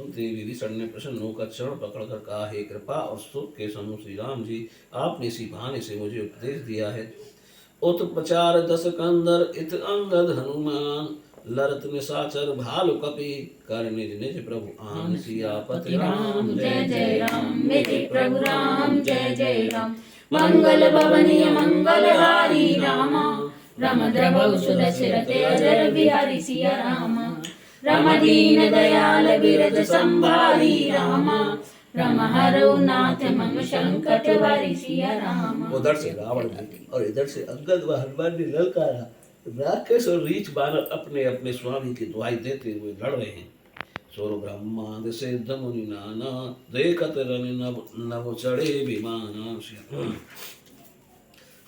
सुनते विभीषण ने प्रसन्न होकर चरण पकड़कर कहा, हे कृपा और सुख के समूह श्री राम जी, आपने इसी बहाने से मुझे उपदेश दिया है। उत प्रचार दस कंदर इत अंगद हनुमान, लरत निशाचर भालु कपि कर निज निज प्रभु आन सियापति राम। जय जय राम मेरे प्रभु राम, जय जय राम। मंगल भवनीय मंगलहारी रामा, रमद्रभौ सुदशरथे अजर बिहारी सिया रामा। रमदीन दयाल बिरज संभारी रामा, रमहरौ नाथ मम संकट भारी सिया रामा। उधर से रावण जी और इधर से अंगद व हनुमान ने ललकारा। राक्षस और रीछ बानर अपने अपने स्वामी की दुहाई देते हुए लड़ रहे हैं। सोर ब्रह्मांड सिद्ध मुनि नाना, देखत रन नभ नभ चढ़े विमाना।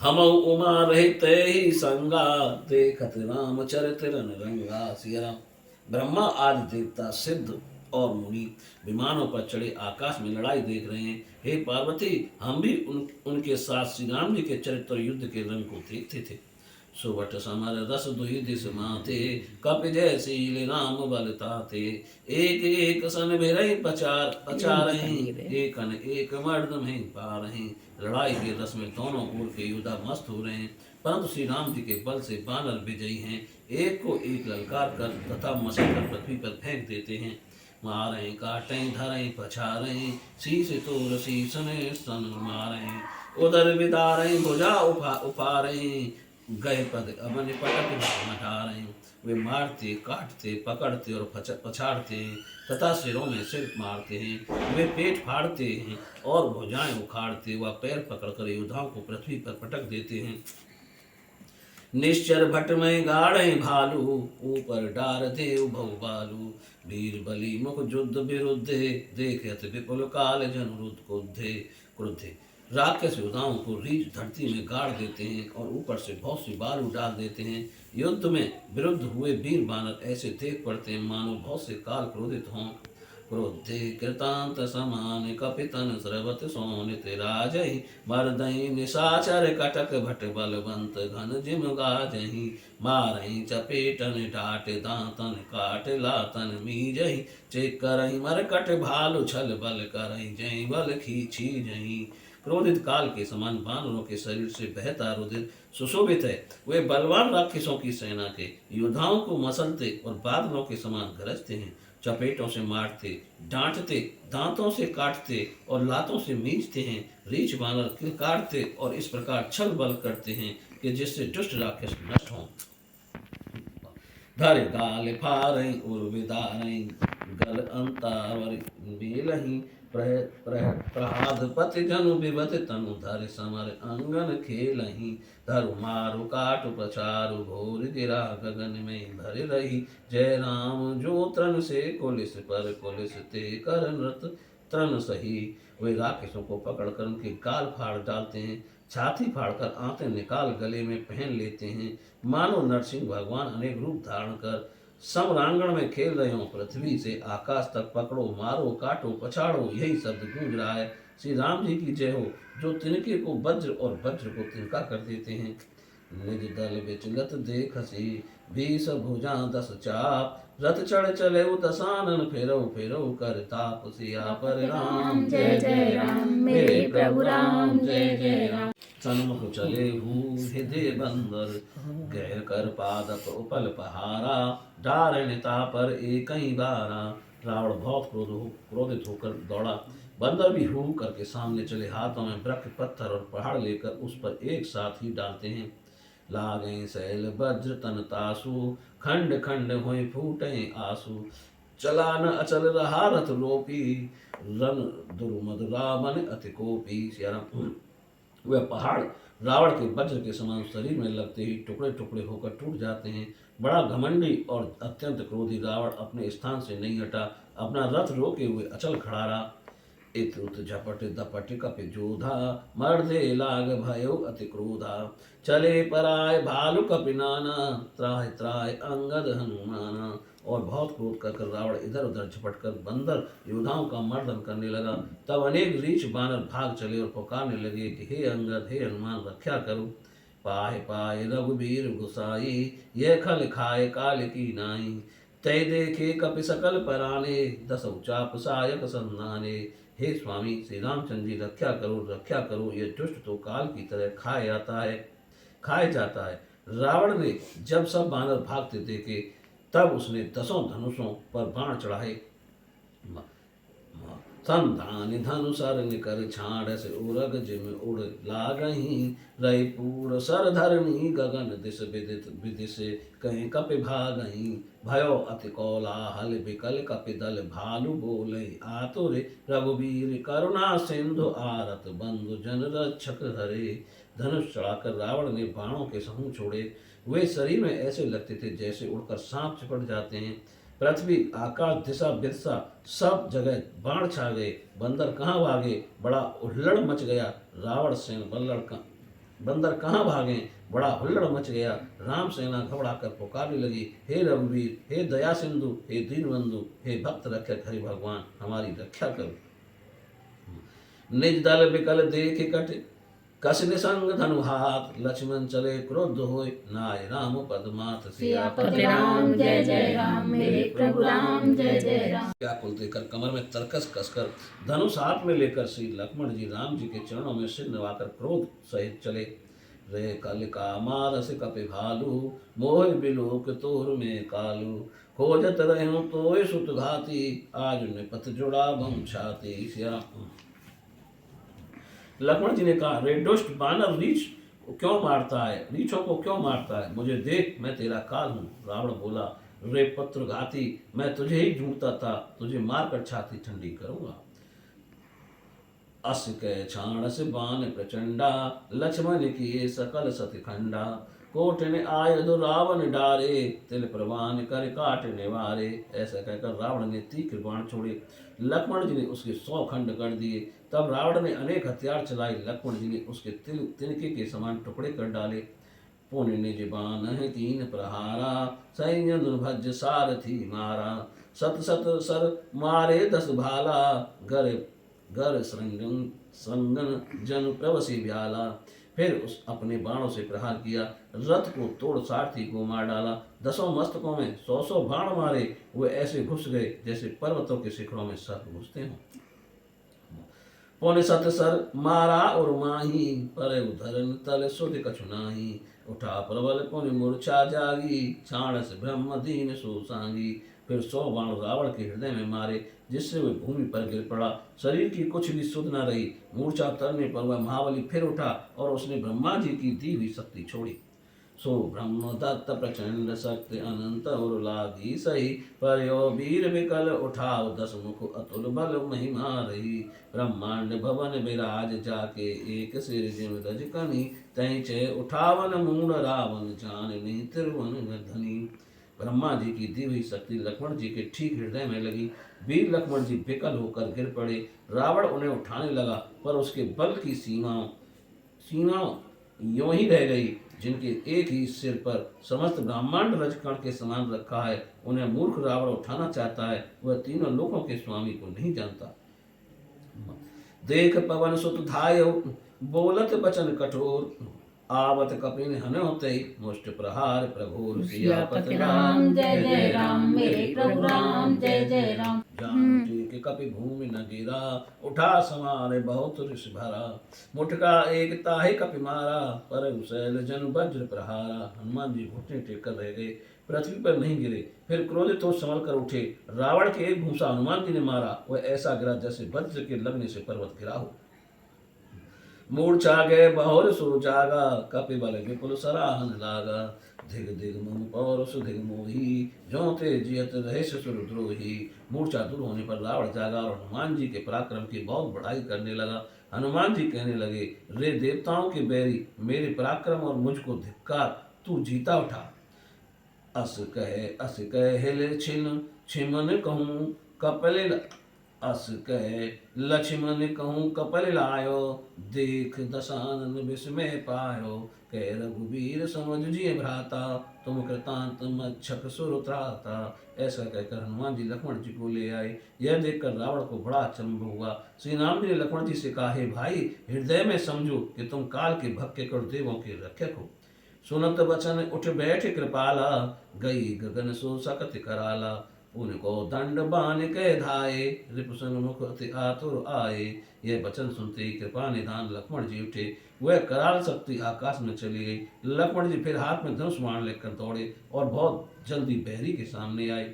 हम उमा रहते ही संगा, देखत राम चरित रन रंगा। सिया राम। ब्रह्मा आदि देवता सिद्ध और मुनि विमानों पर चढ़े आकाश में लड़ाई देख रहे हैं। हे पार्वती, हम भी उनके साथ श्री राम जी के चरित्र युद्ध के रंग को देखते थे। सुबट समर रस दुहि दिस माते, कपि जय शील राम बल ताते। एक एक सन भिरहि पचारहि, एकन एक मर्द में पारहि। लड़ाई के रस में दोनों ओर के योद्धा मस्त हो रहे हैं, परंतु श्री राम जी के बल से बानर विजयी हैं। एक को एक ललकार कर तथा मसल कर पृथ्वी पर फेंक देते हैं। मारे काटें धरें पछारें, शीश तोर शीशने स्तन मारें। उदर विदारें भुजा उपारें, गए पद अमन पटक मटारें। वे मारते काटते पकड़ते और पछाड़ते हैं तथा सिरों में सिर मारते हैं। वे पेट फाड़ते हैं और भुजाएं उखाड़ते व पैर पकड़कर योद्धाओं को पृथ्वी पर पटक देते हैं। निश्चर भट में गाढ़े भालू, ऊपर डार देव भवबालू। वीर बली मुख युद्ध विरुद्धे, देखत विपुल काल जन रुद्ध क्रुद्धे। राक्षस योद्धाओं को रीछ धरती में गाड़ देते हैं और ऊपर से बहुत सी बालू डाल देते हैं। युद्ध में विरुद्ध हुए वीर बानर ऐसे देख पड़ते हैं मानो बहुत से काल क्रोधित हों। क्रोधे कृतांत समान कपितन स्रवत सोनित राजहि, मर्दहि निशाचर कटक भट बलवंत घन जिम गाजहि। मारहि चपेटन डाट दांतन काट लातन मीजहि, चेक करहि मरकट भालु छल बल करहि जय बल खींची जहि। क्रोधित काल के समान बानरों के शरीर से बहता रुधिर सुशोभित है। वे बलवान राक्षसों की सेना के योद्धाओं को मसलते और बादलों के समान गरजते हैं। चपेटों से मारते, डांटते, दांतों से काटते और लातों से मींचते हैं। रीछ बानर किलकारते और इस प्रकार छल बल करते हैं कि जिससे दुष्ट राक्षस नष्ट हों। धर गाल फारई उर विदारई, गल अंतावर बेलही। प्रहादपति जनु विवत तनु, धर समर अंगन खेलही। धरु मारु काटु पछारु, घोर गिरा गगन में भर रही। जय राम जो तृण से कुलिस पर, कुलिस ते कर नृत तृण सही। वे राक्षसों को पकड़कर उनके गाल फाड़ डालते हैं, छाती फाड़कर आंतें निकाल गले में पहन लेते हैं। मानो नरसिंह भगवान अनेक रूप धारण कर समरांगण में खेल रहे हो। पृथ्वी से आकाश तक पकड़ो मारो काटो पछाड़ो, यही शब्द गूंज रहा है। श्री राम जी की जय हो, जो तिनके को वज्र और वज्र को तिनका कर देते हैं। निज दल विचलत देखसी, भीष भुजा दस चाप। रथ चढ़ चले दसानन, फेरो फेरो कर ताप। सिया पर राम जय जय राम मेरे प्रभु राम, जय जय राम। सन्मुख चले हृदय बंदर, गह कर पादप उपल पहारा। डारणिता पर एक ही बारा, रावण बहुत क्रोधित होकर दौड़ा। बंदर भी हू करके सामने चले, हाथों में वृक्ष पत्थर और पहाड़ लेकर उस पर एक साथ ही डालते हैं। लागे शैल वज्र तन तासु, खंड खंड हुए फूटे आंसू। चला न अचल रहा रथ लोपी, रन दुर्मद रावण अति कोपी। वह पहाड़ रावण के वज्र के समान शरीर में लगते ही टुकड़े टुकड़े होकर टूट जाते हैं। बड़ा घमंडी और अत्यंत क्रोधी रावण अपने स्थान से नहीं हटा, अपना रथ रोके हुए अचल खड़ा रहा। इत उत झपट दपट कपि जोधा, मर्दे लाग भयो अति क्रोधा। चले पराय भालु कपि नाना, त्राहि त्राहि अंगद हनुमाना। और बहुत क्रोध कर रावण इधर उधर झपटकर बंदर योद्धाओं का मर्दन करने लगा। तब अनेक रीछ बानर भाग चले और पुकारने लगे कि हे अंगद, हे हनुमान, रक्षा करो। पाहे पाए रघुबीर गुसाई, यह खल खाए काल की नाई। तय देखे कपि सकल पराने, दसौ चाप सायक संधाने। हे स्वामी श्री रामचंद्र जी, रक्षा करो, ये दुष्ट तो काल की तरह खाया जाता है। रावण ने जब सब बानर भागते देखे, तब उसने 10 धनुषों पर बाण चढ़ाए। संधान धनुषर निकर छाड़स, उरग जिम उड़ लागही। रही पूर सर धरणी, गगन दिश विदित विदिश, कहीं कपि भागही। भयो अति कोलाहल, विकल कपि दल भालु बोले। आतुर रघुवीर करुणा सिंधु, आरत बंधु जन रक्षक हरे। धनुष चढ़ाकर रावण ने बाणों के समूह छोड़े। वे शरीर में ऐसे लगते थे जैसे उड़कर सांप चिपट जाते हैं। पृथ्वी आकाश दिशा बिरसा सब जगह बाण छा गए। बंदर कहाँ भागे, बड़ा हुल्लड़ मच गया। रावण सेन बंदर कहाँ भागे, बड़ा हुल्लड़ मच गया। राम सेना घबराकर पुकारने लगी, हे रघुवीर, हे दया सिंधु, हे दीनबंधु, हे भक्त रक्षक हरि भगवान, हमारी रक्षा करो। निज दल विकल देख कट, कस निसंग धनु हाथ। लक्ष्मण चले क्रोध होय, नाय राम पदमात। सियापति राम जय जय राम, मेरे प्रभु राम जय जय राम। व्याकुल देकर कमर में तरकस कसकर धनुष हाथ में लेकर श्री लक्ष्मण जी राम जी के चरणों में सिर नवाकर क्रोध सहित चले। रे कल का मारस कपि भालू, मोह बिलोक तोर में कालू। खोजत रहूं तोय सुत घाती, आज निपत जुड़ा बम छाती। लक्ष्मण जी ने कहा, रे दुष्ट बानर, रीछों को क्यों मारता है? मुझे देख, मैं तेरा काल हूँ। रावण बोला, रे पुत्र घाती, मैं तुझे ही ढूंढता था, तुझे मारकर छाती ठंडी करूंगा। अस कै छाणस बाण प्रचंडा, लक्ष्मण किए सकल सतखंडा। कोट ने आयुध रावण डारे, तिल प्रवान कर काट निवारे। ऐसा कहकर रावण ने तीक्ष्ण बाण छोड़े। लक्ष्मण जी ने उसके 100 खंड कर दिए। तब रावण ने अनेक हथियार चलाए। लक्ष्मण जी ने उसके तिनके के समान टुकड़े कर डाले। पुण्य निज बाण है 3 प्रहारा, संयम भज सारथी मारा। सत सत सर मारे 10 भाला, गर संगन जन प्रवसी ब्याला। फिर उस अपने बाणों से प्रहार किया, रथ को तोड़ सारथी को मार डाला। 10 मस्तकों में 100 बाण मारे। वे ऐसे घुस गए जैसे पर्वतों के शिखरों में सर्प घुसते हों। पौने 7 सर मारा और माही, पर उधरन तल सुध कछु नाही। उठा प्रबल पुनि मूर्छा जागी, छाणस ब्रह्म दीन सोसांगी। फिर 100 बाण रावण के हृदय में मारे, जिससे वह भूमि पर गिर पड़ा। शरीर की कुछ भी सुध न रही। मूर्छा उतरने पर वह महाबली फिर उठा और उसने ब्रह्मा जी की दी हुई शक्ति छोड़ी। सो ब्रह्म दत्त प्रचंड शक्ति अनंत और लागी सही। पर्यो वीर विकल उठाओ 10 मुख अतुल बल महिमा रही। ब्रह्मांड भवन विराज जाके, एक सिर जिम रज कनी। तै चे उठावन मूड रावण, जाननी तिरुवन धनी। ब्रह्मा जी की दी हुई शक्ति लक्ष्मण जी के ठीक हृदय में लगी। वीर लक्ष्मण जी विकल होकर गिर पड़े। रावण उन्हें उठाने लगा, पर उसके बल की सीमा यों ही रह गई। जिनके एक ही सिर पर समस्त ब्रह्मांड रजकण के समान रखा है, उन्हें मूर्ख रावण उठाना चाहता है। वह तीनों लोकों के स्वामी को नहीं जानता। देख पवन सुत धायो, बोलत बचन कठोर। आवत कपिन हनोते, मुष्ट प्रहार प्रभुर। सियापति राम जय जय राम, मेरे प्रभु राम जय जय राम। जानती के कपि भूमि न गिरा, उठा समारे बहुत ऋष भरा। मुठका एक ताहि कपि मारा, पर शैल जन वज्र प्रहारा। हनुमान जी घुटने टेक कर रह गए, पृथ्वी पर नहीं गिरे। फिर क्रोधित हो संभल कर उठे। रावण के एक घूंसा हनुमान जी ने मारा। वह ऐसा गिरा जैसे वज्र के लगने से पर्वत गिरा हो। मूर्छा गए बहुर सो जागा, कपि बल विपुल सराहन लागा। धिग धिग मम पौरुष धिग मोही, ज्यों जियत रहे सुर द्रोही। मूर्छा दूर होने पर रावण जागा और हनुमान जी के पराक्रम की बहुत बड़ाई करने लगा। हनुमान जी कहने लगे, रे देवताओं के बैरी, मेरे पराक्रम और मुझको धिक्कार, तू जीता उठा। अस कहे हिले छिमन कहूँ कपले। अस कहे लक्ष्मण कहूँ कपल लायो, देख दशानन विस्मय पायो। कह रघुवीर समझ जिय भ्राता, तुम कृतांत मच्छक सुर त्राता। ऐसा कहकर हनुमान जी लक्ष्मण जी को ले आए। यह देखकर रावण को बड़ा अचंभ हुआ। श्री राम जी ने लक्ष्मण जी से कहा, हे भाई, हृदय में समझो कि तुम काल के भक्त के देवों के रक्षक हो। सुनत बचन उठ बैठ कृपाला, गई गगन सो सकत कराला। उनको दंड बान के धाये, रिपुसन मुख अति आतुर आए। यह वचन सुनते ही कृपा निधान लक्ष्मण जी उठे, वह कराल शक्ति आकाश में चली गई। लक्ष्मण जी फिर हाथ में धनुष बाण लेकर दौड़े और बहुत जल्दी बहरी के सामने आए।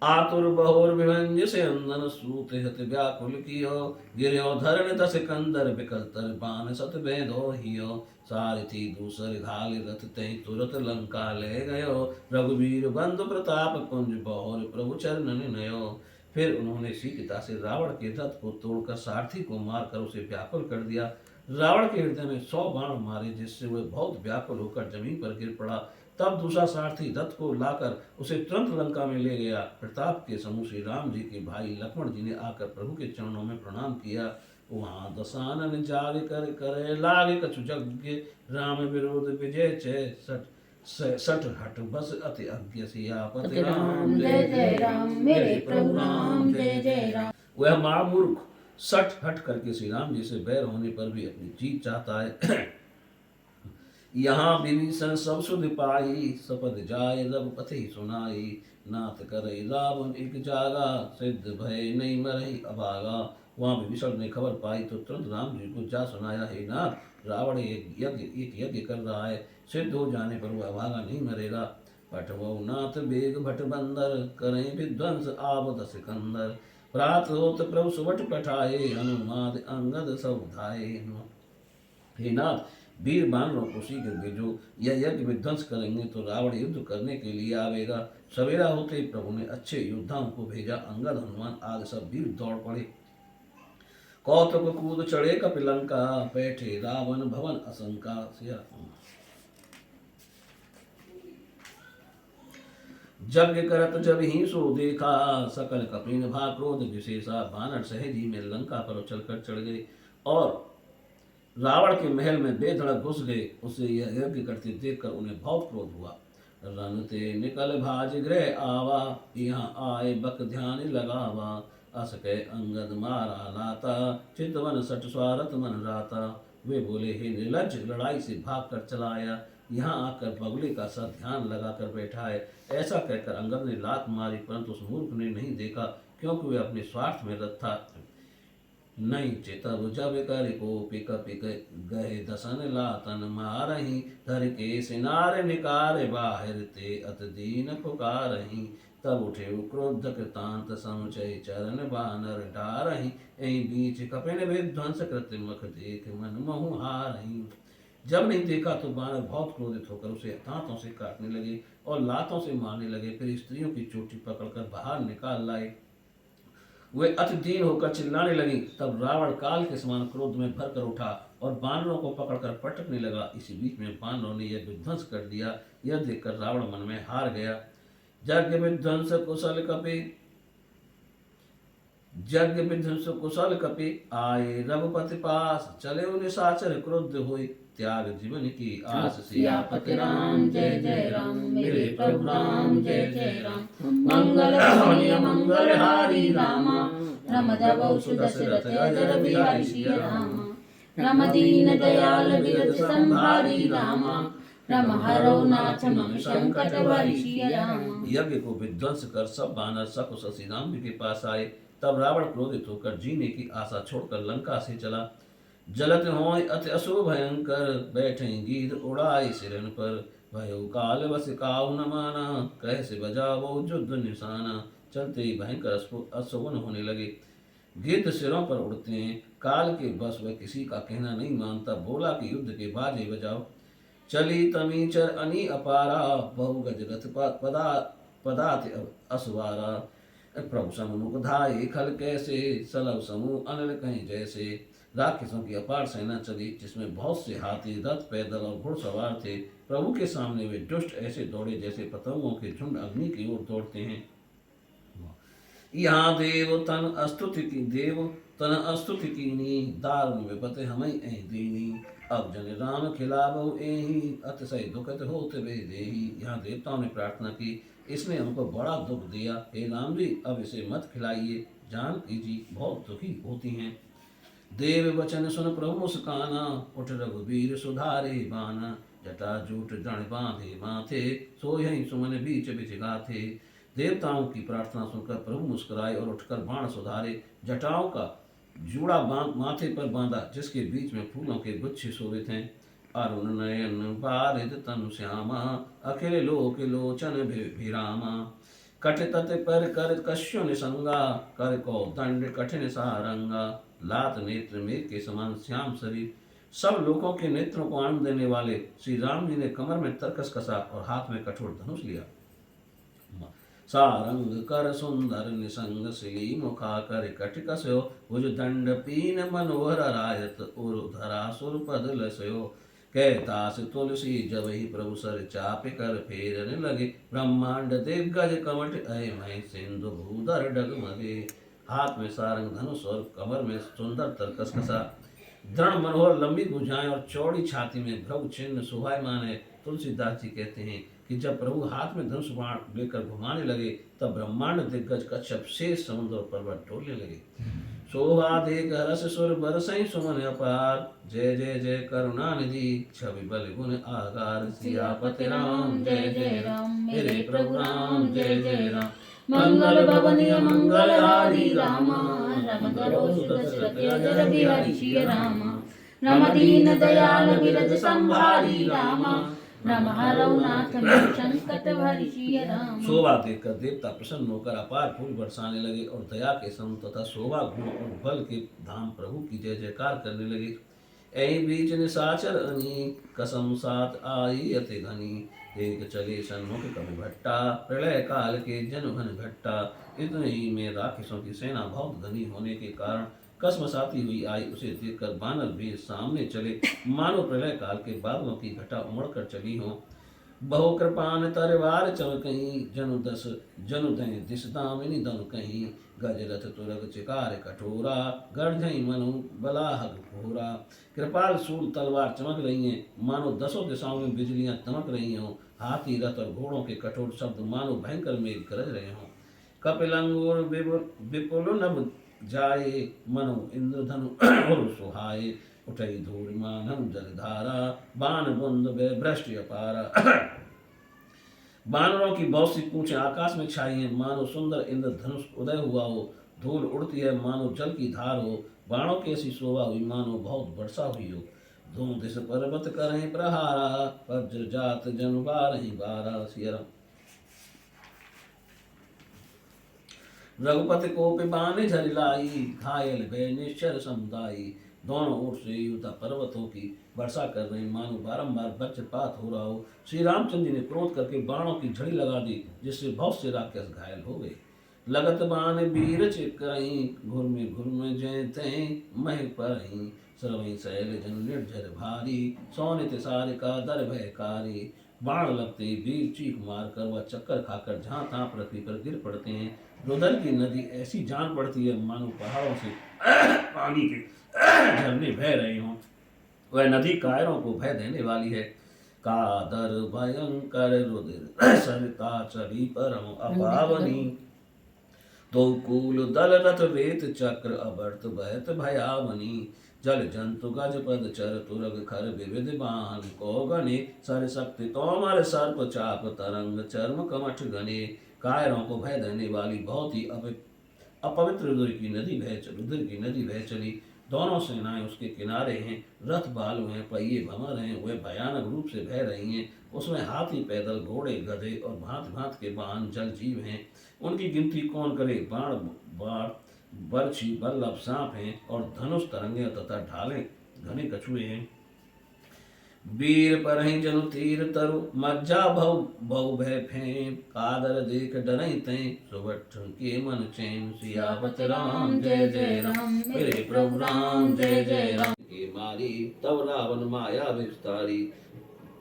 आतुर बहोर विभंज से अंदन सूत हत व्याकुल कियो, गिरयो धरण दस कंदर बिकल तर बान सत बेदो हियो। सारथी दूसर घाल रथ तहि तुरत लंका ले गयो, रघुवीर बंधु प्रताप कुंज बहोर प्रभु चरण नयो। फिर उन्होंने शीघ्रता से रावण के रथ को तोड़कर सारथी को मारकर उसे व्याकुल कर दिया। रावण के हृदय में 100 बाण मारे, जिससे वह बहुत व्याकुल होकर जमीन पर गिर पड़ा। तब दूसरा सारथी रथ को लाकर उसे तुरंत लंका में ले गया। प्रताप के समूह श्री राम जी के भाई लक्ष्मण जी ने आकर प्रभु के चरणों में प्रणाम किया। वहां दसानन जाग कर करे लागे कछु यज्ञ, राम विरोध विजय चय सठ हट बस अति अज्ञ सियापति राम जय जय राम, मेरे प्रभु राम जय जय राम। वह महामूर्ख सठ हट करके श्री राम जी से बैर होने पर भी अपनी जीत चाहता है। यहाँ विभीषण सब सुध पाई, सपद जाय रघुपति सुनाई। नाथ करई रावण एक जागा, सिद्ध भय नहीं मरई अभागा। वहाँ विभीषण ने खबर पाई तो तुरंत राम जी को जा सुनाया, हे नाथ, रावण एक यज्ञ कर रहा है, सिद्ध हो जाने पर वह अभागा नहीं मरेगा। पठवो नाथ बेग भट बंदर, करें विध्वंस आवत सिकंदर। प्रात होत प्रभु सुवट पठाए, हनुमान अंगद सब धाये। हे नाथ, वीर बानरों को शीघ्र भेजो, यह यज्ञ विध्वंस करेंगे तो रावण युद्ध करने के लिए आवेगा। सवेरा होते ही प्रभु ने अच्छे योद्धाओं को भेजा। अंगद, हनुमान आदि सब वीर दौड़ पड़े। कौतुक कूद चढ़े कपिलंका, बैठे रावण भवन असंका। यज्ञ करत जब ही सो देखा, सकल कपिन भा क्रोध विशेषा। बानर सहजी में लंका पर उछल कर चढ़ गए और रावण के महल में बेधड़क घुस गए। उसे यह यज्ञ करते देखकर उन्हें बहुत क्रोध हुआ। रन ते निकल भाज गृह आवा, यहाँ आए बक ध्यान लगावा। अस के अंगद मारा लाता, चितवन सठ स्वारथ मन राता। वे बोले, हे निर्लज्ज, लड़ाई से भाग कर चला आया, यहाँ आकर बगुले का सा ध्यान लगा कर बैठा है। ऐसा कहकर अंगद ने लात मारी, परंतु उस मूर्ख ने नहीं देखा, क्योंकि वे अपने स्वार्थ में रत था। नहीं चेतब जब कर को पिक पिक गए, दसन लातन मारही। धर के सिनार निकार बाहिर ते, अत दीन पुकारही। तब उठे क्रोध कृतांत, समुचय चरण बानर डारही। एहि बीच कपिन विध्वंस कृत, मुख देख मन मोहु हारही। जब नहीं देखा तो बानर बहुत क्रोधित होकर उसे दांतों से काटने लगे और लातों से मारने लगे। फिर स्त्रियों की चोटी पकड़कर बाहर निकाल लाए। वे अति दीन होकर चिल्लाने लगी। तब रावण काल के समान क्रोध में भरकर उठा और बानरों को पकड़कर पटकने लगा। इसी बीच में बानरों ने यह विध्वंस कर दिया। यह देखकर रावण मन में हार गया। यज्ञ विध्वंस कुशल कपि आए, रघुपति पास चले निशाचर क्रुद्ध हुए। त्याग जीवन की आस, सियापति राम जय जय राम, मेरे प्रभु राम जय जय राम। मंगल रमणीय मंगल हारी रामा, रम दबौ दशरथ अजर बिहारी सिया रामा। रम दीन दयाल विरज संभारी रामा, रम हरौ नाथ मम संकट हरि सिया रामा। यज्ञ को विध्वंस कर सब बानर सकुशल श्री राम जी के पास आए। तब रावण क्रोधित होकर जीने की आशा छोड़कर लंका से चला। जलत होय अति अशुभ भयंकर, बैठे गीध उड़ाई सिरन पर। भयो काल बस काहु न माना, कैसे बजावो युद्ध निशाना। चलते ही भयंकर अशोभन होने लगे। गिद्ध सिरों पर उड़ते हैं, काल के बस वह किसी का कहना नहीं मानता। बोला कि युद्ध के बाजे बजाओ। चली तमीचर अनी अपारा, बहुगज रथ पदाति असवारा। प्रभु समुख धाये खल कैसे, सलव समूह अनल कहीं जैसे। राक्षसों की अपार सेना चली, जिसमें बहुत से हाथी, रथ, पैदल और घुड़सवार थे। प्रभु के सामने वे दुष्ट ऐसे दौड़े जैसे पतंगों के झुंड अग्नि की ओर दौड़ते हैं। यहाँ देव तन अस्तुति कीनी, दारुण विपत हमें ऐ दीनी। अब जन राम खिलाबो एहि, अतिशय दुखत होत वे देहि। यहाँ देवताओं ने प्रार्थना की, इसने हमको बड़ा दुख दिया, हे राम जी अब इसे मत खिलाइए, जानकी जी बहुत दुखी होती हैं। देव वचन सुन प्रभु मुस्काना, उठ रघुबीर सुधारे बाना। जटा जूट जण बांधे माथे, सोयहि सुमन बीच बीच गाथे। देवताओं की प्रार्थना सुनकर प्रभु मुस्कुराए और उठकर बाण सुधारे। जटाओं का जूड़ा माथे पर बांधा, जिसके बीच में फूलों के गुच्छे शोभित हैं। अरुण नयन बारिद तनु श्यामा, अखिल लोक लोचन भिरामा। कट तट पर कर कश्यु निसंगा, कर को दंड कठिन सारंगा। लात नेत्र मेघ के समान श्याम शरीर, सब लोगों के नेत्रों को आनंद देने वाले श्री राम जी ने कमर में तरकस कसा और हाथ में कठोर धनुष लिया। सारंग कर सुंदर निसंग सिली, मुखा कर कट कसयो। भुज दंड पीन मनोहर रायत, उर्धरा सुर पद लसयो। कहतास तुलसी जब ही प्रभु सर चाप कर फेरने लगे। ब्रह्मांड दिग्गज कमट अय मय, सिंधु भूधर डगमगे। हाथ में सारंग धनुष और कमर में सुंदर तरकस कसा। दृढ़ मनोहर लंबी भुजाएं और चौड़ी छाती में भ्रव चिन्ह शोभायमान है। तुलसीदास जी कहते हैं कि जब प्रभु हाथ में धनुष बाण लेकर घुमाने लगे, तब ब्रह्मांड दिग्गज कच्छप शेष समुद्र और पर्वत डोलने लगे। शोभा देख हरस सुर बरसई सुमन अपार, जय जय जय करुणा निधि, छवि बल गुण आगार। सियापति राम जय जय राम, मेरे प्रभु राम जय जय राम। मंगल भवनीय मंगलहारी रामा, रम करो सुत दशरथ अजर बिहारी सिया रामा। रम दीन दयाल बिरज संभारी रामा, रम हरौ नाथ में संकट हरि सिया रामा। शोभा देखकर देवता प्रसन्न होकर अपार फूल बरसाने लगे और दया के सम तथा शोभा गुण और बल के धाम प्रभु की जय जयकार करने लगे। ऐ बीच निशाचर अनी, कसम साथ आई अति घनी। एक चले सन्मुख कवि भट्टा, प्रलय काल के जन घन घट्टा। इतने ही में राक्षसों की सेना बहुत घनी होने के कारण कसमसाती हुई आई। उसे देखकर बानर भी सामने चले, मानो प्रलय काल के बादलों की घटा उमड़कर चली हो। बहु कृपान तरवार चमकहीं, जनु दय दिस दामिनी दम कहीं। गजरथ तुरग चिकार कठोरा, गर्जई मनु बलाहक घोरा। कृपाल सूल तलवार चमक रही हैं, मानो दसों दिशाओं में बिजलियां चमक रही हों। हाथी रथ और घोड़ों के कठोर शब्द मानो भयंकर मेघ गरज रहे हों। कपिलंगुर विपुल नभ जाए, मनु इंद्रधनु और सुहाए। उठई धूल मानव जलधारा, बाण बुंद भ्रष्ट अपारा। बानरों की बहुत सी पूंछें आकाश में छाई हैं, मानो सुंदर इंद्र धनुष उदय हुआ हो। धूल उड़ती है मानो जल की धार हो। बाणों की ऐसी शोभा हुई मानो बहुत वर्षा हुई हो। धूम दिस पर्वत करहीं प्रहारा, वज्र जात जनु बारहीं बारा। सिया राम। रघुपति को बाण झरिलाई, घायल भय निश्चर समुदायी। दोनों ओर से युद्ध पर्वतों की वर्षा कर रही, मानो बारंबार वज्रपात हो रहा हो। श्री रामचंद्र जी ने क्रोध करके बाणों की झड़ी लगा दी, जिससे बहुत से राक्षस घायल हो गए। लगत बाण वीर चिकरहीं, घुर में जय तय मह परहीं। सरवहीं शैल जन निर्झर भारी, सोनित सारिका दर भयकारी। बाण लगते वीर चीख मार कर वह चक्कर खाकर जहाँ तहाँ पृथ्वी पर गिर पड़ते हैं। रुदल की नदी ऐसी जान पड़ती है मानो पहाड़ों से पानी के झरने बह रहे हों। वह नदी कायरों को भय देने वाली है। कादर भयंकर रुधिर सरिता चली परम अपावनी। तो कूल दल रथ वेत चक्र अबर्त बहत भयावनी। जल जंतु गज पद चर तुरग खर विविध बाण को गणे। सर शक्ति तोमर सर्प चाप तरंग चर्म कमठ गणे। कायरों को भय देने वाली बहुत ही अपवित्र रुधिर की नदी बह चली। दोनों सेनाएं उसके किनारे हैं, रथ बालू हैं, पहिए भंवर हैं, वे भयानक रूप से बह रही हैं। उसमें हाथी, पैदल, घोड़े, गधे और भांत भांत के वाहन जल जीव हैं। उनकी गिनती कौन करे। बाण बर्छी बल्लभ सांप हैं और धनुष तरंगे तथा ढालें घने कछुए हैं। वीर परहीं जनु तीर तरु, मज्जा भव भय फें। कादर देख डरहीं तैं, सुबठ के मन चैन। सियापत राम जय जय राम, मेरे प्रभु राम जय जय राम। के मारी तब रावण माया विस्तारी।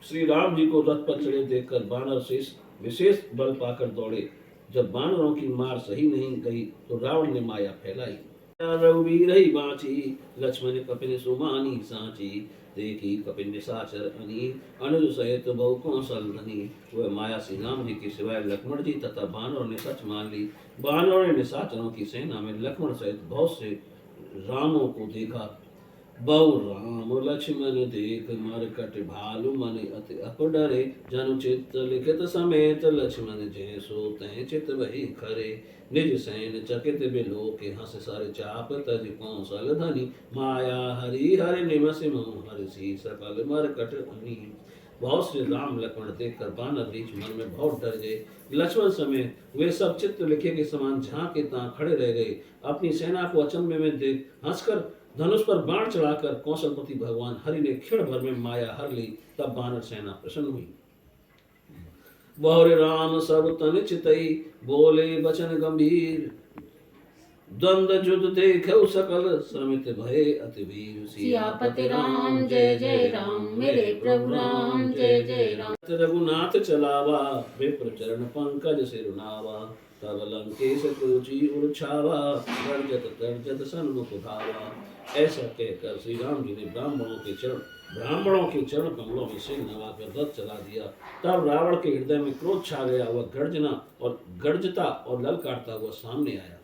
श्री राम जी को रथ पर चढ़े देखकर बानर विशेष बल पाकर दौड़े। जब बानरों की मार सही नहीं गई तो रावण ने माया फैलाई। रघुवीर ही बाँची, लक्ष्मण कपिन सुमानी सांची। देखी कपिन निशाचर अनी, अनुज सहित बहु कौशल धनी। वह माया श्री राम जी के सिवाय लक्ष्मण जी तथा बानरों ने सच मान ली। बानरों ने निशाचरों की सेना में लक्ष्मण सहित बहुत से रामों को देखा। बहु राम लक्ष्मण देख मरकट भालु मन अति अपडरे जनु चित्त लिखित समेत लक्ष्मण जय सो तय चित वही खरे निज सैन चकित बिलो के हंस सर चाप तज कौशल धनी माया हरि हरि निमस मोह हरि सकल मरकट अनी। बहुत से राम लक्ष्मण देखकर बानर रीछ मन में बहुत डर गए। लक्ष्मण समेत वे सब चित्र लिखे के समान जहाँ के तहाँ खड़े रह गए। अपनी सेना को अचंभे में देख हंसकर धनुष पर बाण चढ़ाकर कौशलपति भगवान हरि ने क्षण भर में माया हर ली। तब बानर सेना प्रसन्न हुई। बहुरे राम सब तन चितई बोले बचन गंभीर द्वंद्व युद्ध देखौ सकल श्रमित भय अति वीर। सियापति राम जय जय राम, मेरे प्रभु राम जय जय राम। रघुनाथ चलावा विप्र चरण पंकज सिरुनावा तब लंकेश क्रोची उर्छावा गर्जत तर्जत सन्मुख धावा। ऐसा कहकर श्री राम जी ने ब्राह्मणों के चरण कमलों में सिर नवाकर रथ चला दिया। तब रावण के हृदय में क्रोध छा गया। वह गर्जता और ललकारता हुआ सामने आया।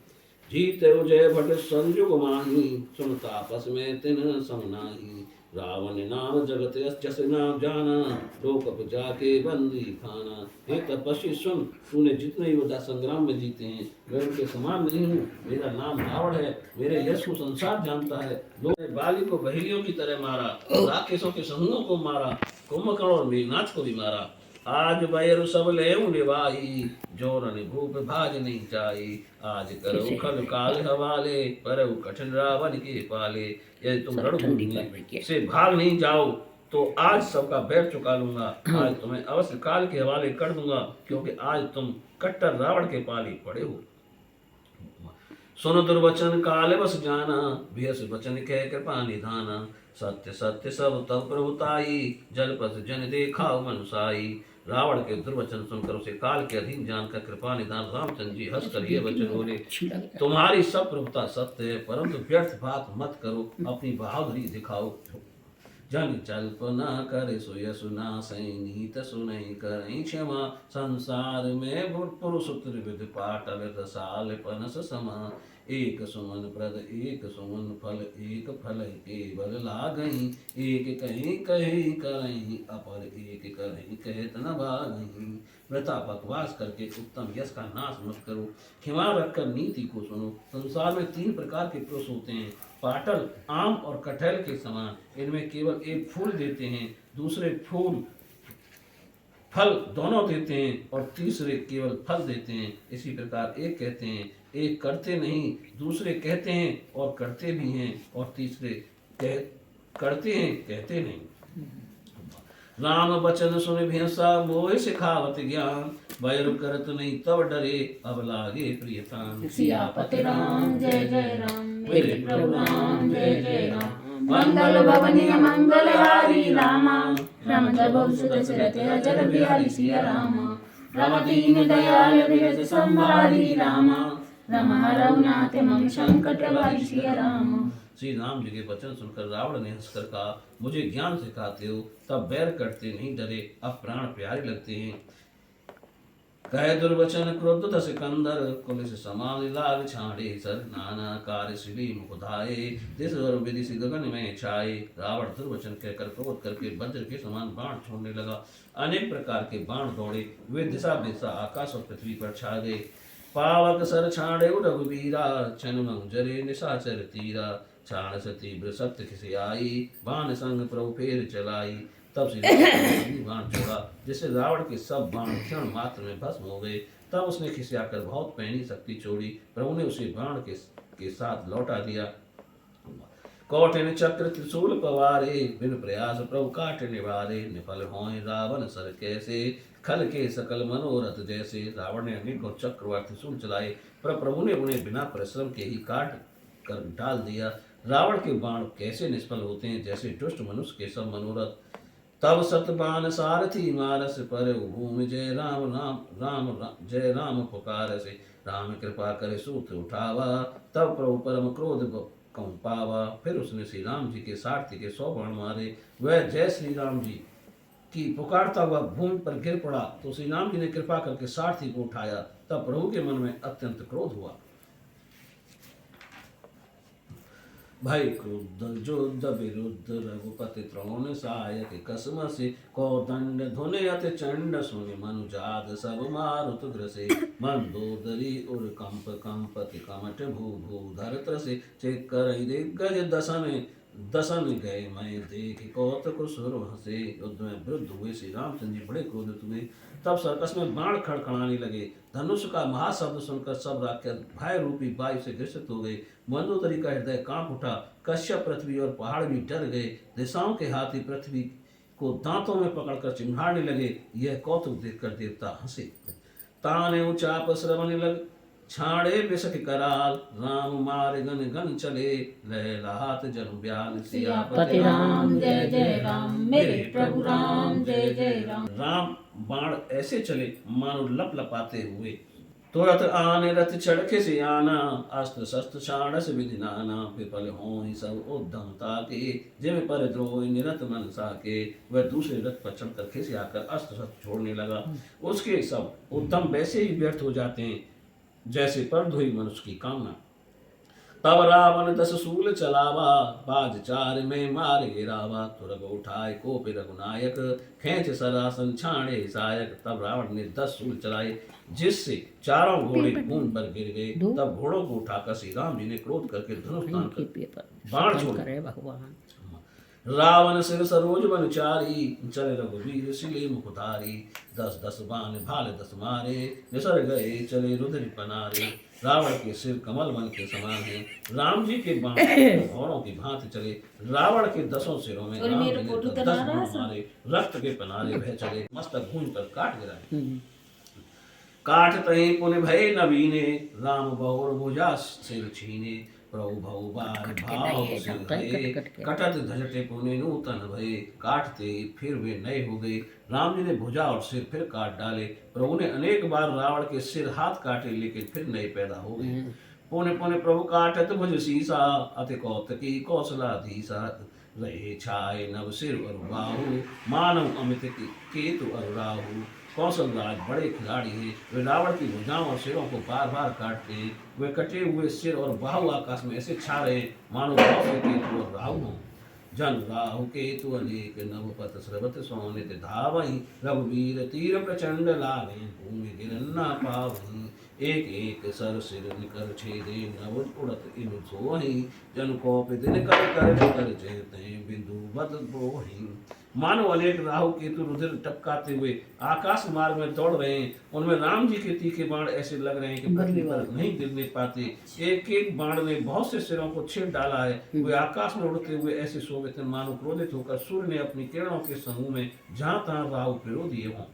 जीत जय भट संजुग माही सुनता आपस में तिन समनाही। रावण नाम जगत जस नाम जाना लोक जाके बंदी खाना। हे तपस्वी सुन, तूने जितने योद्धा संग्राम में जीते हैं मैं उनके समान नहीं हूँ। मेरा नाम रावण है, मेरे यश को संसार जानता है। लोगों ने बाली को बहेलियों की तरह मारा, राक्षसों के समूहों को मारा, कुंभकर्ण और मेघनाथ को भी मारा। आज बैरु सब लेऊ निभाई जोरन भूप भाज नहीं जाई। आज करो खल काल हवाले परु कठिन रावण के पाले। यदि तुम रणभूमि से भाग नहीं जाओ तो आज सबका बैर चुका लूंगा। आज तुम्हें अवश्य काल के हवाले कर दूंगा, क्योंकि आज तुम कट्टर रावण के पाले पड़े हो। सुन दुर्वचन काल बस जाना भेष वचन कह कृपा निधाना। सत्य सत्य सब तब प्रभुताई जलपथ जन देखा मनुसाई। रावण के दुर्वचन सुनकर उसे काल के अधीन जानकर कृपा निधान रामचंद्र जी हंस कर ये वचन बोले, तुम्हारी सब प्रभुता सत्य है, परंतु व्यर्थ बात मत करो, अपनी बहादुरी दिखाओ। जन चल्पना करे सोय सुना सैनीत सुनई करई क्षमा। संसार में पुरुष त्रिविध पाटल रसाल पनस समा। एक सुमन प्रद एक सुमन फल एक फल केवल लागई। एक कहीं कहीं करई अपर एक करई कहत न भागई। वृथा बकवास करके उत्तम यश का नाश मत करो, क्षमा रखकर नीति को सुनो। संसार में 3 प्रकार के पुरुष होते हैं, पाटल आम और कटहल के समान। इनमें केवल एक फूल देते हैं, दूसरे फल दोनों देते हैं और तीसरे केवल फल देते हैं। इसी प्रकार एक कहते हैं एक करते नहीं, दूसरे कहते हैं और करते भी हैं, और तीसरे करते हैं कहते नहीं। राम बचन सुन भेसा मोह सिखावत ज्ञान। बैर करत नहीं तब डरे अब लागे प्रियतान। सियापति राम जय जय राम, मेरे प्रभु राम जय जय राम। मंगल भवनीय मंगलहारी रामा, रमत बहु सुत दशरथ अजर बिहारी सिया रामा। रम दीन दयाल विरज संभारी रामा, रम हरऊ नाथ मम संकट वारी सिया रामा। श्री राम जी के वचन सुनकर रावण ने हंसकर कहा, मुझे ज्ञान सिखाते हो तब बैर करते नहीं डरे, अब प्राण प्यारे लगते हैं। कहे दुर्वचन क्रोध त सिकंदर कुलिस समान लाग छाड़े। सर नाना कार्य श्री मुखधाये दिस और विदिश गगन में छाए। रावण दुर्वचन कहकर क्रोध करके वज्र के समान बाण छोड़ने लगा। अनेक प्रकार के बाण दौड़े, वे दिशा दिशा आकाश और पृथ्वी पर छा गए। पावक सर छाड़े रघुवीरा छन जरे निशाचर तीरा। छाण से तीव्र सत्य खिसियाई बाण संग प्रभु फेर चलाई। तब श्री ने बाण छोड़ा, जिससे रावण के सब बाण क्षण मात्र में भस्म हो गए। तब उसने खिसियाकर बहुत पैनी शक्ति छोड़ी। प्रभु ने उसे बाण के साथ लौटा दिया। कौटिन चक्र त्रिशूल पवारे बिन प्रयास प्रभु काट निवारे। निफल होय रावण सर कैसे खल के सकल मनोरथ जैसे। रावण ने अनेकों चक्र व त्रिशूल चलाए, पर प्रभु ने उन्हें बिना परिश्रम के ही काट कर डाल दिया। रावण के बाण कैसे निष्फल होते हैं, जैसे दुष्ट मनुष्य के सब मनोरथ। तब सतबान सारथी मारस पर भूमि जय राम जय राम पुकार से। राम कृपा करे सूत उठावा, तब प्रभु परम क्रोध कम पावा। फिर उसने श्री राम जी के सारथी के 100 बाण मारे। वह जय श्री राम जी की पुकारता हुआ भूमि पर गिर पड़ा, तो श्री राम जी ने कृपा करके सारथी को उठाया। तब प्रभु के मन में अत्यंत क्रोध हुआ। भय क्रुद्ध युद्ध विरुद्ध रघुपति त्रोण सायक कसम से कौदंड धुने अति चंड सुनि मनुजाद सब मारुत ग्रसे मंदोदरी उर कंप कंपति कमट भू भू धर से चेक कर दिग्गज दसन गए मैं देख कौतक सुर हंसे। युद्ध में वृद्ध हुए श्री रामचंद्र जी बड़े क्रोधित हुए। तब सर्कस में बाण खड़खड़ाने लगे। धनुष का महाशब्द सुनकर सब राक्षस भय रूपी वायु से ग्रसित हो गए। मंदोदरी का हृदय कांप उठा। कश्यप पृथ्वी और पहाड़ भी डर गए। दिशाओं के हाथी पृथ्वी को दांतों में पकड़कर चिंघाड़ने लगे। यह कौतुक देखकर देवता हंसे। ताने उचाप श्रवण लग छाड़े बिसक कराल राम मारे गन गन चले लहलात जन ब्याल सियापति राम जय जय राम मेरे प्रभु राम जय जय राम। राम बाण ऐसे चले मानो लप लपाते हुए। तुरत आने रथ चढ़के से आना अस्त्र शस्त्र षाढ़स विधि नाना विफल हों सब उद्यमता के जिम पर द्रोह निरत मन साके। वह दूसरे रथ पर चढ़कर खिसे आकर अस्त्र शस्त्र छोड़ने लगा। उसके सब उद्यम वैसे ही व्यर्थ हो जाते हैं जैसे पर धोई मनुष्य की कामना। तब रावण 10 शूल चलावा बाज 4 में मारे गिरावा। तुरग उठाए कोप रघुनायक खेच सरासन छाणे सायक। तब रावण ने 10 शूल चलाए जिससे चारों घोड़े भूमि पर गिर गए। तब घोड़ों को उठाकर श्री राम जी ने क्रोध करके धनुष तान कर बाण छोड़। रावण सिर सरोज बनचारी चले रघुवीर सिले मुखधारी। 10 बाण भाल 10 मारे निसर गए चले रुद्र पनारे। रावण के सिर कमल वन के समान है। राम जी के बाण घोड़ों की भांति चले। रावण के 10 सिरों में राम जी ने 10 बाण मारे। रक्त के पनारे बह चले मस्तक भूमि पर काट गिराए। काट तही पुन भय नवीने राम बहुर भुजा सिर छीने। प्रभु भव बार भाव कटत धजटे पुने नूतन भये। काटते फिर वे नए हो गए। राम जी ने भुजा और सिर फिर काट डाले। प्रभु ने अनेक बार रावण के सिर हाथ काटे लेकिन फिर नए पैदा हो गए। पुने पुने प्रभु काटत भुज सीसा अति कौतकी कौशलाधीसा। रहे छाए नव सिर और बाहु मानव अमित केतु और राहु। कौशल राज बड़े खिलाड़ी हैं। वे रावण की भुजाओं और सिरों को बार बार काटते हैं। वे कटे हुए सिर और बाहु आकाश में ऐसे छा रहे मानो कौशल केतु और राहु हों। जन राहु केतु अनेक नवपत स्रवत सोनित धावहि। रघुवीर तीर प्रचंड लागे भूमि गिरन्ना पावहि। एक एक सर सिर निकर छेदे नव उड़त इन सोहि। जन कोप दिन कर चेते बिंदु बद बोहि। मानो अनेक राहु केतु रुधिर टपकाते हुए आकाश मार्ग में दौड़ रहे हैं। उनमें राम जी के तीखे बाण ऐसे लग रहे हैं कि पृथ्वी पर नहीं गिरने पाते। एक एक बाण ने बहुत से सिरों को छेद डाला है। वे आकाश में उड़ते हुए ऐसे शोभित हैं मानो क्रोधित होकर सूर्य ने अपनी किरणों के समूह में जहां तहां राहु प्रयोग दिए हों।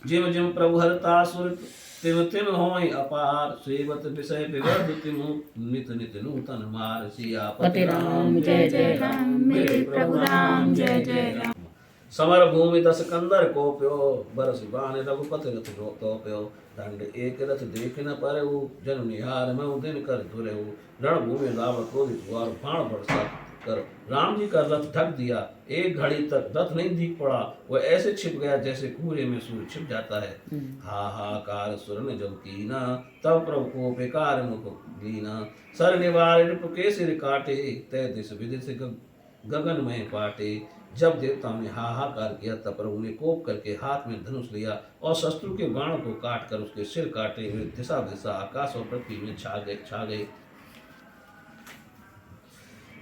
जिम जिम प्रभु हरता सुर तिम तिम होय अपार। सेवत विषय विवर्ध तिमु नित नित नूतन मार। सियापति राम जय जय राम मेरे प्रभु राम जय जय राम। समर भूमि 10 कंदर कोप्यो बरस बाण रघुपति रथ तोप्यो। दंड एक रथ देख न परहु जन निहार मैं दिन कर धुरहु। रणभूमि रावण क्रोधित हुआ और बाण बरसा कर राम जी का रथ ढक दिया। एक घड़ी तक रथ नहीं दिख पड़ा। वह ऐसे छिप गया जैसे कुएं में सूर्य छिप जाता है। हाहाकार सुर ने जब कीना तब प्रभु को बेकार मुख लीना। सर निवार रिपु के सिर काटे तय दिस विधि से गगन में पाटे। जब देवताओं ने हाहाकार किया तब प्रभु ने कोप करके हाथ में धनुष लिया और शत्रु के बाणों को काट कर उसके सिर काटे हुए दिशा दिशा आकाश और पृथ्वी में छा गए।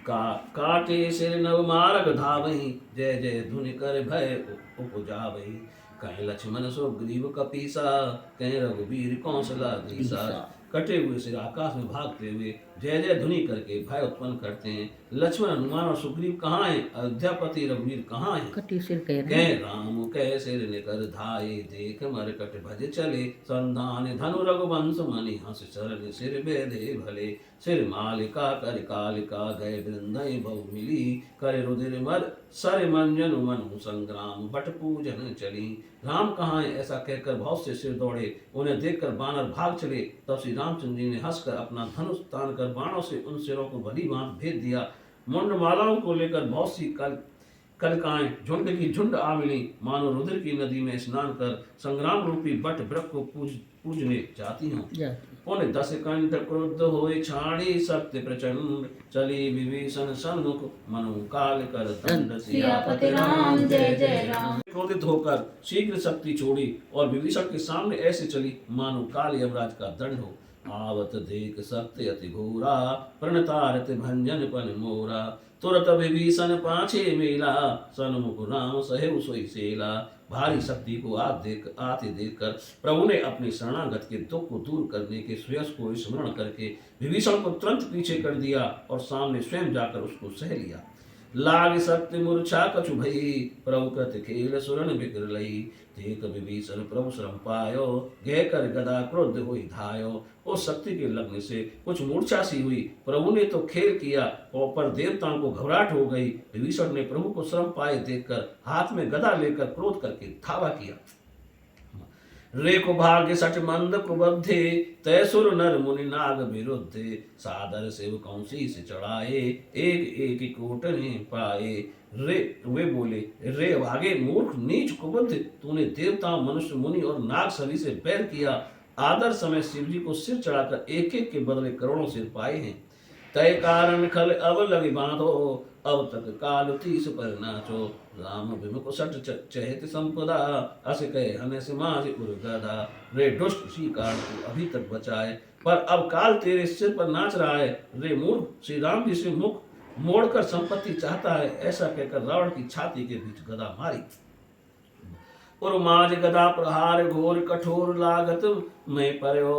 काटे सिर नव मार्ग धावहि। जय जय धुनि कर भय उपजावहि। कहीं लक्ष्मण सुग्रीव कपीसा कहीं रघुवीर कौशलाधीसा। कटे हुए सिर आकाश में भागते हुए जय जय ध्वनि करके भय उत्पन्न करते हैं। लक्ष्मण हनुमान और सुग्रीव कहाँ हैं? अयोध्यापति रघुवीर कहाँ हैं? कटी सिर कह राम कह सिर निकर धाये देख मरकट भज चले। संधान धनु रघुवंश मणि हंस चरण सिर बेधे भले। सिर मालिका कर कालिका गए वृंदय बहु मिली। कर रुधिर मर सर मंजन मनु संग्राम बट पूजन चली। राम कहाँ है? ऐसा कहकर बहुत से सिर दौड़े। उन्हें देखकर बानर भाग चले। तब श्री रामचंद्र जी ने हंसकर अपना धनुष तान कर बाणों से उन सिरों को भली भांति भेद दिया। मुंडमालाओं को लेकर बहुत सी कलिकाएं झुंड की झुंड आ मिली मानो रुधिर की नदी में स्नान कर संग्राम रूपी बट वृक्ष को पूजने जाती हों। पुन 10 कंठ क्रुद्ध होए छाड़ी सत्य प्रचंड चली विभीषण सन्मुख मनु काल कर दंड सियापति राम जय जय राम। क्रोधित होकर शीघ्र शक्ति छोड़ी और विभीषण के सामने ऐसे चली मानो काल यमराज का दंड हो। आवत देख सत्य अति घोरा प्रणतारत भंजन पन मोरा तुरत विभीषण पाछे मेला सन्मुख राम सहेव सोई सेला। भारी शक्ति को आते देखकर प्रभु ने अपने शरणागत के दुख को दूर करने के श्रेयस को स्मरण करके विभीषण को तुरंत पीछे कर दिया और सामने स्वयं जाकर उसको सह लिया। लाग शक्ति मूर्छा कछु भई प्रभु कृत खेल सुरन बिकर लई देख विभीषण प्रभु श्रम पायो गह कर गदा क्रोध हुई धायो। उस शक्ति के लगने से कुछ मूर्छा सी हुई। प्रभु ने तो खेल किया और पर देवताओं को घबराहट हो गई। विभीषण ने प्रभु को श्रम पाए देखकर हाथ में गदा लेकर क्रोध करके धावा किया। रेको भाग्य सठ मंद कुबद्धे तय सुर नर मुनि नाग विरुद्धे सादर शिव कौंसी से चढ़ाए एक एक कोट ने पाए। रे वे बोले रे भागे मूर्ख नीच कुबद्ध तूने देवताओं मनुष्य मुनि और नाग सभी से बैर किया। आदर समय शिव जी को सिर चढ़ाकर एक एक के बदले करोड़ों सिर पाए हैं। तय कारण खल अब लगे बांधो अब तक काल तीस पर नाचो राम भीम को सट चहत संपदा अस कहे हने से माज उर्गदा। रे दुष्ट सी काल को अभी तक बचाए पर अब काल तेरे सिर पर नाच रहा है। रे मूर्ख श्री राम जी से मुख मोड़कर संपत्ति चाहता है। ऐसा कहकर रावण की छाती के बीच गदा मारी और माज गदा प्रहार घोर कठोर लागत में परयो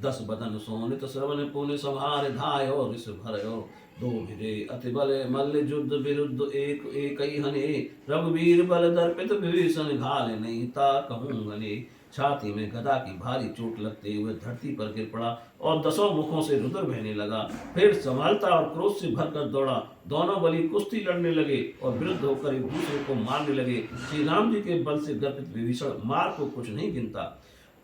10 बदन सोनित श्रवण पुण्य संहार धायो ऋष भरयो। दो भिरे अति बल मल्ल युद्ध विरुद्ध एक एक ही हने रघुवीर बल दर्पित विभीषण घाल नहीं ता कहूँ गने। छाती में गदा की भारी चोट लगते हुए धरती पर गिर पड़ा और 10 मुखों से रुधिर बहने लगा। फिर संभालता और क्रोध से भरकर दौड़ा। दोनों बलि कुश्ती लड़ने लगे और विरुद्ध होकर एक दूसरे को मारने लगे। श्री राम जी के बल से गर्पित विभीषण मार को कुछ नहीं गिनता।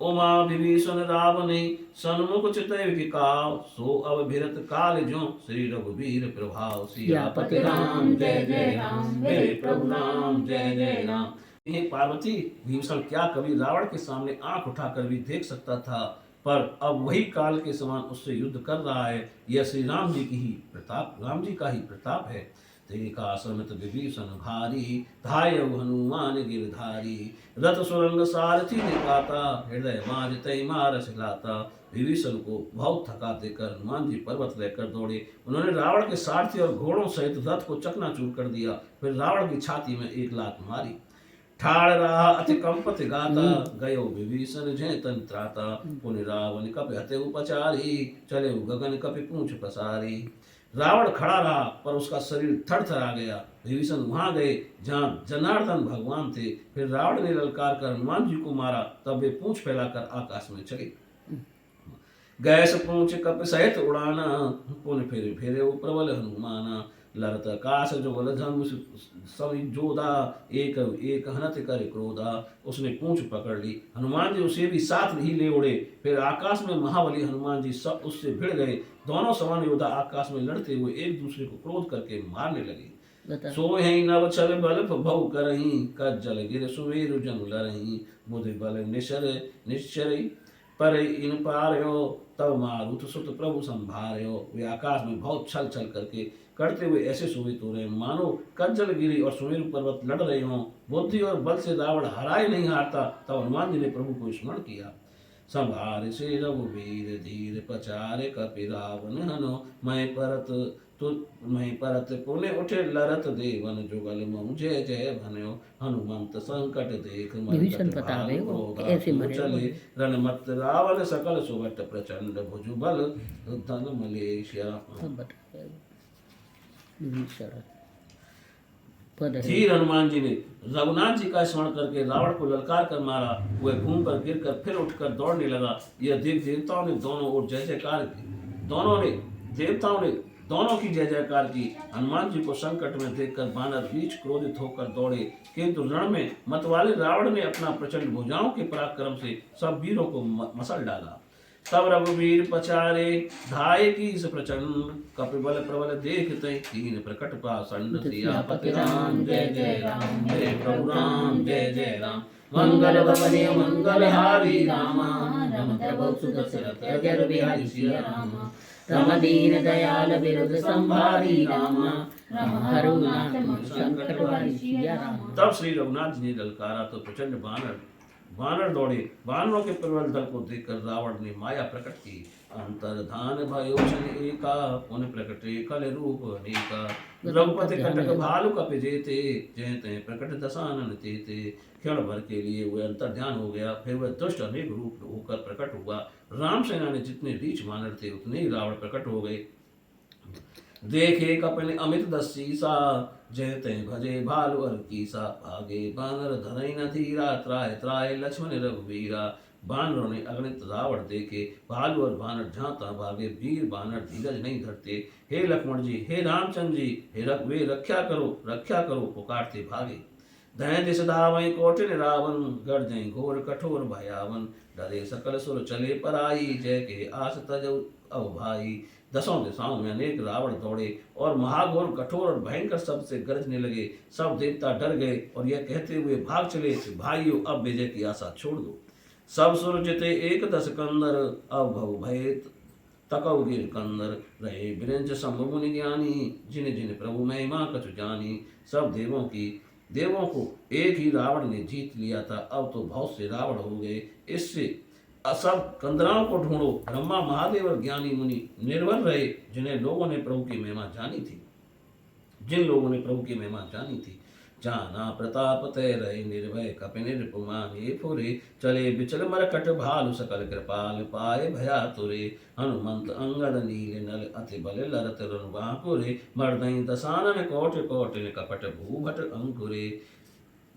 उमा विभीषण रावण सन्मुख चितय विकाव सो अब भिरत काल जो श्री रघुवीर प्रभाव। सियापति राम जय जय राम मेरे प्रभु राम जय जय राम। हे पार्वती भीषण क्या कभी रावण के सामने आंख उठाकर भी देख सकता था पर अब वही काल के समान उससे युद्ध कर रहा है। यह श्री राम जी की ही प्रताप राम जी का ही प्रताप है। देखा समित विभीषण भारी धाय हनुमान गिरधारी रथ सुरंग सारथी निकाता हृदय माज तय मारस लाता। विभीषण को बहुत थका देकर हनुमान जी पर्वत लेकर दौड़े। उन्होंने रावण के सारथी और घोड़ों सहित रथ को चकनाचूर कर दिया। फिर रावण की छाती में एक लात मारी। ठाड़ रहा अति कंपत गाता गयो विभीषण जय तन त्राता। पुनि रावण कपि हते उपचारी चले गगन कपि पूंछ पसारी। रावण खड़ा रहा पर उसका शरीर थरथरा गया। विभीषण वहां गए जहां जनार्दन भगवान थे। फिर रावण ने ललकार कर हनुमान जी को मारा तब वे पूंछ फैलाकर आकाश में चले। गैस पूंछ कप सहित उड़ाना पुन फिर फेरे प्रबल हनुमाना। लरत आकाश जो बल धनु सभी जोधा एक एक हनत कर क्रोधा। उसने पूंछ पकड़ ली। हनुमान जी उसे भी साथ ही ले उड़े। फिर आकाश में महाबली हनुमान जी सब उससे भिड़ गए। दोनों समान योद्धा आकाश में लड़ते हुए एक दूसरे को क्रोध करके मारने लगे। सोहे नव छल बल भव करही कज्जल गिर सुमेरु जन लरही। बुधि बल निश्चर पर इन पारयो तब मारुत सुत प्रभु संभार्यो। वे आकाश में बहुत छल छल करके करते हुए ऐसे शोभित हो रहे मानो कज्जल गिरी और सुमेरु पर्वत लड़ रहे हों। बुद्धि और बल से रावण हराए नहीं हारता। तब हनुमान जी ने प्रभु को स्मरण किया। संभार से रघुवीर धीर पचारे कपि रावण हनो मैं परत पुण्य उठे लरत देवन जुगल मऊ जय जय भन्यो। हनुमंत संकट देख चले रणमत रावण सकल सुबट प्रचंड भुजबल धन मलेशिया। धीर हनुमान जी ने रघुनाथ जी का स्मरण करके रावण को ललकार कर मारा। वह घूम कर गिर कर फिर उठकर दौड़ने लगा। यह देख देवताओं ने दोनों ओर जय जयकार की। देवताओं ने दोनों की जय जयकार की। हनुमान जी को संकट में देखकर बानर बीच क्रोधित होकर दौड़े किंतु रण में मतवाले रावण ने अपना प्रचंड भुजाओं के पराक्रम से सब वीरों को मसल डाला। तब रघुवीर पचारे धाये की प्रचंड कपिबल प्रबल देखते तीन प्रकट पाषंड। सियापति राम जय जय राम मेरे प्रभु राम जय जय राम। मंगल भवनीय मंगलहारी राम रमद्रभौ सुदशरथ अजर बिहारी सिया राम रम दीन दयाल विरुद्ध संभारी राम रम हरुनाथ संकट वारी सिया राम। तब श्री रघुनाथ जी ने ललकारा तो प्रचंड बानर दौड़े। बानरों के प्रबल दल को देखकर रावण ने माया प्रकट की। अंतर्धान भयो क्षण एका पुन प्रकटे खल रूप अनेका रघुपति कटक भालु कपि जेते जयते प्रकट दशानन तेते। क्षण भर के लिए वह अंतर्ध्यान हो गया, फिर वह दुष्ट अनेक रूप होकर प्रकट हुआ। राम सेना ने जितने रीछ बानर थे उतने ही रावण प्रकट हो गए। देखे कपन अमित दस्सीसा जयते भजे भालु अर कीसा भागे बानर धरई न धीरा त्राय त्राय लक्ष्मण रघुवीरा। बानरों ने अगणित रावण देखे, भालू और बानर झांता भागे, वीर बानर धीरज नहीं धरते। हे लक्ष्मण जी, हे रामचंद्र जी, वे रक्षा करो पुकारते भागे। दय दिश धावै कोटिन रावण गर्जय घोर कठोर भयावन। डरे सकल सुर चले पराई जय के आस तजौ अवभाई। दसों दिशाओं में अनेक रावण दौड़े और महाघोर कठोर और भयंकर शब्द से गरजने लगे। सब देवता डर गए और यह कहते हुए भाग चले कि भाइयों अब विजय की आशा छोड़ दो। सब सुर जिते एक दस कंदर अब भव भय तकौ गिर कंदर। रहे विरंच शंभु मुनि ज्ञानी जिन जिन प्रभु महिमा कछु जानी। सब देवों को एक ही रावण ने जीत लिया था, अब तो बहुत से रावण हो गए। इससे सब कंदराओं को ढूंढो। ब्रह्मा महादेव और ज्ञानी मुनि निर्भर रहे जिन लोगों ने प्रभु की महिमा जानी थी। जाना प्रताप तय रहे निर्भय कपि निरपुमाने फुरे। चले बिचल मरकट भालु सकल कृपाल पाए भया तुरे। हनुमंत अंगद नील नल अति बल लरत रनुबाकुरे। मर्दई दसानन कोट कोटिन कपट भूभट अंकुरे।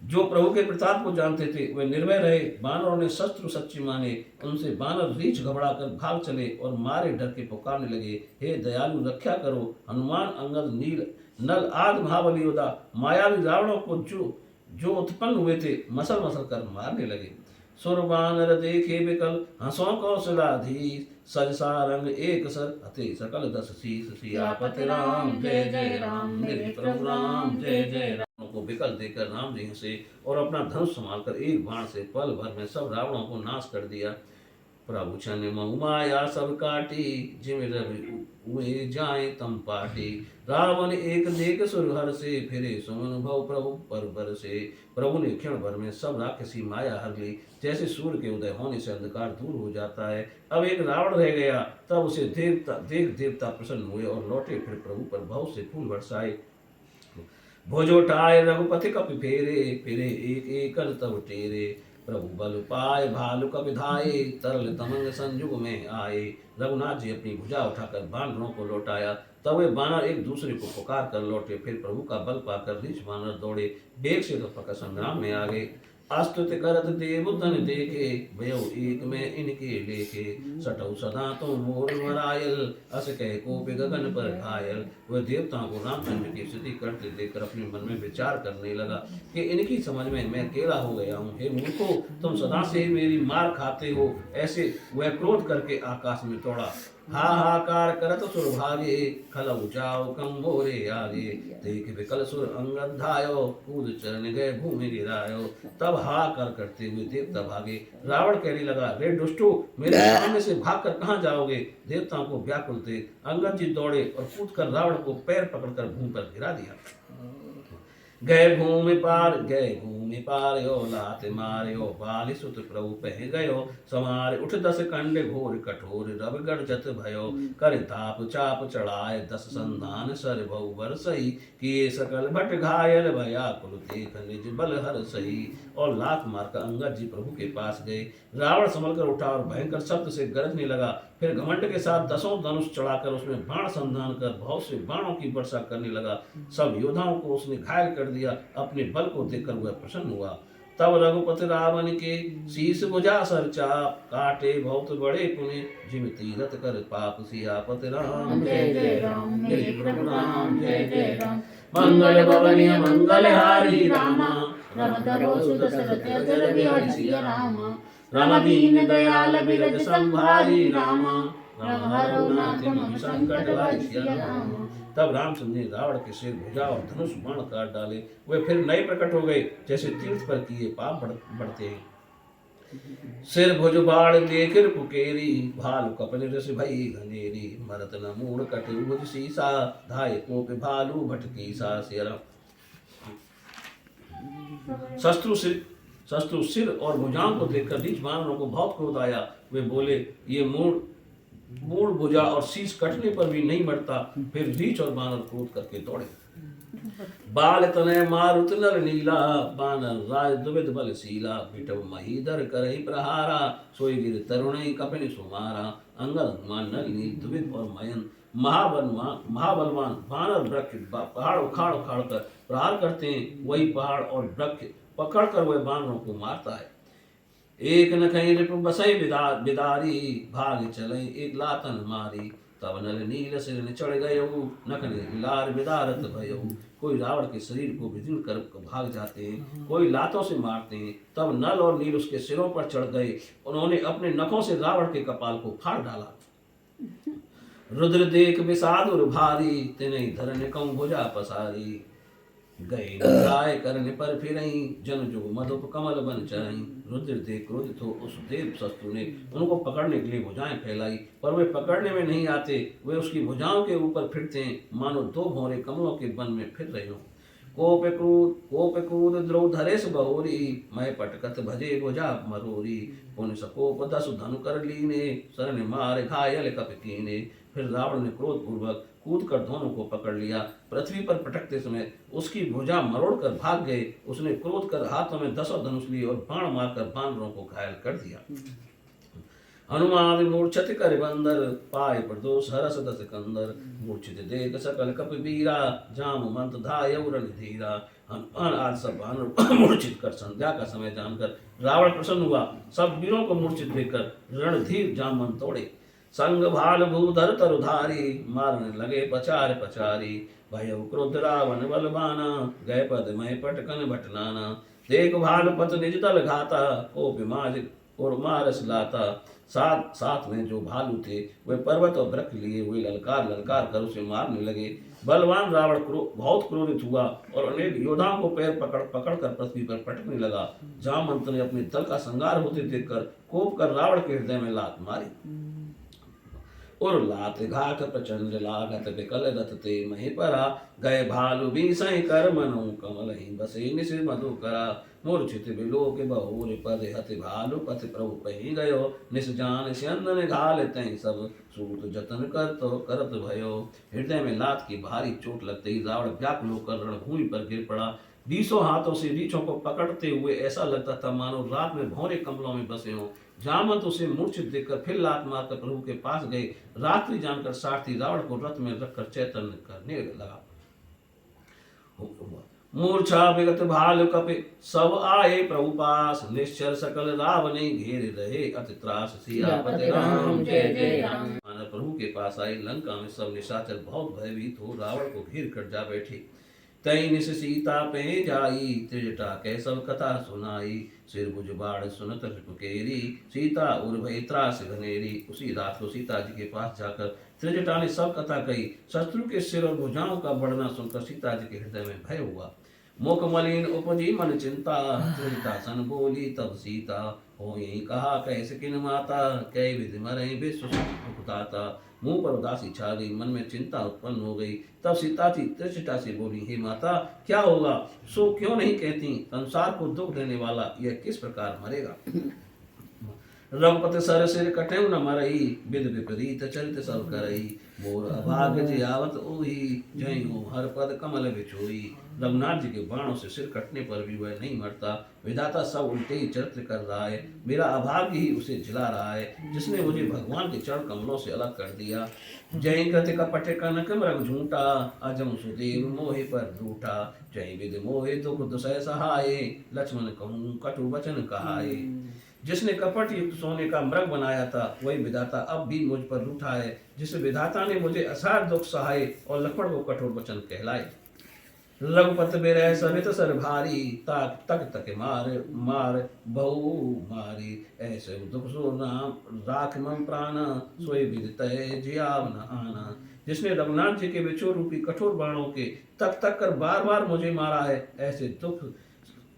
जो प्रभु के प्रताप को जानते थे वे निर्भय रहे। बानरों ने शस्त्र सच्ची माने, उनसे बानर रीछ घबरा कर भाग चले और मारे डर के पुकारने लगे, हे दयालु रक्षा करो। हनुमान अंगद नील नल आदि महाबली योद्धा मायावी रावणों को जो उत्पन्न हुए थे मसल मसल कर मारने लगे। सुर बानर देखे विकल हंसों कौशलाधीश। सज सारंग एक सर अति सकल दस शीस। सियापति राम जय जय राम मेरे प्रभु राम जय जय राम। को विकल देकर राम जी हंसे और अपना धनुष संभालकर एक बाण से पल भर में सब रावणों को नाश कर दिया। प्रभु छन महु माया सब काटी जिम रवि हुए जाए तम पाटी। रावण एक देख सुर हर से फिरे सुमन भव प्रभु पर से। प्रभु ने क्षण भर में सब राक्षसी माया हर ली, जैसे सूर्य के उदय होने से अंधकार दूर हो जाता है। अब एक रावण रह गया। तब उसे देवता प्रसन्न हुए और लौटे फिर प्रभु पर बहुत से फूल बरसाए। भुजोटाय रघुपति कपि फिरे एक एकल तब टेरे। प्रभु बल पाए भालु कपि धाये तरल तमंग संजुग में आए। रघुनाथ जी अपनी भुजा उठाकर बानरों को लौटाया। तब वे बानर एक दूसरे को पुकार कर लौटे। फिर प्रभु का बल पाकर रीछ बानर दौड़े, बेग से पकड़ संग्राम में आ गए। अस्तुति करत देव धन देखे भयो एक में इनके लेखे। सटौ सदा तो मोर मरायल अस कह कोपि गगन पर घायल। वह देवताओं को रामचंद्र की स्थिति करते देखकर अपने मन में विचार करने लगा कि इनकी समझ में मैं अकेला हो गया हूँ। हे मूर्खो, तुम सदा से मेरी मार खाते हो। ऐसे वह क्रोध करके आकाश में दौड़ा। हाहाकार करत सुर भागे खलउ जाओ कंबोरे आगे। देख विकल सुर अंगद धायो कूद चरण गए भूमि गिरायो। तब हाहाकार करते हुए देवता भागे। रावण कहने लगा, रे दुष्टो, मेरे सामने से भागकर कहाँ जाओगे। देवताओं को व्याकुल देख अंगद जी दौड़े और कूदकर रावण को पैर पकड़कर भूमि पर गिरा दिया। गए भूमि पार यो लात मार्यो बाली सुत प्रभु पह गयो। समार उठ दस कंड घोर कठोर रव गर्जत भयो। कर ताप चाप चढ़ाए दस संधान सर भव बर सही। किए सकल भट घायल भया कुल देख निज बल हर सही। और लात मारकर अंगद जी प्रभु के पास गए। रावण संभल कर उठा और भयंकर शब्द से गरजने लगा। फिर घमंड के साथ दसों धनुष चढ़ाकर उसमें बाण संधान कर बहुत से बाणों की वर्षा करने लगा। सब योद्धाओं को उसने घायल कर दिया। अपने बल को देखकर वह प्रसन्न हुआ। तब रघुपति रावण के शीस भुजा सर चाप काटे बहुत बड़े पुण्य जिम तीरथ कर पाप। सियापति राम जय जय राम मेरे प्रभु राम जय जय राम। मंगल भवनीय मंगलहारी रामा रमद्रभौ सुदशरथ अजर बिहारी सिया रामा। रम दीन दयाल बिरज संभारी रामा राम हरौ नाथ मम संकट हारि सिया राम। तब रामचंद्र ने रावण के सिर, भुजा और धनुष बाण काट डाले। वे फिर नए प्रकट हो गए, जैसे तीर्थ पर किए पाप बढ़ते हैं। सिर भुज बाण देख पुकेरी, भालु कपिल रस भई घनेरी। मरत न मूड़ कटु भुज सीसा, धाय कोप भालु भटकीसा। सिया शत्रु सिर और भुजाओं को देखकर रीछ वानरों को बहुत क्रोध आया। वे बोले, ये मूड़ भुजा और शीश कटने पर भी नहीं मरता। फिर रीछ और वानर क्रोध करके दौड़े। बाल तनय मारुत नर नीला, बानर राज दुविध बल शीला। बिटव महीधर करहि प्रहारा, सोई गिर तरुणि कपिन सुमारा। अंगद हनुमान नल नील दुविध और मयन, महाबलवान वानर वृक्ष पहाड़ उखाड़ उखाड़ कर प्रहार करते हैं। वही पहाड़ और वृक्ष पकड़ कर वह वानरों को मारता है। एक न कहीं रिपु बसई बिदारी, भाग चले एक लातन मारी। तब नल नील सिर ने चढ़ गयऊ, नखन लार बिदारत भयऊ। कोई रावण के शरीर को विदीर्ण कर भाग जाते हैं, कोई लातों से मारते हैं। तब नल और नील उसके सिरों पर चढ़ गए। उन्होंने अपने नखों से रावण के कपाल को फाड़ डाला। रुद्र देख विषादुर भारी, तिनहि धरन कहूँ भुजा पसारी। गए निराय करने पर फिरई, जन जो मधुप कमल बन चरई। रुद्र देख क्रोधित हो उस देव शत्रु ने उनको पकड़ने के लिए भुजाएं फैलाई, पर वे पकड़ने में नहीं आते। वे उसकी भुजाओं के ऊपर फिरते हैं, मानो दो भौरे कमलों के वन में फिर रहे हों। कोप क्रूर द्रोह धरेश बहोरी, मैं पटकत भजे भुजा मरोरी। पुन सकोप दसु धनु कर लीने, शरण मार घायल कप कीने। फिर रावण ने क्रोध पूर्वक कूद कर दोनों को पकड़ लिया। पृथ्वी पर पटकते समय उसकी भुजा मरोड़ कर भाग गए। उसने क्रोध कर हाथों में 10 धनुष लिए और बाण मारकर वानरों को घायल कर दिया। हनुमान मूर्छित कर बंदर, पाए प्रदोष हरस दस कंदर। मूर्छित देख सकल कपि वीरा, जाम मंत धायउ रण धीरा। हनुमान आज सब वानर मूर्छित कर संध्या का समय जानकर रावण प्रसन्न हुआ। सब वीरों को मूर्छित देखकर रणधीर जामवंत तोड़े। संग भाल भूधर तरुधारी, मारने लगे पचार पचारी। भयउ क्रोध रावण बलवाना, गए पद मय पटकन भटनाना। देख भालु पत निज दल घाता, को बिमाज और मारस लाता। साथ में जो भालू थे वे पर्वत और वृक्ष लिए हुए ललकार कर उसे मारने लगे। बलवान रावण बहुत क्रोधित हुआ और अनेक योद्धाओं को पैर पकड़ कर पृथ्वी पर पटकने लगा। जामवंत ने अपने दल का संहार होते देखकर कोप कर रावण के हृदय में लात मारी। और लात घात प्रचंड लागत विकल दत्ते मही परा। गए भालु बीसई कर मनु कमल ही बसे निश मधु करा। मूर्छित बिलोक बहुर पद हति भालु पति प्रभु पही गयो। निश जान स्यंदन घाल तय सब सूत जतन करत भयो। हृदय में लात की भारी चोट लगते ही रावण व्याकुल होकर रणभूमि पर गिर पड़ा। 20 हाथों से रीछों को पकड़ते हुए ऐसा लगता था मानो रात में भौरे कमलों में बसे हों। जामवंत उसे मूर्छित देखकर फिर लात मारकर प्रभु के पास गए। रात्रि जानकर सारथी रावण को रथ में रखकर चैतन्य करने लगा। मूर्छा विगत भालु कपि सब आए प्रभु पास। निश्चर सकल रावण घेर रहे अति त्रास। सियापति राम जय जय राम। प्रभु के पास आई। लंका में सब निशाचर बहुत भयभीत हो रावण को घेर कर जा बैठे। तई निश सीता पे जाई, त्रिजटा कह सब कथा सुनाई। सिर भुज बाढ़ सुनत पुकेरी, सीता उर भई त्रास घनेरी। उसी रात को सीता जी के पास जाकर त्रिजटा ने सब कथा कही। शत्रु के सिर और भुजाओं का बढ़ना सुनकर सीता जी के हृदय में भय हुआ। मुख मलिन उपजी मन चिंता, त्रिजटा सन बोली तब सीता। हो यही कहा कैसे किन माता, कै विधि मरई विश्व सुखदाता। मुंह पर उदासी छा गई, मन में चिंता उत्पन्न हो गई। तब सीता जी त्रिजटा से बोली, हे माता क्या होगा, सो क्यों नहीं कहती। संसार को दुख देने वाला यह किस प्रकार मरेगा। रघुपति सर सिर कटहु न मरई, विध विपरीत चरित सब करई। मोर अभाग्य जियावत ओही, जय हो हर पद कमल बिछोई। रघुनाथ जी के बाणों से सिर कटने पर भी वह नहीं मरता। विधाता सब उल्टे ही चरित्र कर रहा है। मेरा अभाग्य ही उसे जिला रहा है, जिसने मुझे भगवान के चरण कमलों से अलग कर दिया। जय कृति कपट कनक मृग झूठा, अजम सुदेव मोहि पर रूठा। जय विधि मोहि दुख दुसह सहाय, लक्ष्मण कहूँ कटु वचन कहाय। जिसने कपट युक्त सोने का मृग बनाया था वही विधाता अब भी मुझ पर रूठा है। जिस विधाता ने मुझे असार दुख सहाय और लक्ष्मण को कठोर वचन कहलाए। रघुपत बिरह सरित सर भारी, ताक तक तक मार मार बहु मारी। ऐसे दुख सो राम राख मम प्राण, सोई विद तय जियाव न आना। जिसने रघुनाथ जी के बिच्छू रूपी कठोर बाणों के तक तक कर बार बार मुझे मारा है, ऐसे दुख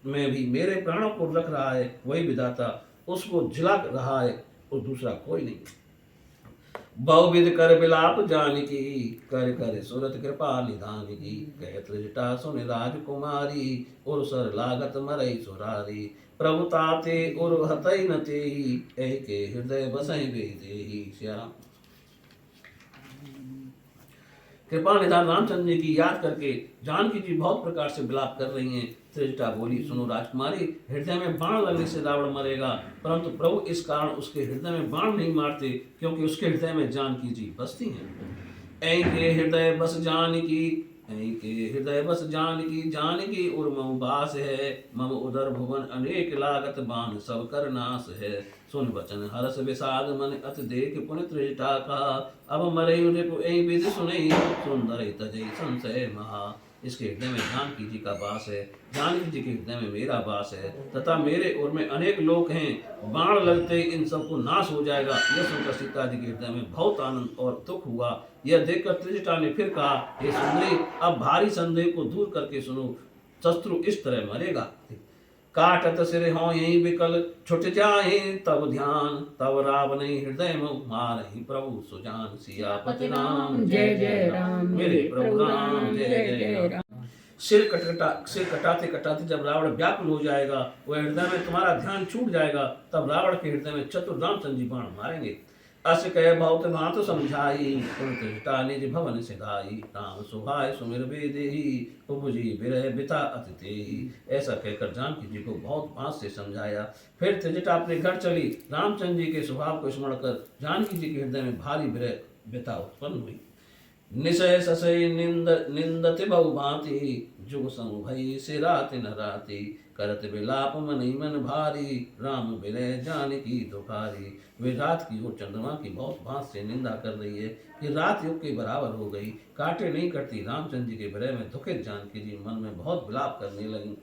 में भी मेरे प्राणों को रख रहा है, वही विधाता उसको झिला रहा है, और दूसरा कोई नहीं। बहुविध कर बिलाप जानकी, कर कर सुरत कृपा निधान की। कहत जटा सुन राजकुमारी, उर सर लागत मरई सुरारी। प्रभु ताते उर हतई न तेहि, एहि के हृदय बसहि बेदेहि। श्याम कृपा निधान रामचंद्र जी की याद करके जानकी जी बहुत प्रकार से विलाप कर रही हैं। त्रिजटा बोली, सुनो राजकुमारी, हृदय में बाण लगने से रावण मरेगा, परंतु प्रभु इस कारण उसके हृदय में बाण नहीं मारते, क्योंकि उसके हृदय में जानकी जी बसती हैं। ऐ के हृदय बस जानकी, ऐ के हृदय बस जानकी। जानकी उर मम बास है, मम उदर भुवन अनेक लागत बाण सब कर नाश है। सुन वचन हरस विषाद मन अत देख पुन त्रिजटा का। अब मरे रिपु ऐ विधि सुनई, सुंदर तजई संशय महा। इसके हृदय में जानकी जी का वास है, जानकी जी के हृदय में मेरा वास है, तथा मेरे ओर में अनेक लोग हैं। बाण लगते इन सबको नाश हो जाएगा। यह सुनकर सीता जी के हृदय में बहुत आनंद और दुख हुआ। यह देखकर त्रिजटा ने फिर कहा, हे सुंदरी, अब भारी संदेह को दूर करके सुनो, शत्रु इस तरह मरेगा। काटत सिर हो यही विकल, छुट जाए तब ध्यान। तब रावण हृदय में मारहि प्रभु सुजान। सियापति राम जय जय राम, मेरे प्रभु राम जय जय राम। सिर कटाते कटाते जब रावण व्याकुल हो जाएगा, वह हृदय में तुम्हारा ध्यान छूट जाएगा, तब रावण के हृदय में चतुर रामचंद्र जी बाण मारेंगे। अस कह बहुत भांत समझाई, त्रिजटा निज भवन सिधाई। राम सुभाय सुमिर बेदेहि, उपजी बिरह बिता अति तेहि। ऐसा कहकर जानकी जी को बहुत भांत से समझाया। फिर त्रिजटा अपने घर चली। रामचंद्र जी के स्वभाव को स्मरण कर जानकी जी के हृदय में भारी बिरह बिता उत्पन्न हुई। निशय ससय निंदति बहु भांति, जुग समु भई सिराति न राति। करत विलाप मनहि मन भारी, राम विरह जानकी दुखारी। वे रात की ओर चंद्रमा की बहुत भांत से निंदा कर रही है कि रात युग के बराबर हो गई, काटे नहीं करती। रामचंद्र जी के विरह में दुखित जानकी जी मन में बहुत विलाप करने लगी।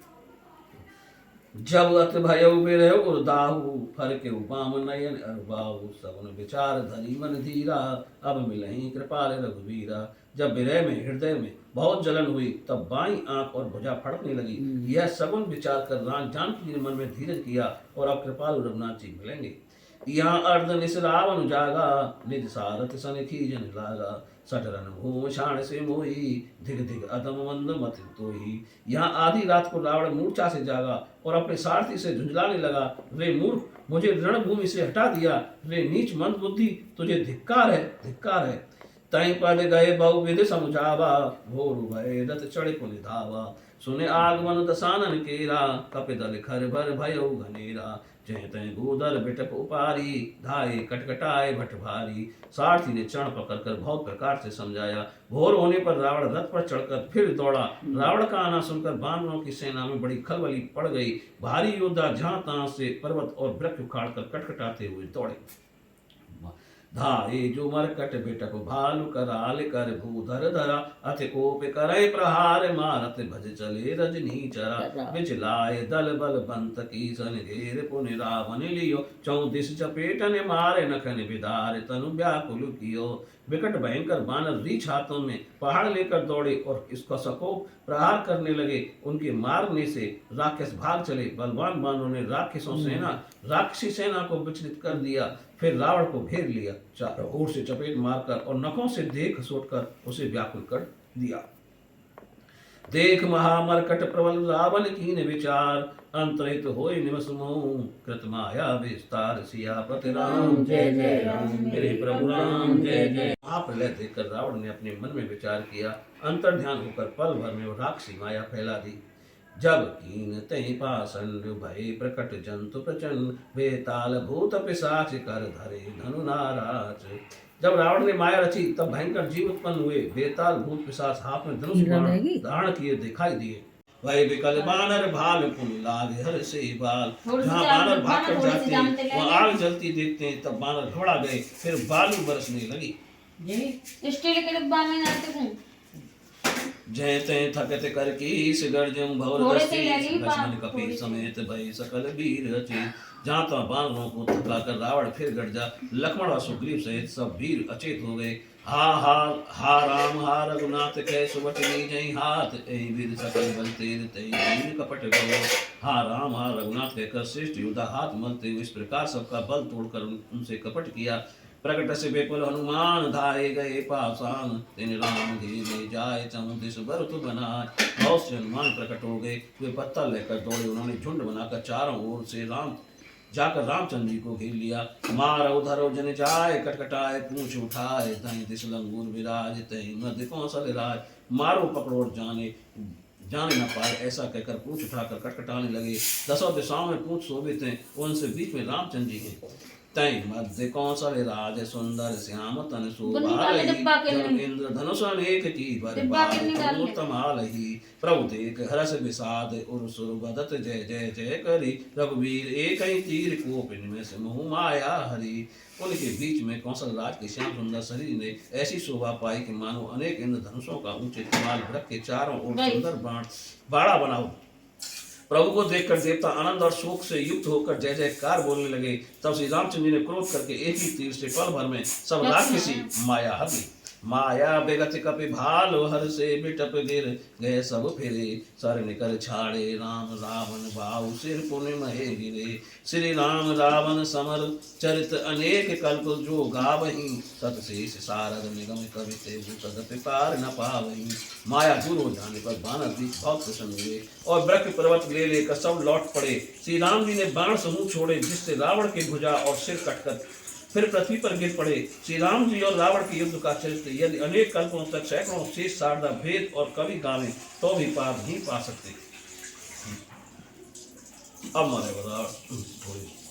जब अत भयउ बिरह उर्दाहु, फर के उपाम नयन अरबाहु। सगुन विचार धरी मन धीरा, अब मिलहि कृपाल रघुवीरा। जब विरह में हृदय में बहुत जलन हुई, तब बाईं आंख और भुजा फड़कने लगी। यह सगुन विचार कर जानकी जी ने मन में धीरज किया, और अब कृपाल रघुनाथ जी मिलेंगे। यहाँ अर्ध निस रावण जागा, निज सारथ सन खीजन लागा। सटरन भूम शाण से मोही, धिग धिग अदम मंद मत तोही। यहाँ आधी रात को रावण मूर्छा से जागा और अपने सारथी से झुंझलाने लगा, रे मूर्ख, मुझे रणभूमि से हटा दिया। रे नीच मंद बुद्धि, तुझे धिक्कार है, धिक्कार है। तई पद गए बहुविध समझावा, भोर भय रथ चढ़े पुनि धावा। सुने आगमन दसानन केरा, कपिदल खर भर भयउ घनेरा। जय तय गोदर बिटप उपारी, धाये कटकटाए भट भारी। सारथी ने चरण पकड़कर बहुत प्रकार से समझाया। भोर होने पर रावण रथ पर चढ़कर फिर दौड़ा। रावण का आना सुनकर बानरों की सेना में बड़ी खलबली पड़ गई। भारी योद्धा जहां तहां से पर्वत और वृक्ष उखाड़कर कटकटाते हुए दौड़े। धाये जो मरकट बिटप भालु कराल कर भूधर धरा। अति कोप करे प्रहार, मारत भज चले रजनी चरा। बिचलाए दल बल बंत की सन घेर, पुनि रावण लियो। चौदिस चपेटन मारे, नखन विदार तनु व्याकुल कियो। विकट भयंकर बानर रीछ हाथों में पहाड़ लेकर दौड़े और इसका सकोप प्रहार करने लगे। उनके मारने से राक्षस भाग चले। बलवान बानरों ने राक्षसी सेना को विचलित कर दिया। फिर रावण को घेर लिया, चारों ओर से चपेट मारकर और नखों से देह खसोटकर उसे व्याकुल कर दिया। देख महामरकट प्रबल रावण कीन विचार, अंतरित होय निवस मोह, कृत माया विस्तार। सियापति राम जय जय राम, मेरे प्रभु राम जय जय। प्रलय देखकर रावण ने अपने मन में विचार किया। अंतर ध्यान होकर पल भर में वो राक्षसी माया फैला दी। जब कीन तहि पासन, भय प्रकट जंतु प्रचंड। बेताल भूत पिशाच कर धरे धनु नाराज। जब रावण ने माया रची, तब भयंकर जीव उत्पन्न हुए। बेताल भूत पिशाच हाथ में धनुष बाण धारण किए दिखाई दिए। वही विकल बानर भाल, पुनि लागे हर से बाल। जहाँ बानर भाग कर जाते वहाँ आग जलती देखते हैं, तब बानर घबरा गए। फिर बालू बरसने लगी। स्टील के डिब्बा में जय तय थकत कर की सिगर्जं भवर थोड़े से दस्ती ले ली लक्ष्मण बाप, कपि थोड़े से। समेत भई सकल वीर रचे। जहाँ तहाँ बानरों को थकाकर रावण फिर गरजा, लक्ष्मण और सुग्रीव सहित सब वीर अचेत हो गए। हा राम हा रघुनाथ कै सुबट लीजहि हाथ, ऐ वीर सकल बल तेज तै दीन कपट गयो। हा राम हा रघुनाथ कहकर श्रेष्ठ योद्धा हाथ मलते हुए इस प्रकार सबका बल तोड़कर उनसे कपट किया। प्रकट से बेकुल हनुमान धाये गए पासान, तिन राम घेरे जाए चहु दिस बरतु बनाए। बहुत से हनुमान प्रकट हो गए, वे पत्ता लेकर दौड़े, उन्होंने झुंड बनाकर चारों ओर से जाकर रामचंद्र जी को घेर लिया। मारो धरो जन जाए कटकटाए, पूंछ उठाए धई दिस लंगूर विराज, तई मध्य कौशल राज। मारो पकड़ो जाने न पाए, ऐसा कहकर पूंछ उठाकर कटकटाने लगे। दसों दिशाओं में पूंछ शोभित हैं, उनसे बीच में रामचंद्र जी हैं। तय मध्य कौशल राज सुंदर श्याम तन शोभा रही, इंद्र धनुष अनेक की बरपालही। प्रभु देख हरस विषाद उर सुर बदत जय जय जय करी, रघुवीर एक ही तीर कोपिन में से मोह माया हरि। उनके बीच में कौशल राज के श्याम सुंदर शरीर ने ऐसी शोभा पाई कि मानो अनेक इंद्र धनुषों का ऊंचे कमाल रख के चारों ओर सुंदर बाड़ा बनाओ। प्रभु को देखकर देवता आनंद और शोक से युक्त होकर जय जयकार बोलने लगे। तब श्री रामचंद्र जी ने क्रोध करके एक ही तीर से पल भर में सब राक्षसी माया हर ली। माया बेगत कपि भाल हर से बिटप गिर गए सब फिरे, सर निकर छाड़े राम रावण बाहु सिर पुनि महे गिरे। श्री राम रावण समर चरित अनेक कल्प जो गावही, सत शेष सारद निगम कविते तदपि पार न पावही। माया दूर हो जाने पर बानर भी बहुत प्रसन्न हुए और वृक्ष पर्वत ले लेकर सब लौट पड़े। श्री राम जी ने बाण समूह छोड़े, जिससे रावण की भुजा और सिर कटकर फिर पृथ्वी पर गिर पड़े। श्री राम जी और रावण के युद्ध का चरित्र यदि अनेक कल्पों तक सैकड़ों शेष शारदा भेद और कवि गावे तो भी पार नहीं पा सकते। अब मारे बता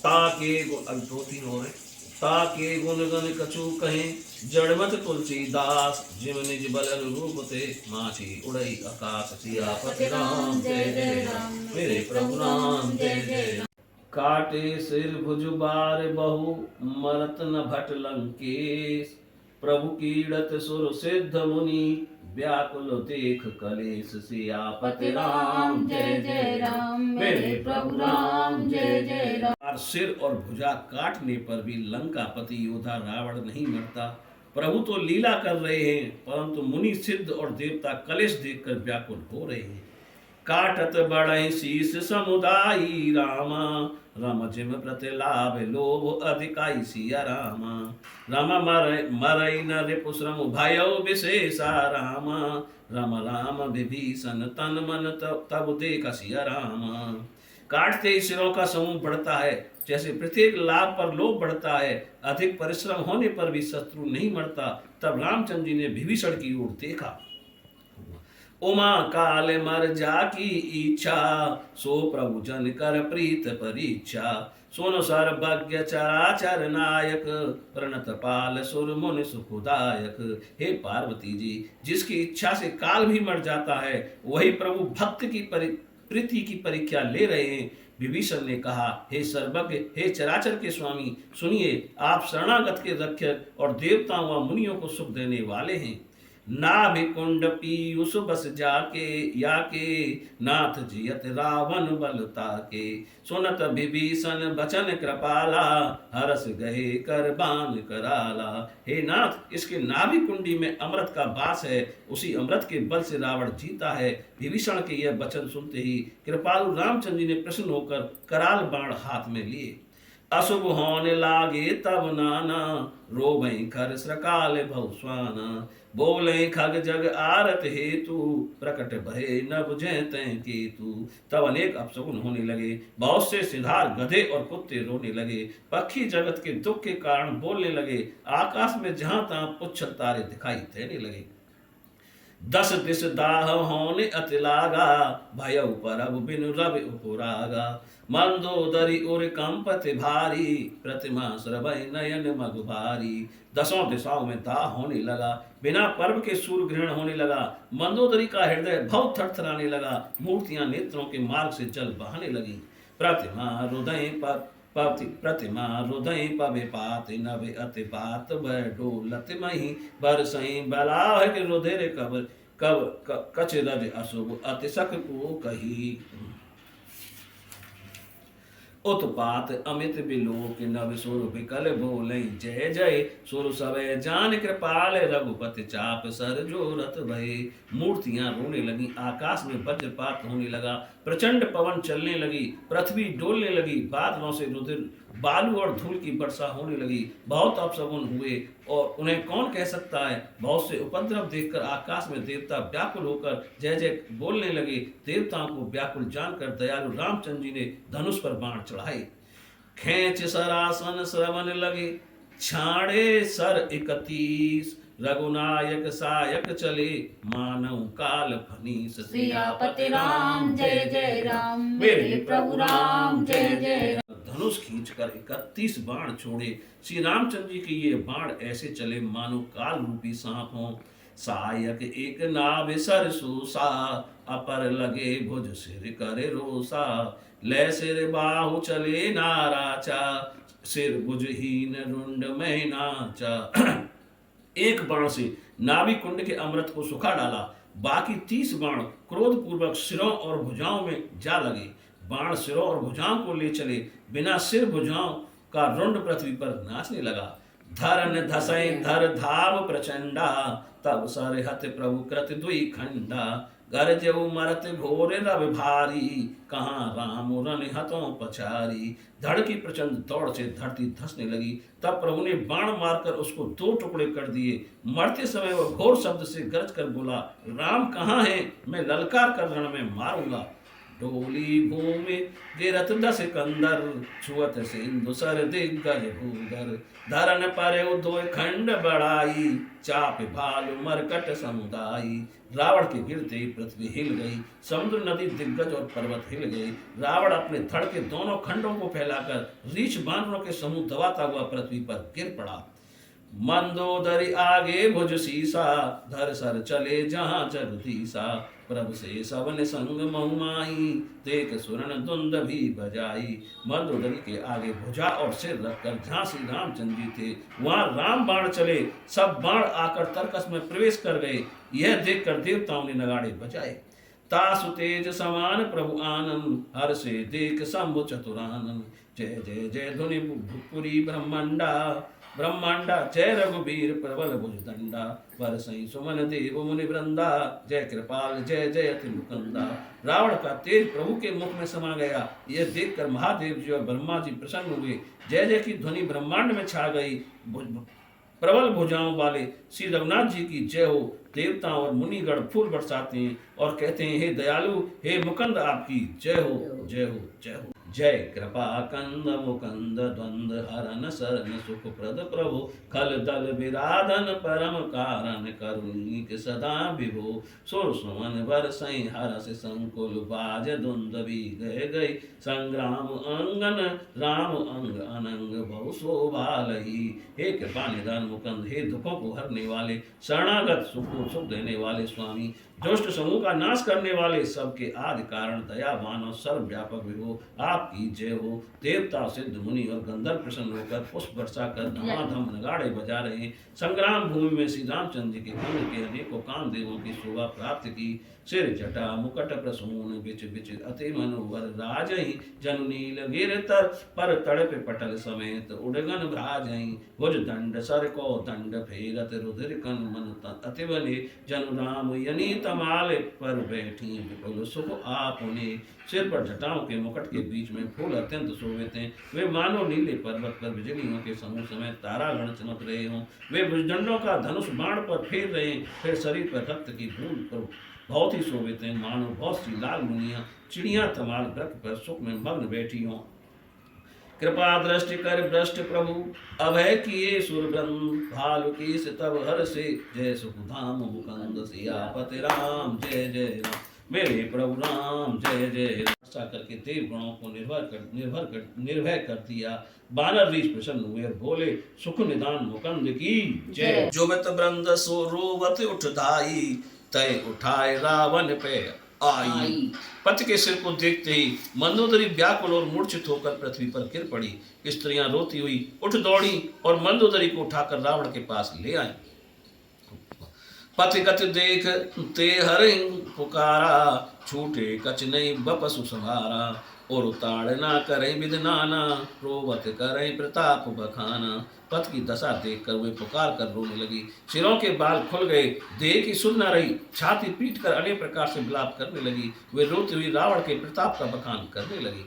ताके अब 2-3 हो रहे। ताके गुण गण कछु कहें जड़मत तुलसीदास, जिम निज बल रूप ते माछी उड़ई आकाश। सियापति राम जय जय राम, मेरे प्रभु राम जय जय राम। काटे सिर भुज बार बहु मरत न भट लंकेश, प्रभु कीड़त सुर सिद्ध मुनि व्याकुल देख कलेश। सियापति राम जय जय राम, मेरे प्रभु राम जय जय राम। सिर और भुजा काटने पर भी लंकापति योद्धा रावण नहीं मरता। प्रभु तो लीला कर रहे हैं, परंतु मुनि सिद्ध और देवता कलेश देखकर व्याकुल हो रहे हैं। काटत बढ़ई शीस समुदायी रामा, रम जिम प्रतिलाभ लोभ अधिकाई सिया रामा। रम मरई न रिपुश्रम भयो विशेषा रामा, रम राम विभीषण तन मन तब देख सिया रामा। काटते ही सिरों का समूह बढ़ता है, जैसे प्रत्येक लाभ पर लोभ बढ़ता है। अधिक परिश्रम होने पर भी शत्रु नहीं मरता। तब रामचंद्र जी ने विभीषण की ओर देखा। उमा काल मर जाकी इच्छा, सो प्रभु जन कर प्रीत परीक्षा। सोन सर्वज्ञ चराचर नायक, प्रणत पाल सुर मुनि सुखदायक। हे पार्वती जी, जिसकी इच्छा से काल भी मर जाता है, वही प्रभु भक्त की प्रीति की परीक्षा ले रहे हैं। विभीषण ने कहा, हे सर्वज्ञ, हे चराचर के स्वामी, सुनिए, आप शरणागत के रक्षक और देवताओं व मुनियों को सुख देने वाले हैं। नाभि कुंड पीयूष बस जाके, याके नाथ जियत रावण बलता के। सुनत विभीषण बचन कृपाला, हरस गहे कर बान कराला। हे नाथ, इसके नाभि कुंडी में अमृत का वास है, उसी अमृत के बल से रावण जीता है। विभीषण के यह वचन सुनते ही कृपालु रामचंद्र जी ने प्रसन्न होकर कराल बाण हाथ में लिए। अशुभ होने लागे तब नाना, रोबई खर सकाल भवस्वाना। बोले खग जग आरत हेतु, प्रकट भय न बुझे तय केतु। तब अनेक अपशकुन होने लगे, बहुत से सिधार गधे और कुत्ते रोने लगे। पक्षी जगत के दुख के कारण बोलने लगे, आकाश में जहां तहां पुच्छल तारे दिखाई देने लगे। 10 दिस दाह होने अति लागा, भय परब बिनु रवि उपरागा। मंदोदरी उर कंपति भारी, प्रतिमा श्रवै नयन मगुभारी। 10 दिशाओं में दाह होने लगा, बिना पर्व के सूर्य ग्रहण होने लगा। मंदोदरी का हृदय भव थरथराने लगा, मूर्तियां नेत्रों के मार्ग से जल बहाने लगी। प्रतिमा हृदय पवे पात, नवे अति पात डोलत मही बरसई बलाह के रुधिर कछ रज अशुभ अतिशक को कही। उत्पात अमित बिलोक नव सुर विकल बोले जय जय। सुर सवै जान कृपाल रघुपति चाप सर जो रथ भये। मूर्तियां रोने लगी, आकाश में वज्रपात होने लगा, प्रचंड पवन चलने लगी, पृथ्वी डोलने लगी, बादलों से रुधिर बालू और धूल की वर्षा होने लगी। बहुत अपशगुन हुए और उन्हें कौन कह सकता है। बहुत से उपद्रव देखकर आकाश में देवता व्याकुल होकर जय जय बोलने लगे। देवताओं को व्याकुल जानकर दयालु रामचंद्र जी ने धनुष पर बाण चढ़ाए। खेच सरासन श्रवण लगे, छाड़े सर 31। रघुनायक सायक चले, मानव काल फनीस। सियापति राम जय जय राम, मेरे प्रभु राम जय जय राम। धनुष खींचकर 31 बाण छोड़े। श्री रामचंद्र जी के ये बाण ऐसे चले मानो काल रूपी सांप हो। सायक एक नाभ सर सूसा, अपर लगे भुज सिर करे रोसा। ले सिर बाहु चले नाराचा, सिर भुजहीन रुंड में नाचा। एक बाण से नाभि कुंड के अमृत को सुखा डाला, बाकी 30 बाण क्रोध पूर्वक सिरों और भुजाओं में जा लगे। बाण सिरों और भुजाओं को ले चले, बिना सिर भुजाओं का रुंड पृथ्वी पर नाचने लगा। धरन धसै धर धाव प्रचंडा, तब सर हत प्रभु कृत दुई खंडा। गरजऊ मरत घोर रव भारी, कहाँ राम रन हतों पछारी। धड़ की प्रचंड दौड़ से धरती धंसने लगी। तब प्रभु ने बाण मारकर उसको 2 टुकड़े कर दिए। मरते समय वह घोर शब्द से गरज कर बोला, राम कहाँ है, मैं ललकार कर रण में मारूंगा। डोली भूमि गिरत 10 कंदर, छुअत सिंधु सर दिग्गज भूधर। धरन पर उदोय खंड बढ़ाई, चाप भालु मरकट समुदाई। रावण के गिरते ही पृथ्वी हिल गई, समुद्र नदी दिग्गज और पर्वत हिल गए। रावण अपने धड़ के दोनों खंडों को फैलाकर रीछ बानरों के समूह दबाता हुआ पृथ्वी पर गिर पड़ा। मंदोदरी आगे भुज सीसा, धर सर चले जहां जगदीसा। प्रभु से सवन संग महुमाई, देख सुरन धुंद भी बजाई। मंदोदरी के आगे भुजा और सिर रखकर जहां श्री रामचंद्र जी थे वहां राम बाण चले। सब बाण आकर तरकस में प्रवेश कर गए। यह देखकर देवताओं ने नगाड़े बजाए। तासु तेज समान प्रभु आनंद, हर से देख शंभु चतुरानंद। जय जय जय ध्वनि पुरी ब्रह्मांडा, ब्रह्मांडा जय रघुबीर प्रबल भुजदंडा। बरसई सुमन देव मुनि वृंदा, जय कृपाल जय जयति मुकुंदा। रावण का तेज प्रभु के मुख में समा गया। यह देखकर महादेव जी और ब्रह्मा जी प्रसन्न हुए। जय जय की ध्वनि ब्रह्मांड में छा गई। प्रबल भुजाओं वाले श्री रघुनाथ जी की जय हो। देवता और मुनिगण फूल बरसाते हैं और कहते हैं, हे दयालु, हे मुकुंद, आपकी जय हो, जय हो, जय हो। जय कृपा कंद मुकुंद द्वंद हरन शरण सुख प्रद प्रभु। खल दल विराधन परम कारण, करुणिक सदा विभो। सुर सुमन बरसई हरस संकुल, बाज दुंदवी गए गई। संग्राम अंगन राम अंग अनंग, बहु शोभा लही। हे कृपा निधान मुकुंद, हे दुखों को हरने वाले, शरणागत सुख को सुख देने वाले स्वामी, दुष्ट समूह का नाश करने वाले, सबके आदि कारण, दयावान और सर्वव्यापक विभो, आपकी जय हो। देवता सिद्ध मुनि और गंधर्व प्रसन्न होकर पुष्प वर्षा कर धमाधम नगाड़े बजा रहे हैं। संग्राम भूमि में श्री रामचंद्र जी के अंग के अनेकों कामदेवों की शोभा प्राप्त की। सिर जटा मुकट प्रसून, बिच बिच अति मनोवर राजई। जनु नील गिरतर पर तड़प पटल समेत, उड़गन भ्राजई। भुज दंड सर को दंड फेरत, रुधिर कन मन अति बले। जनु राम यनी तमाल पर बैठी, विपुल सुख आपने। सिर पर जटाओं के मुकट के बीच में फूल अत्यंत शोभित हैं। वे मानो नीले पर्वत पर बिजलियों के समूह समेत तारागण चमक रहे हों। वे भुजदंडों का धनुष बाण पर फेर रहे हैं, फिर शरीर पर रक्त की बूंद पर बहुत ही शोभित हैं। मानो बहुत सी लाल मुनियां चिड़ियां तमाल वृक्ष पर सुख में मग्न बैठी हों। कृपा दृष्टि कर भ्रष्ट प्रभु, अभय किए सुरवृंद। भालु की तब हर से, जय सुखधाम मुकुंद। सियापति राम जय जय राम, मेरे प्रभु राम जय जय राम। वर्षा करके देव गणों को निर्भय कर दिया। बानर रीछ प्रसन्न हुए और बोले, सुख निदान मुकुंद की जय। जोबत वृंद सो रोवत उठ धाई, तय उठाए रावण पे आई। पति के सिर को देखते ही मंदोदरी व्याकुल और मूर्छित होकर पृथ्वी पर गिर पड़ी। स्त्रियां रोती हुई उठ दौड़ी और मंदोदरी को उठाकर रावण के पास ले आई। पति कति देख ते हरि पुकारा, छूटे कछ नहीं बपसु संभारा। और उताड़ ना करें विध नाना, प्रोवत करें प्रताप बखाना। पथ की दशा देखकर वे पुकार कर रोने लगी। सिरों के बाल खुल गए, देह की सुध न रही, छाती पीट कर अनेक प्रकार से विलाप करने लगी। वे रोती हुई रावण के प्रताप का बखान करने लगी।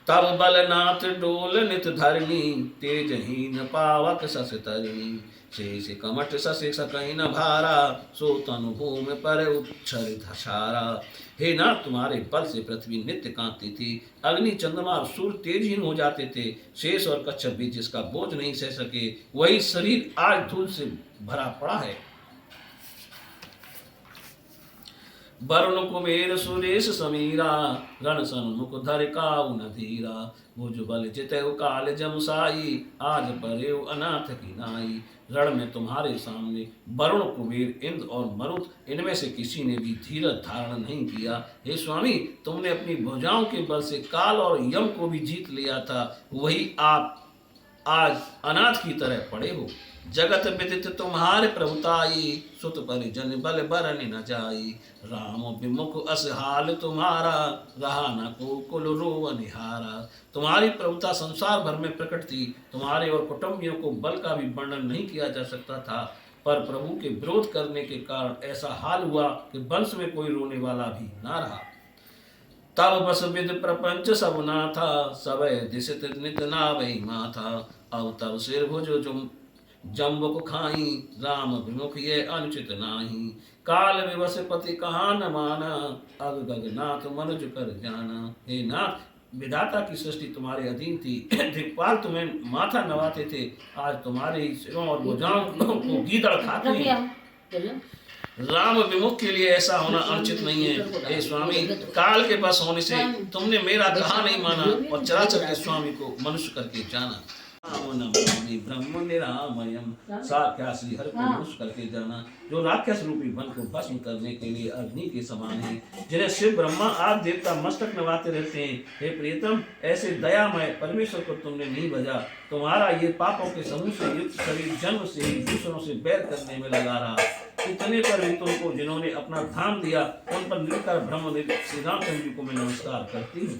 तब बलनाथ डोल नित धरनी, तेजहीन पावक सस तरनी। शेष कमठ ससे सकई न भारा, सो तनु भूमि पर उच्छरित हसारा। हे नाथ, तुम्हारे बल से पृथ्वी नित्य कांपती थी, अग्नि चंद्रमा और सूर्य तेजहीन हो जाते थे। शेष और कच्छप भी जिसका बोझ नहीं सह सके, वही शरीर आज धूल से भरा पड़ा है। वरुण कुबेर सुरेश समीरा, रण सन्मुख धर काऊ न धीरा। भुज बल जितैउ काल जमसाई, आज परेउ अनाथ की नाई। रण में तुम्हारे सामने वरुण कुबेर इंद्र और मरुत, इनमें से किसी ने भी धीरज धारण नहीं किया। हे स्वामी, तुमने अपनी भुजाओं के बल से काल और यम को भी जीत लिया था, वही आप आज अनाथ की तरह पड़े हो। जगत विदित तुम्हारे प्रभुताई, सुत परिजन बल बरन न जाई। राम विमुख अस हाल तुम्हारा, रहा न को कुल रोव निहारा। तुम्हारी प्रभुता संसार भर में प्रकट थी, तुम्हारे और कुटुंबियों को बल का भी वर्णन नहीं किया जा सकता था। पर प्रभु के विरोध करने के कारण ऐसा हाल हुआ कि वंश में कोई रोने वाला भी ना रहा। तब बस विद प्रपंच सब ना था, सबय दिशित नित नावई माथा। अब तब सिर भुज जुम जम्बुक खाई, राम विमुख ये अनुचित नाही। काल विवश पति कहा न माना, अग गगनाथ मनुज कर जाना। हे नाथ, विधाता की सृष्टि तुम्हारे अधीन थी, दिक्पाल तुम्हें माथा नवाते थे, आज तुम्हारे ही सिरों और भुजाओं को गीदड़ खाती है। राम विमुख के लिए ऐसा होना अनुचित नहीं है। हे स्वामी, काल के बस होने से तुमने मेरा कहा नहीं माना और चराचर के स्वामी को मनुष्य करके जाना। ब्रह्म निरामयम, साख्या श्री हरि को मनुष्य करके जाना, जो राक्षस रूपी वन को भस्म करने के लिए अग्नि के समान है, जिन्हें शिव ब्रह्मा आदि देवता मस्तक नवाते रहते हैं। हे प्रियतम, ऐसे दयामय परमेश्वर को तुमने नहीं भजा। तुम्हारा ये पापों के समूह से युक्त शरीर जन्म से ही दूसरों से बैर करने में लगा रहा। इतने पर भी तुमको जिन्होंने अपना धाम दिया, उन पर निरंतर ब्रह्म श्री रामचंद्र जी को मैं नमस्कार करती हूँ।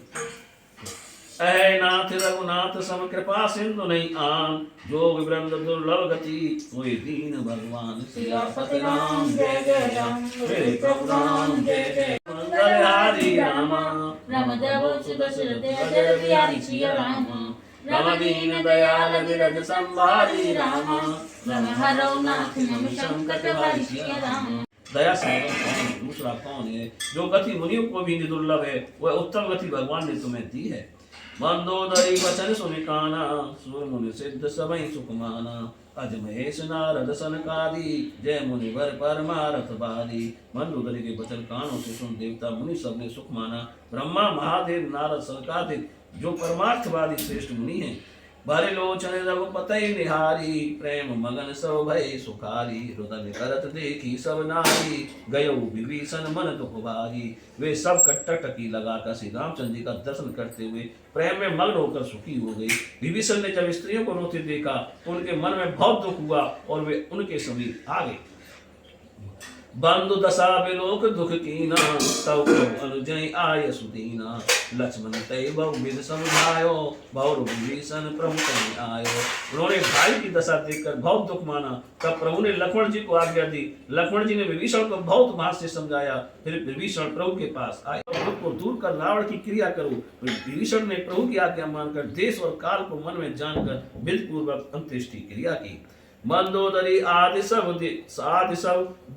ऐ नाथ रघुनाथ सम कृपा सिंधु नहीं आन, जो विवृंद दुर्लभ गति कोई दीन भगवान। सियापति राम जय जय राम, मेरे प्रभु राम जय जय। मंगलहारी रामा, रमदेव सुदशरथ अजर बिहारी सिया रामा। रम दीन दयाल विरज संभारी रामा, रम हरौ नाथ मम संकट हरि सिया रामा। दया सागर कौन, दूसरा कौन है जो गति मुनियों को भी दुर्लभ है, वह उत्तम गति भगवान ने तुम्हें दी है। मंदोदरी वचन सुनिकाना, सुर मुनि सिद्ध सबई सुखमाना। अज महेश नारद सनकादि, जय मुनि वर परमारथ बादी। मंदोदरी के वचन कानों से सुन देवता मुनि सब ने सुख माना। ब्रह्मा महादेव नारद सनकादिक जो परमार्थवादी श्रेष्ठ मुनि हैं, भरे लोचन रघुपति निहारी। प्रेम मगन सब भय सुखारी, हृदय करत देखी सब नारी। गयो विभीषण मन दुख भारी, वे सब कटकटी लगाकर श्री रामचंद्र जी का दर्शन करते हुए प्रेम में मग्न होकर सुखी हो गई। विभीषण ने जब स्त्रियों को रोते देखा तो उनके मन में बहुत दुख हुआ और वे उनके समीप आ गए। बंधु दशा विलोक दुख कीना, तब प्रभु अनुजय आय सुदीना। लक्ष्मण तय बहुविध समझायो, बहु विभीषण प्रभु कहीं आयो। उन्होंने भाई की दशा देखकर बहुत दुख माना, तब प्रभु ने लक्ष्मण जी को आज्ञा दी। लक्ष्मण जी ने विभीषण को बहुत भाष्य से समझाया। फिर विभीषण प्रभु के पास आए, दुख को दूर कर रावण की क्रिया करो। विभीषण ने प्रभु की आज्ञा मानकर देश और काल को मन में जानकर विधि पूर्वक अंत्येष्टि क्रिया की। मंदोदरी आदि सब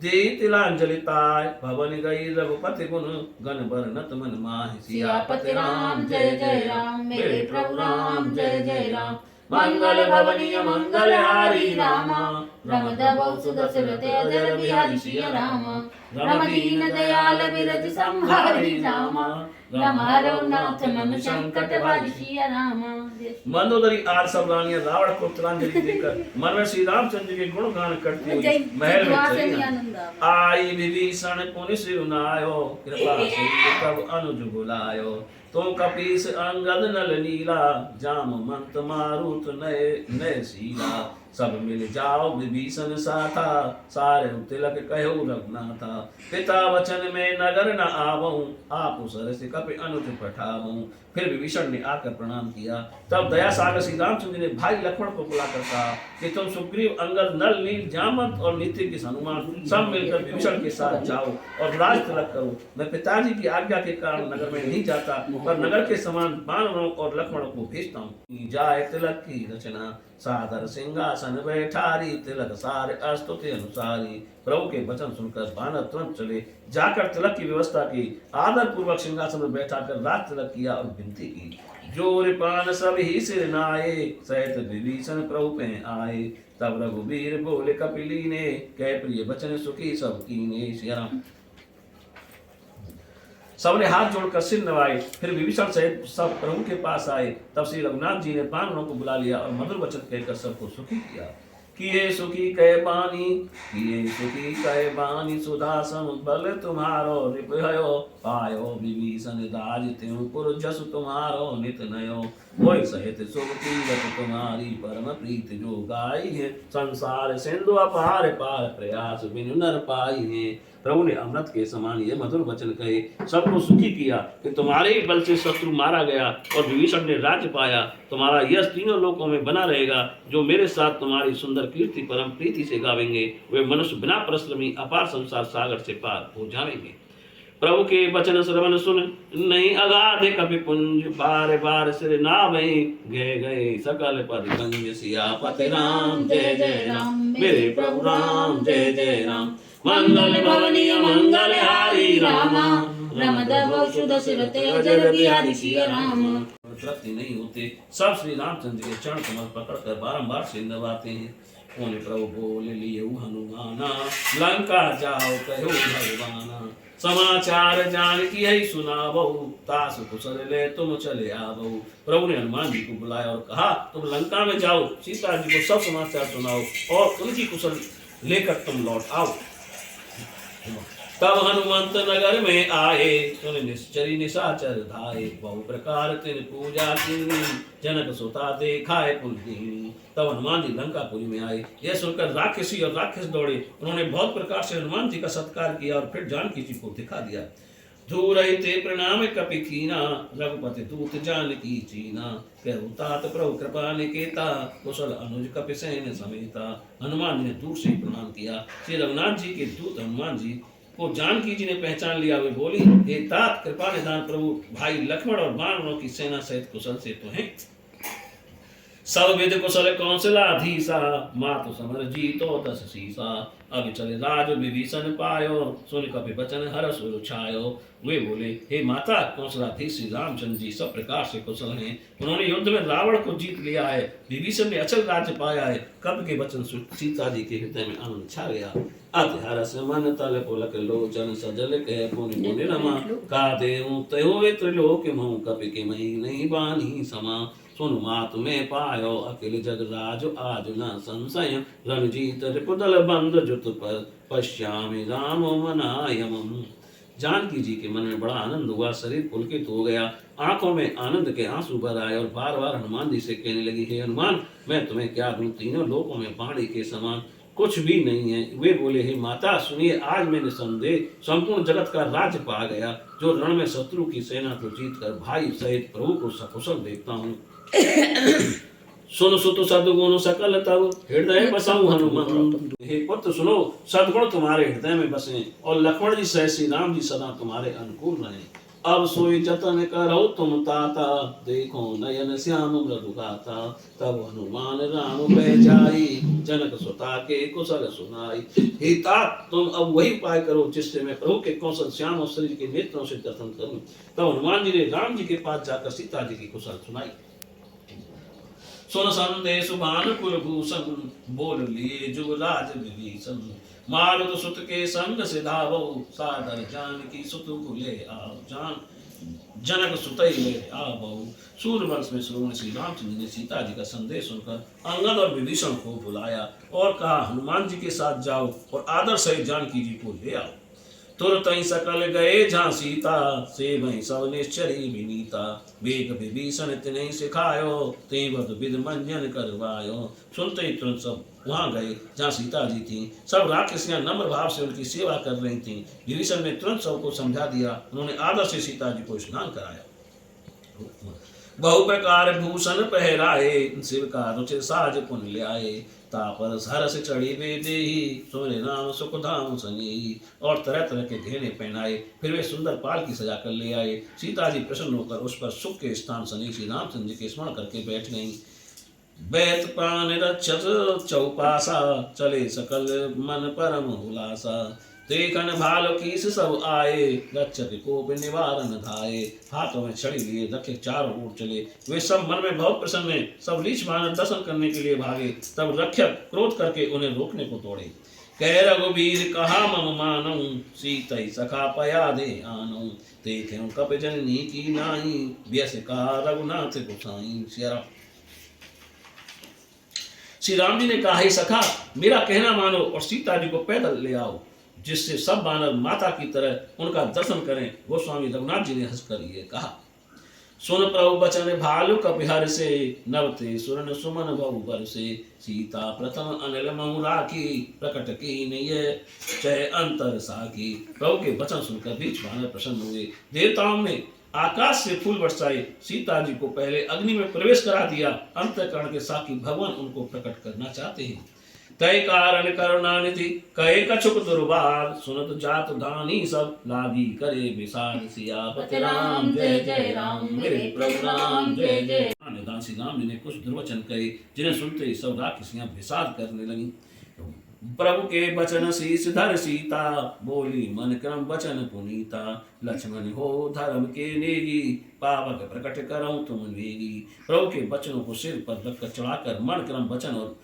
दे तिलांजलि ताय, भवन गई रघुपति गुण गण बरनत मन माहि। सियापति राम जय जय राम, मेरे प्रभु राम जय जय राम। मंगल भवनीय मंगलहारी रामा, रमदेव सुदशरथ अजर बिहारी सिया रामा। रम दीन दयाल विरज संहारी रामा, रम हरौ नाथ मम संकट हरि सिया रामा। मंदोदरी आर सब रानियां रावण को तिलांजलि देकर मन में श्री रामचंद्र के गुणगान करती हुई महल में चली आई। विभीषण पुनि सिरुनायो, कृपा से तब अनुज बुलायो। तुम कपीस अंगद नल नीला, जाम मंत मारुत नय नय शीला। सब मिल जाओ विभीषण साथा, सारे तिलक कहो रघुनाथा। पिता वचन में नगर न आवऊं, आप सरस कपि अनुज पठाऊं। फिर विभीषण ने आकर प्रणाम किया। तब दया सागर श्री रामचंद्र ने भाई लक्ष्मण को बुलाकर कहा कि तुम सुग्रीव, अंगद, नल, नील, जामवंत और नीतिज्ञ हनुमान सब मिलकर विभीषण के साथ जाओ और राज तिलक करो। मैं पिताजी की आज्ञा के कारण नगर में नहीं जाता, पर नगर के समान वानरों और लक्ष्मणों को भेजता हूँ। जाए तिलक की रचना, सादर सिंहासन बैठारी, तिलक सारे स्तुति अनुसारी। प्रभु के वचन सुनकर वानर तुरंत चले, जाकर तिलक की व्यवस्था की, आदर पूर्वक सिंहासन में बैठाकर राज तिलक किया और विनती की। जोर पान सब ही सिर नाये, सहित विभीषण प्रभु पे आए। तब रघुवीर बोले कपिलीने, कह प्रिय वचन सुखी सब कीने। श्री राम। सबने हाथ जोड़कर सिर नवाए, फिर विभीषण सहित सब प्रभु के पास आए। तब श्री रघुनाथ जी ने वानरों को बुला लिया और मधुर वचन कहकर सबको सुखी किया। किए सुखी कह बानी, किए सुखी कह बानी, सुधा सम बल तुम्हारो निपयो। पायो विभीषण राज त्यों पुर जसु तुम्हारो नित नयो। वही सहित शुभ कीरत तुम्हारी, परम प्रीत जो गाई है। संसार सिंधु अपार पार, प्रयास बिनु नर पाई है। प्रभु ने अमृत के समान ये मधुर वचन कहे, सबको सुखी किया कि तुम्हारे ही बल से शत्रु मारा गया और विभीषण ने राज्य पाया। तुम्हारा यश तीनों लोकों में बना रहेगा। जो मेरे साथ तुम्हारी सुंदर कीर्ति परम प्रीति से गावेंगे, वे मनुष्य बिना परिश्रमी अपार संसार सागर से पार हो जाएंगे। प्रभु के वचन श्रवण सुन, नहीं अगाधे कपि पुंज, बार बार सिर नावै, गए गए सकल पद गंज। सियापति राम जय जय राम, मेरे प्रभु राम जय जय राम। मंगल भवनीय मंगल हारी रामा, रमदभव दशरथ अजर बिहारी सिया राम। तृप्ति नहीं होते, सब श्री रामचंद्र के चरण कमल पकड़कर बारंबार से नवाते हैं। उन्हें प्रभु बोल लिए हनुमाना, लंका जाओ कहो भगवाना। समाचार जान की है सुनावो, तास कुशल ले तुम चले आवो। प्रभु ने हनुमान जी को बुलाया और कहा, तुम लंका में जाओ, सीता जी को सब समाचार सुनाओ और उनकी कुशल लेकर तुम लौट आओ। तब हनुमंत नगर में आए, सुन निश्चरी निशाचर धाये। बहु प्रकार तिन पूजा कीनी, जनक सुता देखाए पुलकिनी। तब हनुमान जी लंकापुरी में आए। यह सुनकर राक्षसी और राक्षस दौड़े। उन्होंने बहुत प्रकार से हनुमान जी का सत्कार किया और फिर जानकी जी को दिखा दिया। दूर रहते प्रणाम कपि कीना, रघुपति दूत जानकी चीना। कहु तात प्रभु कृपा निकेता, कुशल अनुज कपि सैन्य समेता। हनुमान जी ने दूर से प्रणाम किया। श्री रघुनाथ जी के दूत हनुमान जी को जानकी जी ने पहचान लिया। वे बोली, हे तात कृपा निधान प्रभु, भाई लक्ष्मण और वानरों की सेना सहित कुशल से तो हैं। सब विद कुशल कौशलाधीसा, मातु समर जीतो दस सीसा। अब चले राज विभीषण पायो, सुन कपि वचन हर सुर छायो। वे बोले, हे माता कौशलाधीश श्री रामचंद्र जी सब प्रकार से कुशल हैं। उन्होंने युद्ध में रावण को जीत लिया है, विभीषण ने अचल राज्य पाया है। कपि के वचन सीता जी के हृदय में आनंद छा गया। अति हरस मन तल पुलक लोचन, सजल कह पुनि पुनि रमा। का देऊं तयो त्रिलोक महु, कपि के मही नहीं बानी समा। सुन मातु में पायो अखिल जग राज, आज न संशय। रणजीत रिपुदल बंद जुत पर, पश्यामि राम मनायमम्। जानकी जी के मन में बड़ा आनंद हुआ, शरीर पुलकित हो गया, आंखों में आनंद के आंसू भर आए और बार बार हनुमान जी से कहने लगी, हे हनुमान मैं तुम्हें क्या दूं, तीनों लोकों में पानी के समान कुछ भी नहीं है। वे बोले, हे माता सुनिए, आज मैं निसंदेह संपूर्ण जगत का राज्य पा गया। जो रण में शत्रु की सेना को जीत कर भाई सहित प्रभु को सकुशल देखता हूँ। सुन सुत सद्गुण सकल तब, हृदय बसाऊं हनुमान। हे पुत्र सुनो, सद्गुण तुम्हारे हृदय में बसे और लक्ष्मण जी सह श्री राम जी सदा तुम्हारे अनुकूल रहे। अब सोई जतन करो तुम ताता, देखो नयन श्याम मृदु गाता। तब हनुमान राम पे जाई, जनक सुता के कुशल सुनाई। हे तात तुम अब वही उपाय करो जिससे मैं प्रभु के कौशल श्याम और शरीर के नेत्रों से दर्शन करूं। तब हनुमान जी ने राम जी के पास जाकर सीता जी की कुशल सुनाई। सुन संदेश बान कुलभूषण, बोल लिए जुगराज विभीषण। मारुत सुत के संग से धावो, सादर जानकी सुत को ले आओ। जनक सुत ले आवो। सूर्यवंश में श्रोमणी श्री रामचंद्र ने सीता जी का संदेश सुनकर अंगद और विभीषण को बुलाया और कहा, हनुमान जी के साथ जाओ और आदर सहित जानकी जी को ले आओ। तुरत ही सकल गए जहाँ सीता से वही सब निश्चरी विनीता वेग विभीषण तिन्हीं सिखायो ते बद विद मंजन करवायो। सुनते ही तुरंत सब वहां गए जहाँ सीता जी थी। सब राक्षसियां नम्र भाव से उनकी सेवा कर रही थीं। विभीषण ने तुरंत सबको समझा दिया। उन्होंने आदर से सीता जी को स्नान कराया। बहु प्रकार भूषण पहराए शिव का रुचिर साज पुन ल्याए तापर हरस चढ़ी बेदेही सोरे राम सुख धाम सनी। और तरह तरह के गहने पहनाए। फिर वे सुंदर पाल की सजा कर ले आए। सीता जी प्रसन्न होकर उस पर सुख के स्थान सनी श्री रामचंद्र जी के स्मरण करके बैठ गईं। बैत प्राण रक्षस चौपासा चले सकल मन परम हुलासा देखन भालो कीस सब आए रक्षक कोप निवारण धाये। हाथों में छड़ी लिए रखे चारों ओर चले। वे सब मन में बहुत प्रसन्न हैं। सब लीछ मानव दर्शन करने के लिए भागे। तब रक्षक क्रोध करके उन्हें रोकने को तोड़े। कह रघुबीर कहा मम मानऊ सीतई सखा पया दे आनऊ देखे कप जननी की नाई व्यस का रघुनाथ गोसाई। श्री राम जी ने कहा, हे सखा मेरा कहना मानो और सीता जी को पैदल ले आओ जिससे सब बानर माता की तरह उनका दर्शन करें। गोस्वामी रघुनाथ जी ने हंसकर ये कहा। सुन प्रभु बचन भालु कपिहर से नवते सुरन सुमन बहु बर से सीता प्रथम अनिल महु राखी प्रकट की नय चय अंतर साखी। प्रभु के वचन सुनकर बीच बानर प्रसन्न हुए। देवताओं ने आकाश से फूल बरसाए। सीता जी को पहले अग्नि में प्रवेश करा दिया। अंतःकरण के साक्षी भगवान उनको प्रकट करना चाहते हैं। तय कारण करुणा निधि कहे कछुक दुर्बार सुनत जात दानी सब लागी करे विसार। सियापति राम जय जय राम मेरे प्रभु राम जय जय। निदान श्री राम जी ने कुछ दुर्वचन कहे जिन्हें सुनते ही सब राक्षसियां विषाद करने लगी। प्रभु के बचन शीस धर सीता बोली मन क्रम बचन पुनीता। लक्ष्मण हो धर्म के नेगी पावक प्रकट करो तुम वेगी। प्रभु के वचनों को सिर पर रखकर चढ़ाकर मन क्रम वचन और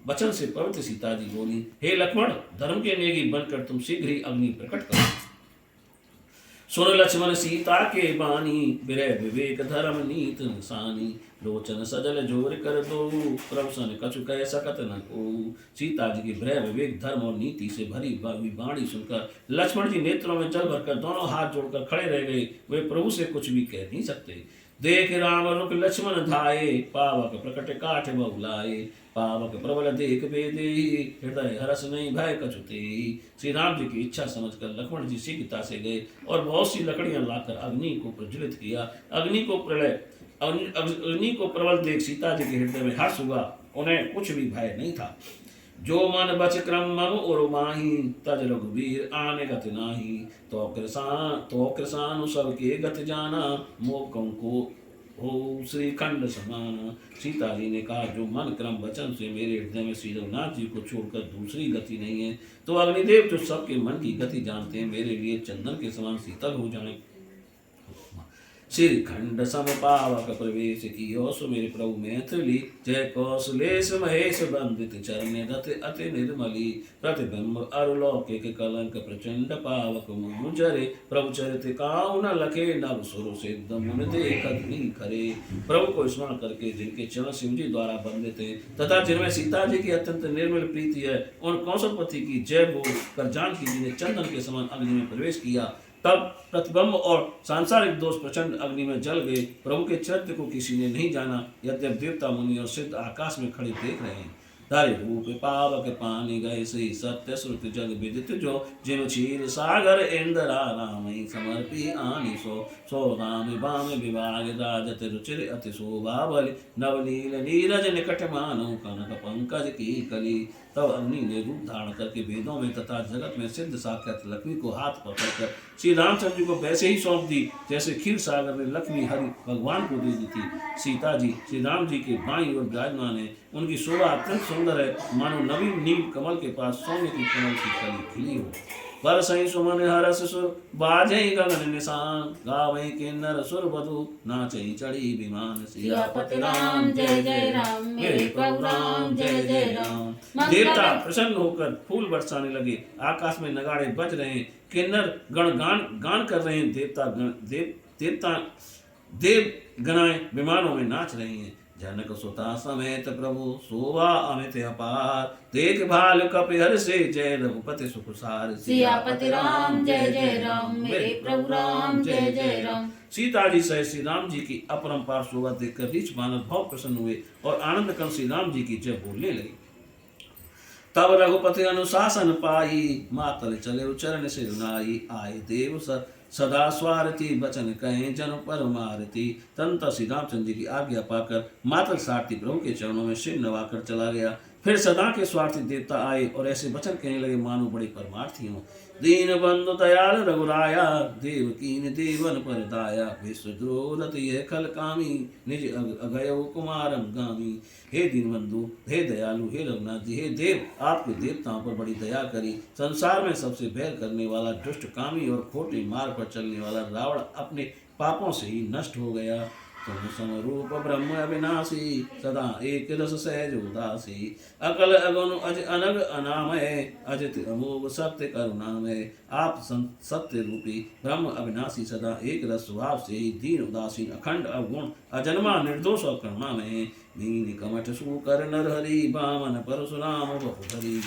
वचन से पवित्र सीता जी बोली, हे लक्ष्मण धर्म के नेगी बनकर तुम शीघ्र ही अग्नि प्रकट करो। सुन लक्ष्मण सीता के बानी विरह विवेक धर्म नीत निशानी। लोचन सजल जोर कर दो प्रभु सन कछु कह सकत न को। सीता जी की विरह विवेक धर्म और नीति से भरी वाणी सुनकर लक्ष्मण जी नेत्रों में जल भरकर दोनों हाथ जोड़कर खड़े रह गए। वे प्रभु से कुछ भी कह नहीं सकते। देख राम रुक लक्ष्मण धाये पावक प्रकट काठ बहुलाए। पावक प्रबल देख बेदेही हृदय हरस नहीं भय कछुते। श्री राम जी की इच्छा समझकर लक्ष्मण जी शीघ्रता से गए और बहुत सी लकड़ियां लाकर अग्नि को प्रज्वलित किया। अग्नि को प्रबल देख सीता जी के हृदय में हर्ष हुआ। उन्हें कुछ भी भय नहीं था। जो मन बच क्रम मम उर्माही तज रघुबीर आने गत नाही। तो कृसान सबके गत जाना मोकं को हो श्रीखंड समाना। सीता जी ने कहा, जो मन क्रम वचन से मेरे हृदय में श्री रघुनाथ जी को छोड़कर दूसरी गति नहीं है तो अग्निदेव जो सबके मन की गति जानते हैं मेरे लिए चंदन के समान शीतल हो जाए। श्रीखंड सम पावक प्रवेश कियो सो मेरे प्रभु मैथिली। जय कौशलेश महेश बंदित चरण रथ अति निर्मली। प्रतिबिंब अरुलौकिक कलंक प्रचंड पावक मुनु जरे। प्रभु चरित काउ न लखे नव सुर सिद्ध मुन देखत नी खरे। प्रभु को स्मरण करके जिनके चरण शिव जी द्वारा बंदित है तथा जिनमें सीता जी की अत्यंत निर्मल प्रीति है उन कौशलपति की जय बोल कर जानकी जी ने चंदन के समान अग्नि में प्रवेश किया। तब प्रतिबिंब और सांसारिक दोष प्रचंड अग्नि में जल गए। प्रभु के चरित्र को किसी ने नहीं जाना यद्यप देवता मुनि और सिद्ध आकाश में खड़े देख रहे हैं। धरे रूप पावक पानी गए श्री सत्य श्रुत जग विदित जो। जिन क्षीर सागर इंद्रा राम समर्पी आनी सो राम बाम विभाग राजत रुचिर अति शोभा बलि। नवनील नीरज निकट मानो कनक पंकज की कली। तब अग्नि ने रूप धारण करके वेदों में तथा जगत में सिद्ध साक्षात लक्ष्मी को हाथ पकड़कर श्री रामचंद्र जी को वैसे ही सौंप दी जैसे क्षीर सागर ने लक्ष्मी हरि भगवान को दे दी थी। सीता जी श्री राम जी के बाईं ओर विराजमान है। उनकी शोभा अत्यंत सुंदर है मानो नवीन नील कमल के पास सोने की कमल की कली खिली हो। पर सही सुमन हरस सुर बाजे गगन निशान। गावे किन्नर सुर वधु नाचई चढ़ी विमान। सियापति राम जय जय राम मेरे प्रभु राम जय जय राम। देवता प्रसन्न होकर फूल बरसाने लगे। आकाश में नगाड़े बज रहे हैं। किन्नर गण गान कर रहे हैं। देव गणाएं विमानों में नाच रहे हैं। जनक सुता समेत प्रभु शोभा अमित अपार, देख भाल कपि हर्षे जय रघुपति सुख सार। सियापति राम जय जय राम, मेरे प्रभु राम जय जय राम। सीता जी सहित श्री राम जी की अपरंपार शोभा देखकर रीछ बानर बहुत प्रसन्न हुए और आनंद कर श्री राम जी की जय बोलने लगे। तब रघुपति अनुशासन पाई, मातल चले चरण सिर नाई। आए देव सदा स्वारथी, बचन कहें जन पर मारती। तंत श्री रामचंद्र जी की आज्ञा पाकर मातल सारथी प्रभु के चरणों में सिर नवाकर चला गया। फिर सदा के स्वार्थी देवता आए और ऐसे वचन कहने लगे मानो बड़े परमार्थी हों। दीन बंधु दयाल रघुराया, देव कीन देवन पर दाया। विश्व द्रोरथ यह खल कामी, निज अगयो कुमारम गामी। हे दीन बंधु, हे दयालु, हे रघुनाथ जी, हे देव, आपके देवताओं पर बड़ी दया करी। संसार में सबसे बैर करने वाला दुष्ट कामी और खोटे मार्ग पर चलने वाला रावण अपने पापों से ही नष्ट हो गया। तुम समरूप ब्रह्म अविनाशी, सदा एक रस सहज उदासी। अकल अगुण अज अनग अनामय, अजित अमोघ सत्य करुणामय। आप सत्य रूपी ब्रह्म अविनाशी, सदा एक रस स्वभाव से ही दीन उदासीन, अखंड अवगुण, अजन्मा, निर्दोष और करुणामय। नील कमठ सुकर नरहरि, बामन परशुराम बहुधरी।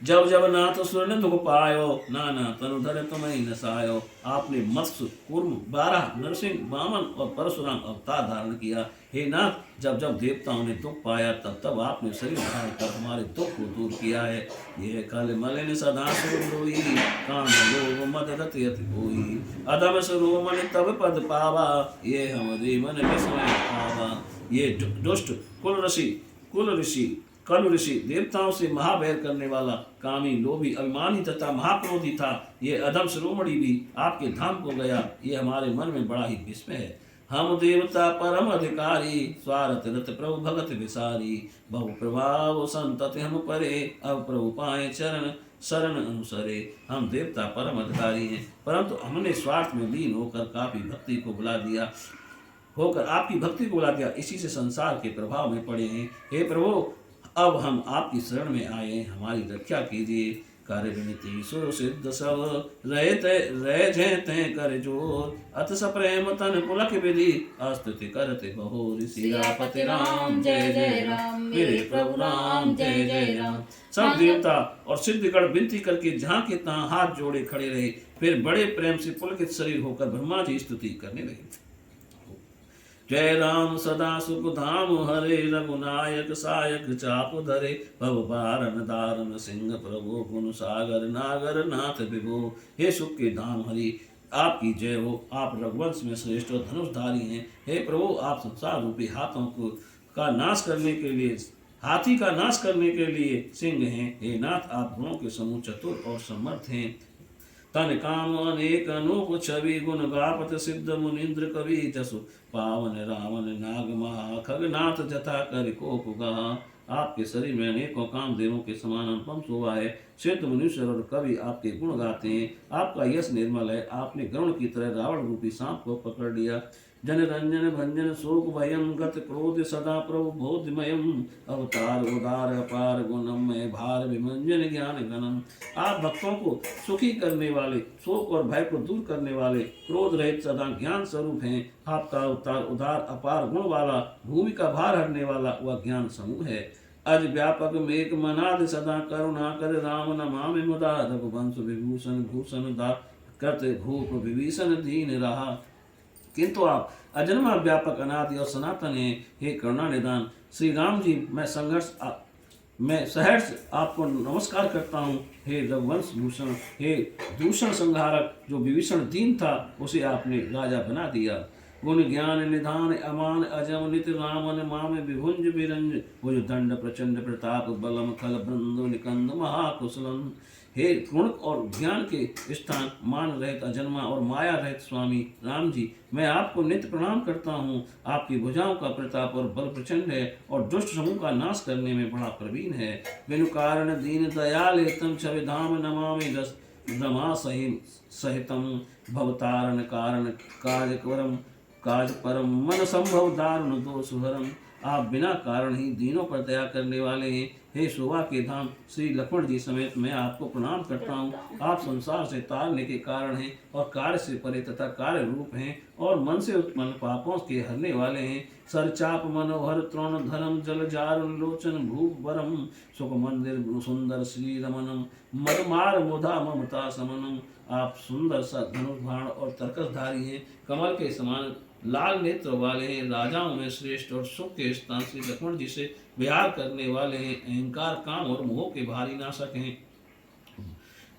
जब जब नाथ सुरन दुख पायो, नाना तनुधर तुम्हें नसायो। आपने मत्स्य, कूर्म, बारह, नरसिंह, वामन और परशुराम अवतार धारण किया। हे नाथ, जब जब देवताओं ने दुख पाया तब तब आपने शरीर धारण कर हमारे दुख को दूर किया है। ये कल मलिन सदा सुरोई, काम लोभ मद रति अति कोई। अधम सुरो मन तब पद पावा, ये हमारे मन विस्मय आवा। ये दुष्ट कुल ऋषि कल ऋषि देवताओं से महावैर करने वाला, कामी, लोभी, अभिमानी तथा महाक्रोधी था। ये अधम शिरोमणि भी आपके धाम को गया। ये हमारे मन में बड़ा ही विस्मय है। हम देवता परम अधिकारी, स्वार्थ रत प्रभु भगत विसारी। बहु प्रभाव संतत हम परे, अब प्रभु पाए चरण शरण अनुसरे। हम देवता परम अधिकारी हैं, परंतु हमने स्वार्थ में लीन होकर आपकी भक्ति को बुला दिया, इसी से संसार के प्रभाव में पड़े हैं। हे प्रभु, अब हम आपकी शरण में आए, हमारी रक्षा कीजिए। कर विनती सुर सिद्ध सब, रह कर जोर। अत सप्रेम तन पुलक विधि, स्तुति करते बहु। सियापति राम जय जय राम, मेरे प्रभु राम जय जय राम। सब देवता और सिद्धगण विनती करके जहाँ के तहाँ हाथ जोड़े खड़े रहे। फिर बड़े प्रेम से पुलकित शरीर होकर ब्रह्मा जी स्तुति करने लगे। जय राम सदा सुख धाम हरे, रघुनायक सायक चाप धरे। भव बारन दारन सिंह प्रभु, गुण सागर नागर नाथ विभो। हे सुख के धाम हरि, आपकी जय हो। आप रघुवंश में श्रेष्ठ और धनुषधारी हैं। हे प्रभु, आप संसार रूपी हाथों का नाश करने के लिए, हाथी का नाश करने के लिए सिंह हैं। हे नाथ, आप गुणों के समूह चतुर और समर्थ हैं। तन काम अनेक अनूप छवि, गुण गापत सिद्ध मुनिंद्र कवि। जसु पावन रावण नाग महा, खगनाथ जथा कर कोप गहा। आपके शरीर में अनेकों काम देवों के समान अनुपम शोभा है। सिद्ध मनुष्य और कवि आपके गुण गाते हैं। आपका यश निर्मल है। आपने गरुण की तरह रावण रूपी सांप को पकड़ लिया। जन रंजन भंजन शोक भयम, गत क्रोध सदा प्रभु बोधमयम। अवतार उदार अपार गुणमय, भार विमंजन ज्ञान गणम। आप भक्तों को सुखी करने वाले, शोक और भय को दूर करने वाले, क्रोध रहित सदा ज्ञान स्वरूप हैं। आपका अवतार उदार अपार गुण वाला, भूमि का भार हरने वाला वह ज्ञान समूह है। अज व्यापक मेघ मनाद, सदा करुणा कर राम नमामि मुदा। रघुवंश विभूषण भूषण दा, कृत भूप विभीषण दीन रहा। किंतु आप अजन्मा व्यापक अनादि और सनातन हैं। हे करुणा निदान श्री राम जी, मैं सहर्ष आपको नमस्कार करता हूँ। हे रघुवंश भूषण, हे दूषण संहारक, जो विभीषण दीन था उसे आपने राजा बना दिया। गुण ज्ञान निधान अमान अजम, नित रामन माम विभुंज बिरंज। भुज दंड प्रचंड प्रताप, बलम खल बंधु निकंद महाकुशलम। हे गुण और ज्ञान के स्थान, मान रहित अजन्मा और माया रहित स्वामी राम जी, मैं आपको नित्य प्रणाम करता हूँ। आपकी भुजाओं का प्रताप और बल प्रचंड है और दुष्ट समूह का नाश करने में बड़ा प्रवीण है। बिनु कारण दीन दयाल, तम छवि धाम नमामि रमा सहितम। भवतारण कारण काज परम, मन संभव दारुण दोषहरम। आप बिना कारण ही दीनों पर दया करने वाले हैं। हे शोभा के धाम श्री लक्ष्मण जी समेत मैं आपको प्रणाम करता हूँ। आप संसार से तारने के कारण हैं और कार्य से परे तथा कार्य रूप हैं और मन से उत्पन्न पापों के हरने वाले हैं। सरचाप मनोहर तृण धनम जल जारुण लोचन भूप वरम सुख मंदिर सुंदर श्री रमनम मरमार मुधा ममता समनम। आप सुंदर सा धनुष बाण और तर्कसधारी हैं, कमल के समान लाल नेत्र वाले हैं, राजाओं में श्रेष्ठ और सुख के स्थान श्री लक्ष्मण जी से विहार करने वाले हैं, अहंकार काम और मोह के भारी नाशक हैं।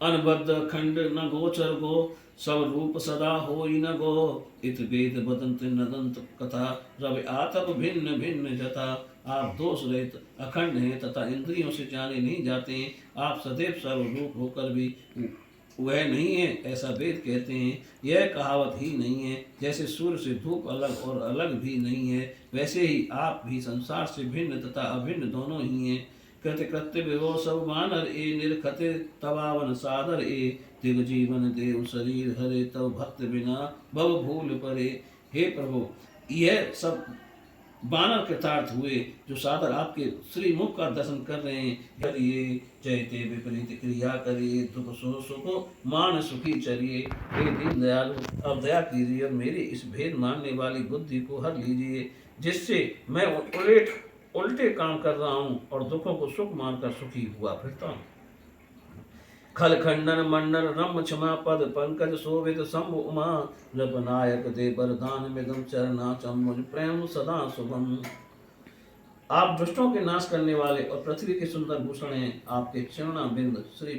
अनबद्ध खंड न गोचर गो सब रूप सदा होई न गो इत वेद बदंत नदंत कथा रवि आतप भिन्न भिन्न जथा। आप दोष रहित अखंड हैं तथा इंद्रियों से जाने नहीं जाते हैं। आप सदैव सर्वरूप होकर भी वह नहीं है ऐसा वेद कहते हैं। यह कहावत ही नहीं है। जैसे सूर्य से धूप अलग और अलग भी नहीं है, वैसे ही आप भी संसार से भिन्न तथा अभिन्न दोनों ही हैं। कृत्य कृत्य विभो सब मानर ए निरखते तवावन सादर ए दिग जीवन देव शरीर हरे तव भक्त बिना भव भूल परे। हे प्रभु, यह सब बानर कृतार्थ हुए जो सादर आपके श्री मुख का दर्शन कर रहे हैं। करिए जयते विपरीत क्रिया करिए दुख सो सुखो मान सुखी चरिए। हे दीन दयालु, अब दया कीजिए और मेरी इस भेद मानने वाली बुद्धि को हर लीजिए, जिससे मैं उल्टे काम कर रहा हूँ और दुखों को सुख मानकर सुखी हुआ फिरता हूँ। खल खंडन मंडन रम क्षमा पद पंकज शोभित शंभु उमा रब नायक दे बरदान मिदम चरना चमुज प्रेम सदा शुभम। आप दुष्टों के नाश करने वाले और पृथ्वी के सुंदर भूषण हैं। आपके चरणा बिंद श्री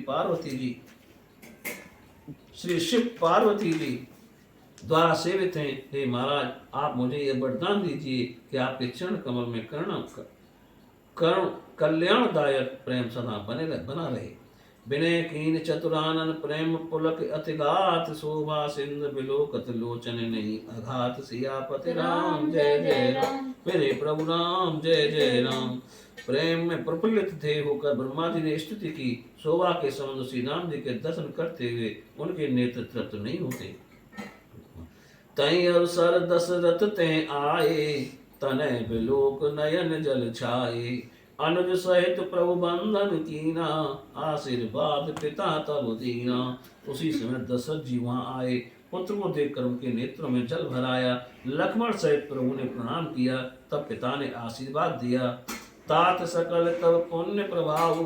शिव पार्वती जी द्वारा सेवित हैं। हे महाराज, आप मुझे यह वरदान दीजिए कि आपके चरण कमल में करुण कल्याणदायक प्रेम सदा बना रहे। विनय कीन चतुरानन प्रेम पुलक अतिघात शोभा सिंध बिलोकत लोचन नहीं अघात सियापति राम जय जय राम। मेरे प्रभु राम जय जय राम। प्रेम में प्रफुल्लित थे होकर ब्रह्मा जी ने स्तुति की। शोभा के संबंध श्री राम जी के दर्शन करते हुए उनके नेत्र तृप्त नहीं होते। तय अवसर दशरथ ते आए तनय बिलोक नयन जल छाए। अनुज सहित प्रभु बंधन कीना आशीर्वाद पिता तब दीना। उसी समय दशरथ जी वहां आए। पुत्र को देखकर उनके नेत्रों में जल भराया। लक्ष्मण सहित प्रभु ने प्रणाम किया। तब पिता ने आशीर्वाद दिया। तात सकल तब पुण्य प्रभाव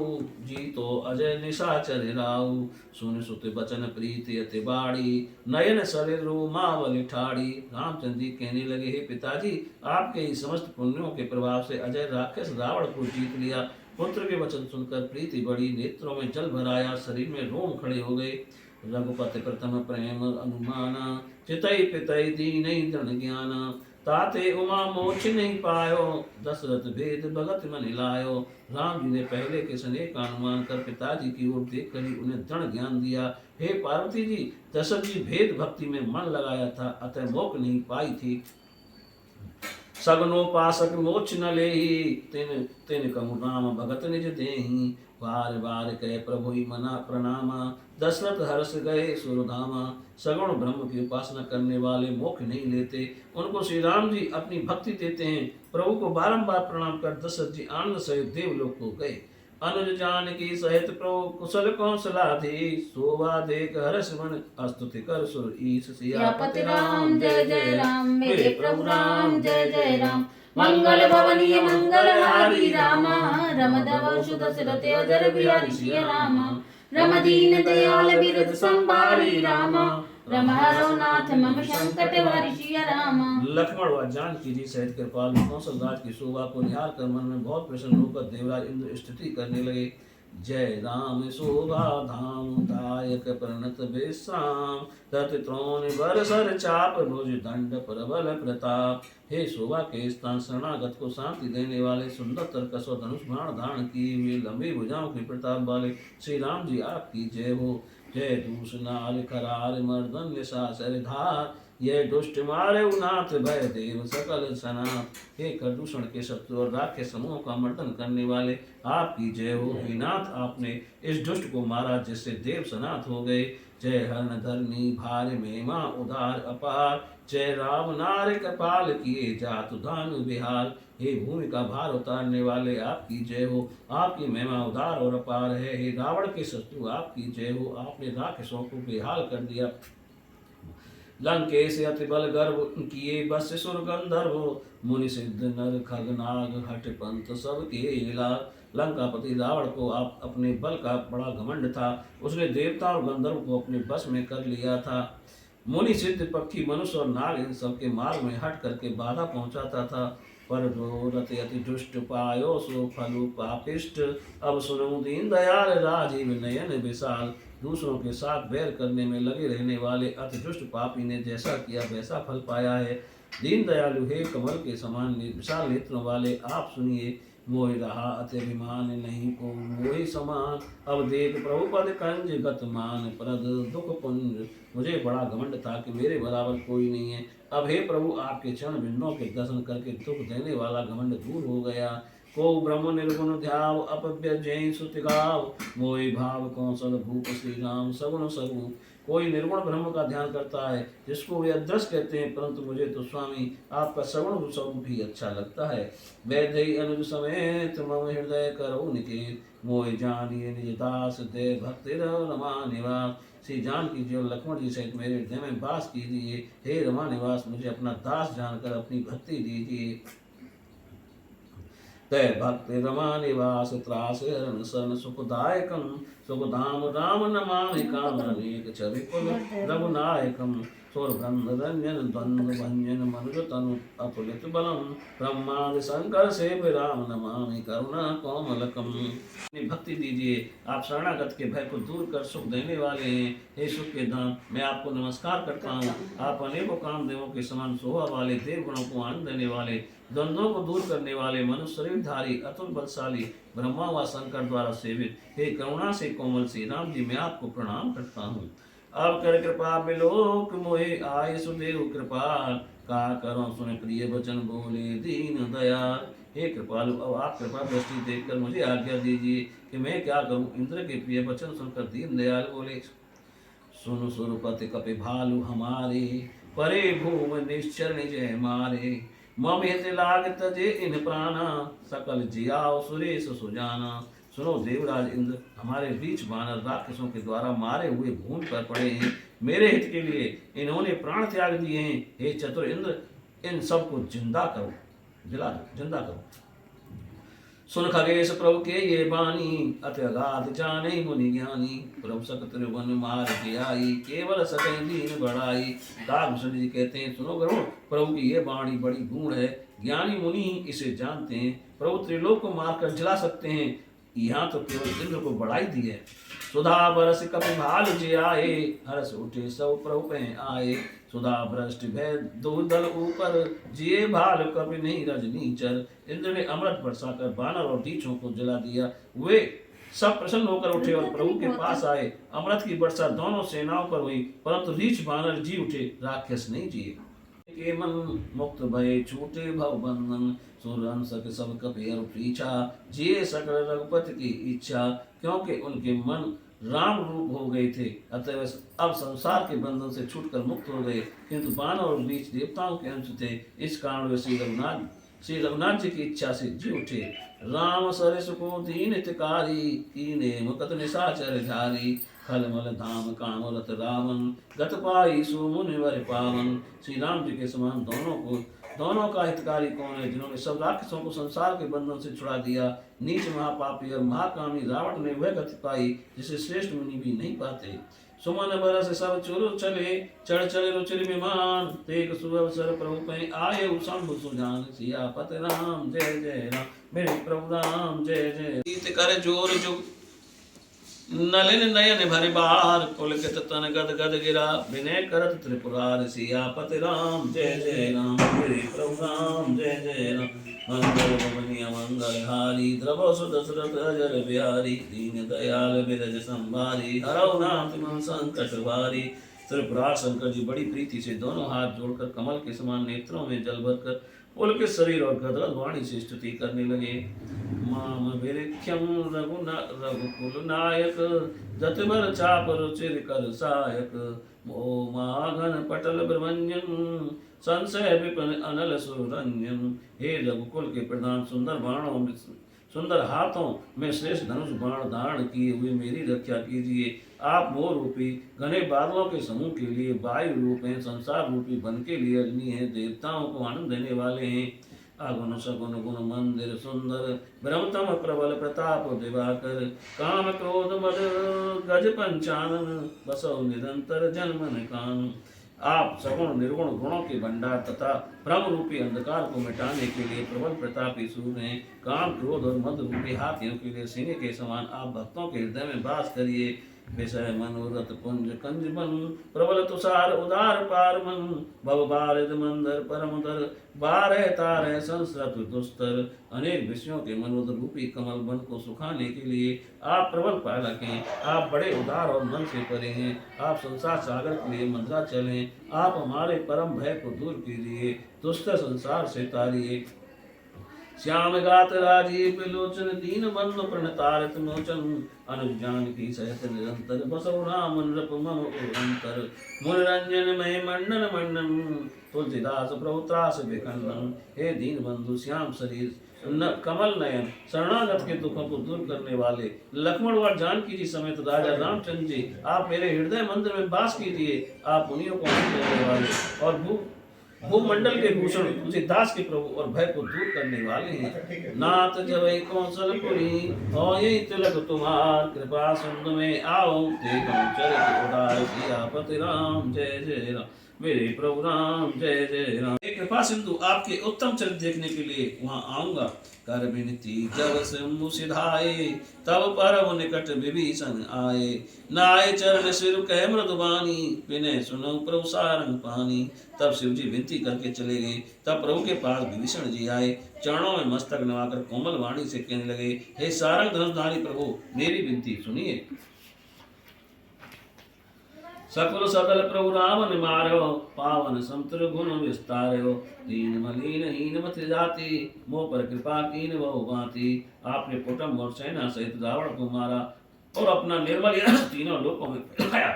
जीतो अजय निशाचर राऊ। सुन सुत बचन प्रीति अति बाड़ी नयन सलिल रोमावली ठाड़ी। रामचंद्र जी कहने लगे, हे पिताजी, आपके ही समस्त पुण्यों के प्रभाव से अजय राक्षस रावण को जीत लिया। पुत्र के वचन सुनकर प्रीति बढ़ी, नेत्रों में जल भराया, शरीर में रोम खड़े हो गए। रघुपति प्रथम प्रेम अनुमाना चितई पितई दीनई दृढ़ ज्ञाना। ताते उमा मोक्ष नहीं पायो दशरथ भेद भगत मन लायो। राम जी ने पहले के स्नेह का अनुमान कर पिताजी की ओर देख कर ही उन्हें दृढ़ ज्ञान दिया। हे पार्वती जी, दशरथ जी भेद भक्ति में मन लगाया था, अतः मोक्ष नहीं पाई थी। सगनोपासक मोक्ष न लेहि तिन तिन कहु राम भगत निज देहि। बार बार कह प्रभु ही मना प्रणामा दशरथ हर्ष गए सुरधामा। सगुण ब्रह्म की उपासना करने वाले मोक्ष नहीं लेते, उनको श्री राम जी अपनी भक्ति देते हैं। प्रभु को बारंबार प्रणाम कर दशरथ जी आनंद सहित देवलोक को गए। अनुज जानकी सहित प्रभु कुशल कौशलाधि। शोभा देख हर्ष मन स्तुति कर सुर ईश सियापति राम जय जय राम। मेरे प्रभु राम जय जय राम। मंगल भवनीय मंगलहारी रामा रमदव सुत दशरथ अजर बिहारी सिया रामा। रम दीन दयाल बिरद संभारी रामा रम हरो नाथ मम संकट हरि सिया रामा। लक्ष्मण व जानकी जी सहित कृपालु कौशलराज की शोभा को निहार कर मन में बहुत प्रसन्न होकर देवराज इंद्र स्तुति करने लगे। जय राम शोभा धाम दायक प्रणत विश्राम। तत त्रोण बरसर चाप भुज दंड प्रबल प्रताप। हे शोभा के स्थान शरणागत को शांति देने वाले सुंदर तरकस और धनुष बाण धारण किए हुए लंबी भुजाओं के प्रताप वाले श्री राम जी आपकी जय हो। जय दूष नाल करार मर्दन निशाचर धार। ये दुष्ट मारे उनाथ भय देव सकल सनाथ। हे प्रदूषण के शत्रु और राक्षस समूह का मर्दन करने वाले आपकी जय हो। हे नाथ, आपने इस दुष्ट को मारा जिससे देव सनाथ हो गए। जय हरण धरनी भार में माँ उदार अपार, जय राम नार कपाल किए जातु धानु बिहार। हे भूमि का भार उतारने वाले आपकी जय हो, आपकी महिमा उदार और अपार है। हे रावण के शत्रु आपकी जय हो, आपने राक्षसों को बेहाल कर दिया। लंकेश अति बल गर्व किए बस सुर गंधर्व, मुनि सिद्ध नर खग नाग हट पंथ सब के लाल। लंकापति रावण को आप अपने बल का बड़ा घमंड था, उसने देवता और गंधर्व को अपने बस में कर लिया था। मुनि सिद्ध पक्षी मनुष्य और नाग इन सबके मार्ग में हट करके बाधा पहुंचाता था। पर जो रति अति दुष्ट पायो सो फलु पापिष्ट, अब सुनो दीन दयाल राजीव नयन विशाल। दूसरों के साथ बैर करने में लगे रहने वाले अति दुष्ट पापी ने जैसा किया वैसा फल पाया है। दीन दयालु हे कमल के समान विशाल नेत्रों वाले आप सुनिए, मोहि रहा अति अभिमान नहीं को मोहि समान। अब देख प्रभु पद कंज गत मान प्रद दुख पुंज, मुझे बड़ा घमंड था कि मेरे बराबर कोई नहीं है। अब हे प्रभु आपके चरण बिंदों के दर्शन करके दुख देने वाला घमंड दूर हो गया। को ब्रह्म निर्गुण ध्याव अपव्य जय सुति गाव, मोहि भाव कौशल भूप श्री राम सगुण सगु। कोई निर्गुण ब्रह्म का ध्यान करता है जिसको वे अदृश्य कहते हैं, परंतु मुझे तो स्वामी आपका सगुण स्वरूप भी अच्छा लगता है। वैदेही अनुज समेत मम हृदय करो निकेत, मोहि जानिए निज दास दे भक्ति रमा निवास। श्री जानकी जी और लक्ष्मण जी सहित मेरे हृदय में वास कीजिए। हे रमा निवास, मुझे अपना दास जानकर अपनी भक्ति दीजिए। तय भक्ति रमा निवास त्रास हरण सन सुखदायकम, सुखधाम राम नमामि कामरनेक चरिकुल रघुनायकम। सुरगंध रंजन द्वंद्व भंजन मनुज तनु अतुलित बलम, ब्रह्मादि शंकर से राम नमामि करुणा कोमलकम। भक्ति दीजिए, आप शरणागत के भय को दूर कर सुख देने वाले हैं। हे सुख के धाम, मैं आपको नमस्कार करता हूँ। आप अनेकों कामदेवों के समान शोभा वाले, देव गुणों को आनंद देने वाले, द्वंद्वों को दूर करने वाले, मनुष्य शरीरधारी, अतुल बलशाली, ब्रह्मा व शंकर द्वारा सेवित, हे करुणा से कोमल श्री राम जी, मैं आपको प्रणाम करता हूँ। अब कर कृपा बिलोक मोहे आय सुदेव कृपाल, का करो सुन प्रिय वचन बोले दीन दयाल। हे कृपालु, अब आप कृपा दृष्टि देखकर मुझे आज्ञा दीजिए कि मैं क्या करूं। इंद्र के प्रिय वचन सुनकर दीन दयाल बोले, सुन सुरपति कपि भालु हमारे, परे भूम निश्चर निजय मारे। मम हित लाग तजे इन प्राणा, सकल जियाओ सुरेश सुजाना। सुनो देवराज इंद्र, हमारे बीच वानर राक्षसों के द्वारा मारे हुए भूमि पर पड़े हैं। मेरे हित के लिए इन्होंने प्राण त्याग दिए हैं। हे चतुर इंद्र, इन सबको जिंदा करो, जिला दो, जिंदा करो। सुन खगेश प्रभु के ये बानी, अति अगाध जाने मुनि ज्ञानी। प्रभु सक त्रिभुवन मार आई, केवल सकै दीन बढ़ाई। कागभूषण जी कहते हैं, सुनो गरुड़, प्रभु की ये बाणी बड़ी गूढ़ है, ज्ञानी मुनि ही इसे जानते हैं। प्रभु त्रिलोक को मारकर जला सकते हैं, यहाँ तो केवल इंद्र को बढ़ाई दी है। सुधा बरस कपि भाल जे आए, हरस उठे सब प्रभु पे आए। सुधा भ्रष्ट भय दो दल ऊपर, जिए भाल कपि नहीं रजनीचर। इंद्र ने अमृत बरसाकर बानर और रीछों को जला दिया। वे सब प्रसन्न होकर उठे और प्रभु के पास आए। अमृत की वर्षा दोनों सेनाओं पर हुई, परंतु रीछ बानर जी उठे, राक्षस नहीं जिए। के मन मुक्त भय छूटे भव बंधन, सुरहंस के सब कपेर पीछा। जिए सकल रघुपति की इच्छा, क्योंकि उनके मन राम रूप हो गए थे, अतः अब संसार के बंधन से छूटकर मुक्त हो गए। किंतु बानर और रीछ देवताओं के अंश थे, इस कारण वे श्री रघुनाथ जी की इच्छा से जी उठे। राम सरस को दीन हितकारी, कीने मुकत निशाचर झारी। खलमल धाम कामरत रावण, गत पाई सो मुनिवर पावन। श्री राम जी के समान दोनों का हितकारी कौन है, जिन्होंने सब राक्षसों को संसार के बंधन से छुड़ा दिया। नीच महापापी और महाकामी रावण ने वह गति पाई जिसे श्रेष्ठ मुनि भी नहीं पाते। सुमन बरस सब चुर चले, चढ़ चले रुचिर विमान। तेग सुअवसर प्रभु पे आये शंभु सुजान। सियापत राम जय जय राम, मेरे प्रभु राम जय जय। गीत कर जोर जुग नलिन नयन भरि बार, पुलकित तन गद गद गिरा। विनय करत त्रिपुरार, सियापत राम जय जय राम, मेरे प्रभु राम जय जय राम। मंगल भवनीय मंगल हारी, द्रव सुदशरथ अजर बिहारी। दीन दयाल बिरज संभारी, हरौ नाथ मन संकट भारी। त्रिपुरार शंकर जी बड़ी प्रीति से दोनों हाथ जोड़कर कमल के समान नेत्रों में जल भरकर उनके शरीर और गदगद वाणी से स्तुति करने लगे। माम विरिख्यम रघुकुल नायक जतबर चाप रुचिर कर सायक मो माघन पटल ब्रह्मण्यम संशय विपिन अनल सुरंजन। हे रघुकुल के प्रधान, सुंदर हाथों में श्रेष्ठ धनुष बाण धारण किए हुए मेरी रक्षा कीजिए। आप मोह रूपी घने बादलों के समूह के लिए वायु रूप हैं, संसार रूपी वन के लिए अग्नि है, देवताओं को आनंद देने वाले हैं। अगुण सगुण गुण मंदिर सुंदर ब्रह्मतम प्रबल प्रताप दिवाकर काम क्रोध मद गज पंचानन बसो निरंतर जन्मन कान। आप सगुण निर्गुण गुणों के भंडार तथा भ्रम रूपी अंधकार को मिटाने के लिए प्रबल प्रतापी सूर्य हैं। काम क्रोध और मद रूपी हाथियों के लिए सिंह के समान आप भक्तों के हृदय में वास करिए। विषय मनोरथ पुंज कंज बन प्रबल तुषार उदार पार मन भव बारिद मंदर परम दर बारह तारह संस्रत दुस्तर। अनेक विषयों के मनोरथ रूपी कमल वन को सुखाने के लिए आप प्रबल पालक हैं। आप बड़े उदार और मन से परे हैं। आप संसार सागर के लिए मंदराचल हैं। आप हमारे परम भय को दूर कीजिए, दुष्ट संसार से तारिए। श्याम गात राजीव लोचन दीन बंधु प्रणतारित मोचन अनुज जानकी सहित निरंतर बसो राम नृप मम अंतर। मुनिरंजन मय मंडन मंडन तुलसीदास प्रभु त्रास विखंडन। हे दीन बंधु श्याम शरीर कमल नयन शरणागत के दुखों को दूर करने वाले लक्ष्मण व जानकी जी समेत राजा रामचंद्र जी, आप मेरे हृदय मंदिर में वास कीजिए। आप मुनियों को आनंद देने वाले और भूमंडल के भूषण तुलसीदास के प्रभु और भय को दूर करने वाले हैं। नाथ जवै कौशलपुरी हो यही तिलक तुम्हार कृपा सिंधु में आओ देखो चरित उदार सियापति राम जय जय राम मेरे प्रभु राम जय जय राम। कृपा सिंधु आपके उत्तम चरित्र देखने के लिए वहां आऊंगा। कर विनती जब शंभु सिधाए तब परम निकट विभीषण आए। नाय चरण सिर कह मृदुबानी विनय सुनो प्रभु सारंग पानी। तब शिव जी विनती करके चले गए। तब प्रभु के पास विभीषण जी आए, चरणों में मस्तक नवाकर कोमल वाणी से कहने लगे, हे सारंग धनुषधारी प्रभु मेरी विनती सुनिए। सकुल सकल प्रभु राम निमारो पावन समत्र गुण विस्तारो। दीन मलीन हीन मत जाति मोह पर कृपा कीन बहु भांति। आपने कुटुंब और सेना सहित रावण को मारा और अपना निर्मल तीनों लोकों में फैलाया।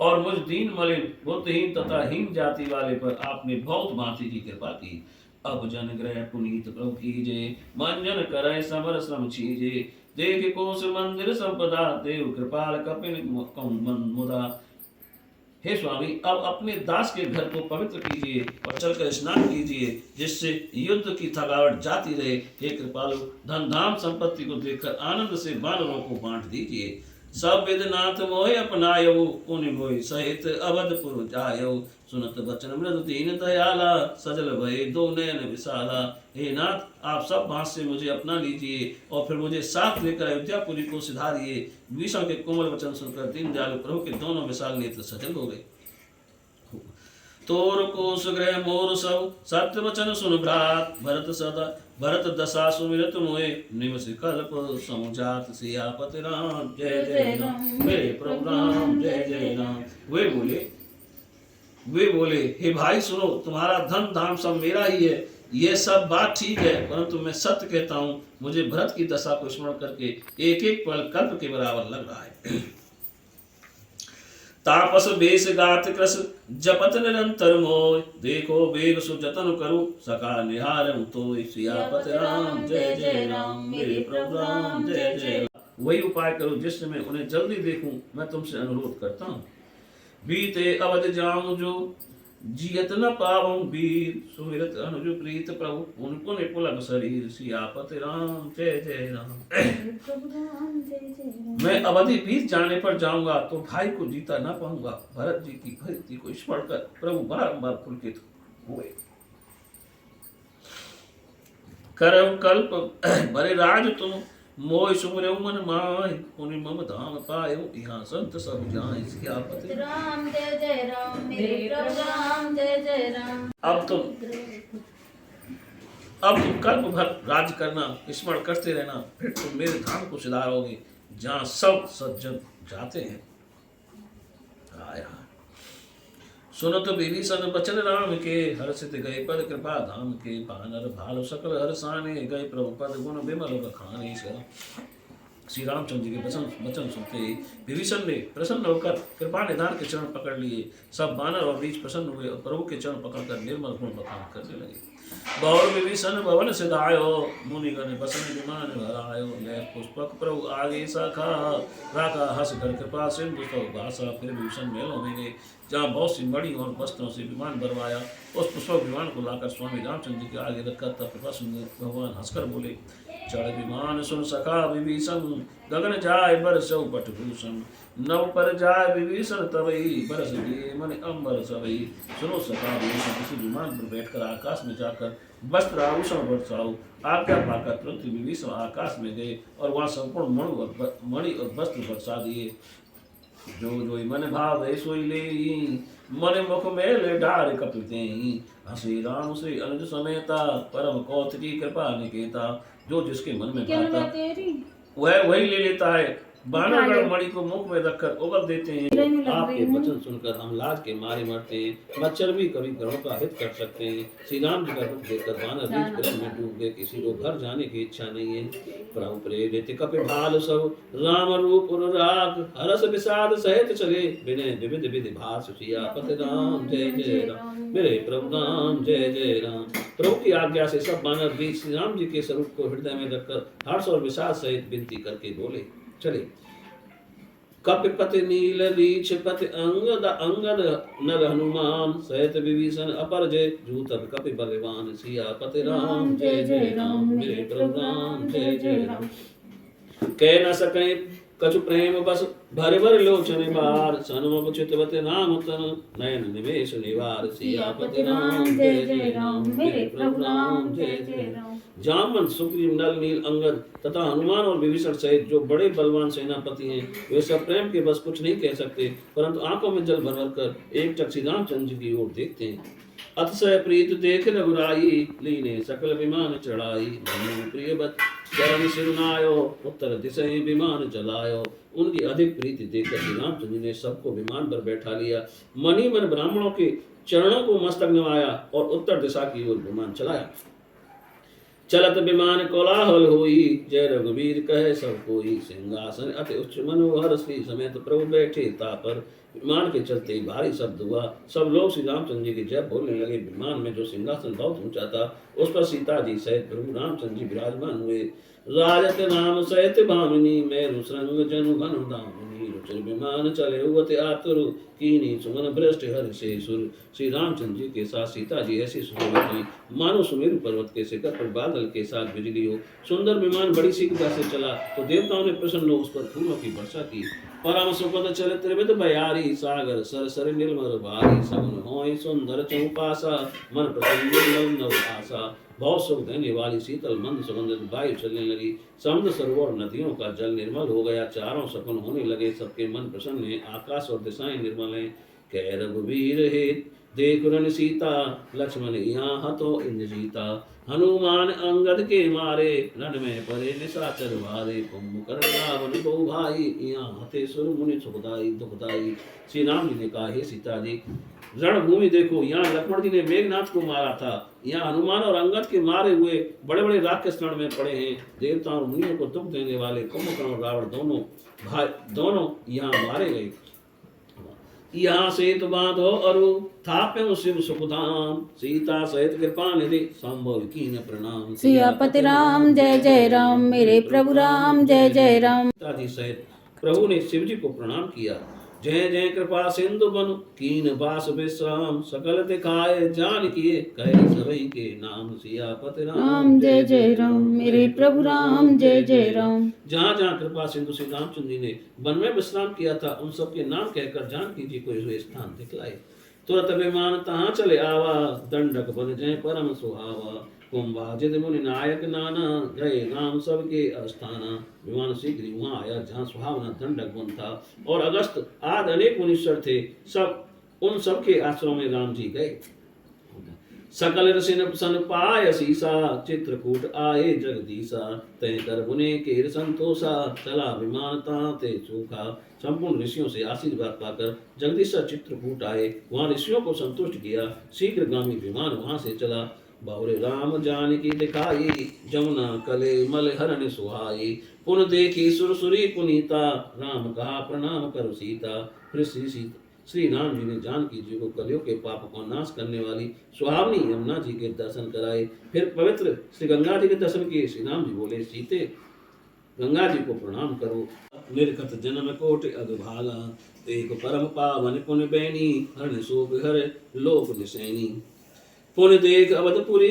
और मुझ दीन मलिन बुद्धिहीन तथा हीन जाति वाले पर आपने बहुत भांति की कृपा की। अब जन ग्रह पुनीत प्रभु कीजे मंजन करे समर श्रम छीजे। देख कोश मंदिर संपदा देव कृपाल कपिन मुदा। हे स्वामी अब अपने दास के घर को पवित्र कीजिए और चलकर स्नान कीजिए जिससे युद्ध की थकावट जाती रहे। हे कृपालु धन धाम संपत्ति को देखकर आनंद से वानरों को बांट दीजिए। सब विदनाथ मोहि अपनायो पुनि मोहि सहित अवधपुर जायो। सुनत बचन मृदु दीन दयाला सजल भय दो नयन विशाला। हे नाथ आप सब भाष से मुझे अपना लीजिए और फिर मुझे साथ लेकर अयोध्यापुरी को सिधारिए। विभीषण के कोमल वचन सुनकर दीन दयालु प्रभु के दोनों विशाल नेत्र सजल हो गए। तोर कोश गृह मोर सब सत्य वचन सुन भ्रात भरत दशा सुमिरत मोहे निवस कल्प समुजात सियापति राम जय जय राम मेरे प्रभु राम जय जय राम। वे बोले हे भाई सुनो, तुम्हारा धन धाम सब मेरा ही है। ये सब बात ठीक है, परंतु मैं सत्य कहता हूँ मुझे भरत की दशा को स्मरण करके एक एक पल कल्प के बराबर लग रहा है। तापस बेस गात कृस जपत निरंतर मोय। देखो बेग सुजतन करू सका निहार तो सियापति राम जय जय राम मेरे प्रभु राम जय जय राम। वही उपाय करो जिससे मैं उन्हें जल्दी देखूं, मैं तुमसे अनुरोध करता हूँ। बीते अवध जाऊं जो जियत न पाऊं वीर सुमिरत अनुज प्रीत प्रभु उनको ने पुलक शरीर सियापति राम जय जय राम। मैं अवधि बीत जाने पर जाऊंगा तो भाई को जीता ना पाऊंगा। भरत जी की भक्ति को स्मरण कर प्रभु बारंबार पुलकित हुए। करम कल्प बरे राज तुम मोय सुमरे मन माय पुनि मम धाम पायो। यहाँ संत सब जाए सियापति राम जय जय राम मेरे प्रभु राम जय जय राम। अब तुम कल्प भर राज करना, स्मरण करते रहना, फिर तुम मेरे धाम को सिधारोगे जहाँ सब सज्जन जाते हैं। सुनत विभीषण बचन राम के, हर्षित गए पद कृपा धाम के। पानर भाल सकल हर्षाने, गए प्रभु पद गुण विमल बखाने। श्री रामचंद्र जी के वचन सुनते ही विभीषण ने प्रसन्न होकर कृपा निधान के चरण पकड़ लिए। सब वानर और बीच प्रसन्न हुए और प्रभु के चरण पकड़कर निर्मल गुण बखान करने लगे। गौर विभीषण भवन सिधायो, मुनिगण बसन विमान भरायो। ले पुष्पक प्रभु आगे शाखा, राखा हस कर कृपा सिंधु तो भाषा। फिर विभीषण महलों में गए, जहाँ बहुत सी मणि और वस्त्रों से विमान भरवाया। उस पुष्पक विमान को लाकर स्वामी रामचंद्र जी के आगे रखकर तब कृपा सुंदर भगवान हंसकर बोले, चढ़ विमान सुन सखा विभीषण, गगन जाय बरसौ पटभूषण। नव पर जाय विभीषण तवई, बरस दिए मन अम्बर सबई। सुनो सखा विभीषण, किसी विमान पर बैठकर आकाश में जाकर वस्त्र आभूषण बरसाओ। आज्ञा पाकर तुरंत विभीषण आकाश में गए और वहां संपूर्ण मणि और वस्त्र बरसा दिए। जो जो मन भाव सोई ले, मन मुख मेले डार कपिते। हसी राम श्री अनुज समेता, परम कौतिकी कृपा निकेता। जो जिसके मन में भाता वह वही ले लेता है। बानरगण मणि को मुख में रखकर उगल देते हैं। आपके वचन सुनकर हम लाज के मारे मरते हैं। मच्छर भी कभी घरों का हित कर सकते हैं। श्री राम जी का रूप देखकर बानर बीच क्रम में डूब गए। किसी को घर जाने की इच्छा नहीं है। प्रभु प्रेरित कपि भाल सब, राम रूप राग। हरस विषाद सहित चले, विनय विविध विधि भास। सियापति राम जय जय राम, मेरे प्रभु राम जय जय राम। प्रभु की आज्ञा से सब बानर बीच श्री राम जी के स्वरूप को हृदय में रखकर हर्ष और विषाद सहित विनती करके बोले। चले। कपिपति नील रीछ पति अंगद अंगद नर हनुमान, सहित विभीषण अपर जय। जूतब कपि बलवान, सियापति राम जय जय राम, मेरे प्रभु राम जय जय राम। कह न सके कछु प्रेम बस, भर भर लोचन बार। सन्मुख चितवत राम तन, नयन निवेश निवार। सियापति राम जय जय राम, मेरे प्रभु राम जय जय राम। जामन सुग्रीव नल नील अंगद तथा हनुमान और विभीषण सहित जो बड़े बलवान सेनापति हैं, वे सब प्रेम के बस कुछ नहीं कह सकते, परंतु आंखों में जल भर भर कर एक टक श्री रामचंद्र जी की ओर देखते हैं। अतिशय प्रीत देख रघुराई, लीने सकल विमान चढ़ाई। मनु प्रियवत चरण सिरुनायो, उत्तर दिशा विमान चलायो। उनकी अधिक प्रीति देखकर श्री रामचंद्र जी ने सबको विमान पर बैठा लिया। मनी मन ब्राह्मणों के चरणों को मस्तक नवाया और उत्तर दिशा की ओर विमान चलाया। चलत विमान कोलाहल होई, जय रघुवीर कहे सब कोई। सिंहासन अति उच्च मनोहर, श्री समेत प्रभु बैठे तापर। विमान के चलते ही भारी शब्द हुआ। सब लोग श्री रामचंद्र जी की जय बोलने लगे। विमान में जो सिंहासन बहुत ऊंचा था, उस पर सीता जी सहित प्रभु रामचंद्र जी विराजमान हुए। राजत नाम सहित भामिनी, मेरु श्रृंग जनु घन दामिनी। रुचिर विमान चले उगत आतुर, कीनी सुमन भ्रष्ट हर से सुर। श्री रामचंद्र जी के साथ सीता जी ऐसी सुशोभित हुई, मानो सुमेरु पर्वत के शिखर पर बादल के साथ बिजली हो। सुंदर विमान बड़ी शीघ्रता से चला तो देवताओं ने प्रसन्न हो उस पर फूलों की वर्षा की। परम सुपद चले त्रिविध बयारी, सागर सर सर निर्मल भारी। सगुन होय सुंदर चौपासा, मन प्रसन्न निर्मल नव आशा। बहुत सुख देने वाली शीतल मंद सुगंधित वायु चलने लगी। समुद्र सरोवर नदियों का जल निर्मल हो गया। चारों सपन होने लगे। सबके मन प्रसन्न है। आकाश और दिशाएं निर्मल हैं। कह रघुवीर हित देख रन सीता, लक्ष्मण यहाँ हतो इन जीता। हनुमान अंगद के मारे, रण में परे निशाचर भारे। कुंभकर्ण रावण बहु भाई, यहाँ हते सुर मुनि सुखदाई दुखदाई। श्री राम जी ने कहा, हे सीता जी, रणभूमि देखो, यहाँ लक्ष्मण जी ने मेघनाथ को मारा था। यहाँ हनुमान और अंगद के मारे हुए बड़े बड़े राक्षस रण में पड़े हैं। देवताओं और मुनियों को दुख देने वाले कुंभकर्ण और रावण दोनों यहाँ मारे गए। यहाँ सेतु बांधो अरु, थाप्यो शिव सुखधाम। सीता सहित कृपा निधि, संभव कीन प्रणाम। सियापति राम जय जय राम, मेरे प्रभु राम जय जय राम। सीता जी सहित प्रभु ने शिव जी को प्रणाम किया। जय जय कृपा सिंधु बनु, कीन बास विश्राम। सकल दिखाए जान किए, कहे सबई के नाम। सियापति राम जय जय राम, मेरे प्रभु राम जय जय राम। जहाँ जहाँ कृपा सिंधु श्री रामचंद्र जी ने वन में विश्राम किया था, उन सबके नाम कहकर जानकी जी को हुए स्थान दिखलाए। तुरत विमान तहाँ चले आवा, दंडक बन जय परम सुहावा। कुंभाजित मुनि नायक नाना, गए राम सबके अस्थाना। विमान शीघ्र ही वहां आया जहाँ सुहावना दंडक वन था और अगस्त आदि अनेक मुनीश्वर थे। सब उन सबके आश्रम में राम जी गए। सकल रसिन सन पाय सीसा चित्रकूट आए जगदीसा तय कर बुने केर संतोषा चला विमानता ते चोखा। संपूर्ण ऋषियों से आशीर्वाद पाकर जगदीशा चित्रकूट आए, वहां ऋषियों को संतुष्ट किया। शीघ्रगामी विमान वहां से चला। बावरे राम जानकी दिखाई, जमुना कले मल हरण सुहाई। पुन देखी सुरसुरी पुनीता, राम कहा प्रणाम करो सीता। फिर श्री राम जी ने जानकी जी को कलियों के पाप को नाश करने वाली सुहावनी यमुना जी के दर्शन कराए। फिर पवित्र श्री गंगा जी के दर्शन किए। श्री राम जी बोले, सीते गंगा जी को प्रणाम करो। निर्कत जन्म कोट अगभाला, एक परम पावन पुण्य बैनी। हरण शोभ हर लोक निसैनी। पुण्य देख अवधपुरी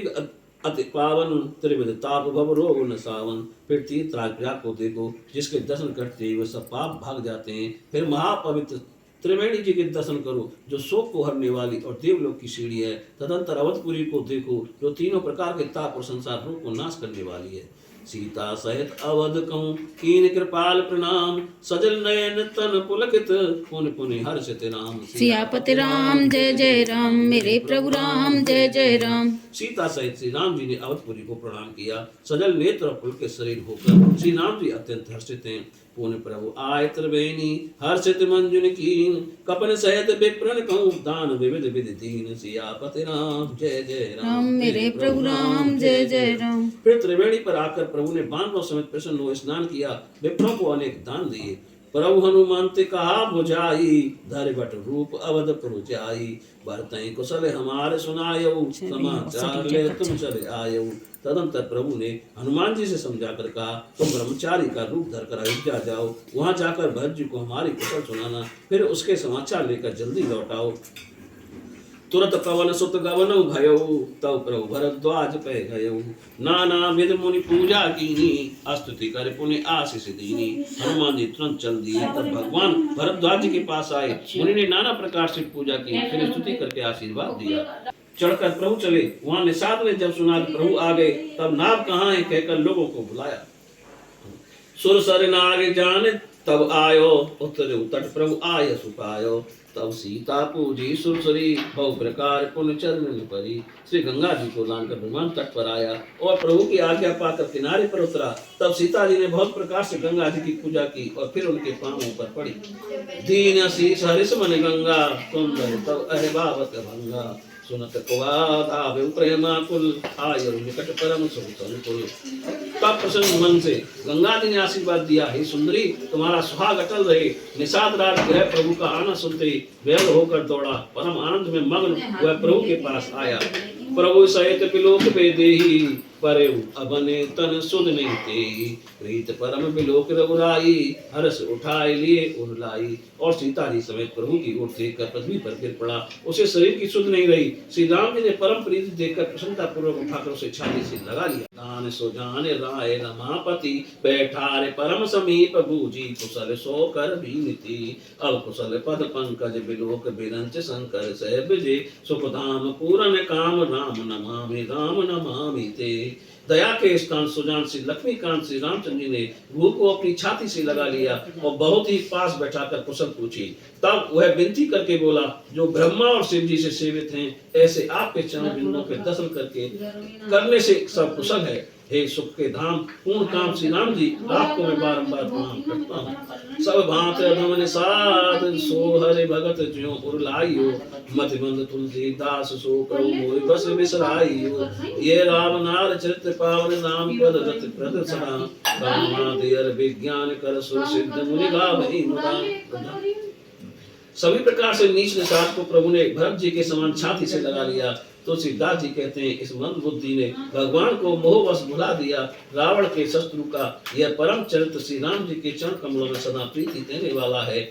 अति पावन, त्रिविध ताप भव रोग न सावन। फिर तीर्थराज को देखो, जिसके दर्शन करते ही वह सब पाप भाग जाते हैं। फिर महापवित्र त्रिवेणी जी के दर्शन करो, जो शोक को हरने वाली और देवलोक की सीढ़ी है। तदंतर अवधपुरी को देखो, जो तीनों प्रकार के ताप और संसार रोग को नाश करने वाली है। सीता सहित अवध कहूँ, कीन कृपाल प्रणाम। सजल नयन तन पुलकित, पुन पुनि हर्षित राम। सियापति राम जय जय राम, मेरे प्रभु राम जय जय राम। सीता सहित श्री राम जी ने अवधपुरी को प्रणाम किया। सजल नेत्र और पुलकित शरीर होकर श्री राम जी अत्यंत हर्षित हैं। पुण्य प्रभु आय त्रिवेणी, हर्षित मंजुन कीन। कपन सहित विप्रन कहूँ, दान विविध विधि दीन। सियापति राम जय जय राम, मेरे प्रभु राम जय जय राम। फिर त्रिवेणी पर आकर प्रभु ने बानरों समेत प्रसन्न हो स्नान किया। विप्रों को अनेक दान दिए। प्रभु हनुमंत कहा बुझाई, धर बट रूप अवधपुर जाई। बरतई कुशल हमारे सुनायऊ, समाचार ले तुम चले आयऊ। तदंतर प्रभु ने हनुमान जी से समझा कर कहा, तुम ब्रह्मचारी का रूप धरकर अयोध्या जाओ। वहां जाकर भरत जी को हमारी कुशल सुनाना, फिर उसके समाचार लेकर जल्दी लौट आओ। तुरत पवन सुत गवन भयऊ, तव प्रभु भरद्वाज पे गयऊ। नाना विध मुनि पूजा कीनी, स्तुति कर पुनि आशीष दीनी। हनुमान जी तुरंत चल दिए। तब भगवान भरद्वाज जी के पास आए। मुनि ने नाना प्रकार से पूजा की, फिर स्तुति करके आशीर्वाद दिया। चढ़कर प्रभु चले। वहां निषाद ने जब सुना कि प्रभु आ गए, तब नाव कहाँ है कहकर लोगों को बुलाया। सुर सर नाग जान तब आयो, उतरे तट प्रभु आय सुपायो। तब सीता पूजी सुरसरी, बहु प्रकार पुण्य चरण परी। श्री गंगा जी को लांघकर भगवान तट पर आया और प्रभु की आज्ञा पाकर किनारे पर उतरा। तब सीता जी ने बहुत प्रकार से गंगा जी की पूजा की और फिर उनके पांवों पर पड़ी। दीन शीस हरिष मन गंगा, सुंदर तब अहिबावत भंगा। सुनत कुवाधावे प्रेमाकुल, आयु निकट परम सुख संकुल। तब प्रसन्न मन से गंगा जी ने आशीर्वाद दिया, हे सुंदरी तुम्हारा सुहाग अटल रहे। निषाद राज गृह प्रभु का आना सुनते व्यग्र होकर दौड़ा। परम आनंद में मग्न वह प्रभु के पास आया। प्रभु सहित विलोक पे देही, परे अबने तन सुध नहीं तेही। प्रीत परम विलोक रघुराई, हर्ष उठाए लिए उरलाई। और सीता जी समेत प्रभु की ओर देखकर पृथ्वी पर गिर पड़ा। उसे शरीर की सुध नहीं रही। श्री राम जी ने परम प्रीति देखकर प्रसन्नता पूर्वक उठाकर उसे छाती से लगा लिया। दान सो जान राय रमापति, बैठारे परम समीप बूझी। कुशल सो कर बीनती, अब कुशल पद पंकज विलोक बिरंच शंकर सहब जे। सुखधाम पूरन काम, राम नमामि ते। दया के स्थान सुजान श्री लक्ष्मीकांत श्री रामचंद्र जी ने भू को अपनी छाती से लगा लिया और बहुत ही पास बैठाकर कुशल पूछी। तब वह विनती करके बोला, जो ब्रह्मा और शिव जी से सेवित हैं, ऐसे आपके चरण बिंदुओं के दर्शन करने से सब कुशल है। हे सुख के धाम पूर्ण काम श्री राम जी, आपको मैं बारंबार प्रणाम करता हूँ। सब भांत भवन साध, सो हरि भगत ज्यों उरलाइयो। मतिमंद तुलसीदास सो करो मोहि बस बिसराइयो। ये राम नार चरित्र पावन, नाम पद रति प्रदर्शना। ब्रह्मादियर विज्ञान कर सुर सिद्ध मुनि गावहि मुदा। सभी प्रकार से नीच निषाद को प्रभु ने भरत जी के समान छाती से लगा लिया। तुलसीदास जी कहते हैं, इस मंद बुद्धि ने भगवान को मोहवश भुला दिया। रावण के शत्रु का यह परम चरित्र श्री राम जी के चरण कमलों में सदा प्रीति देने वाला है।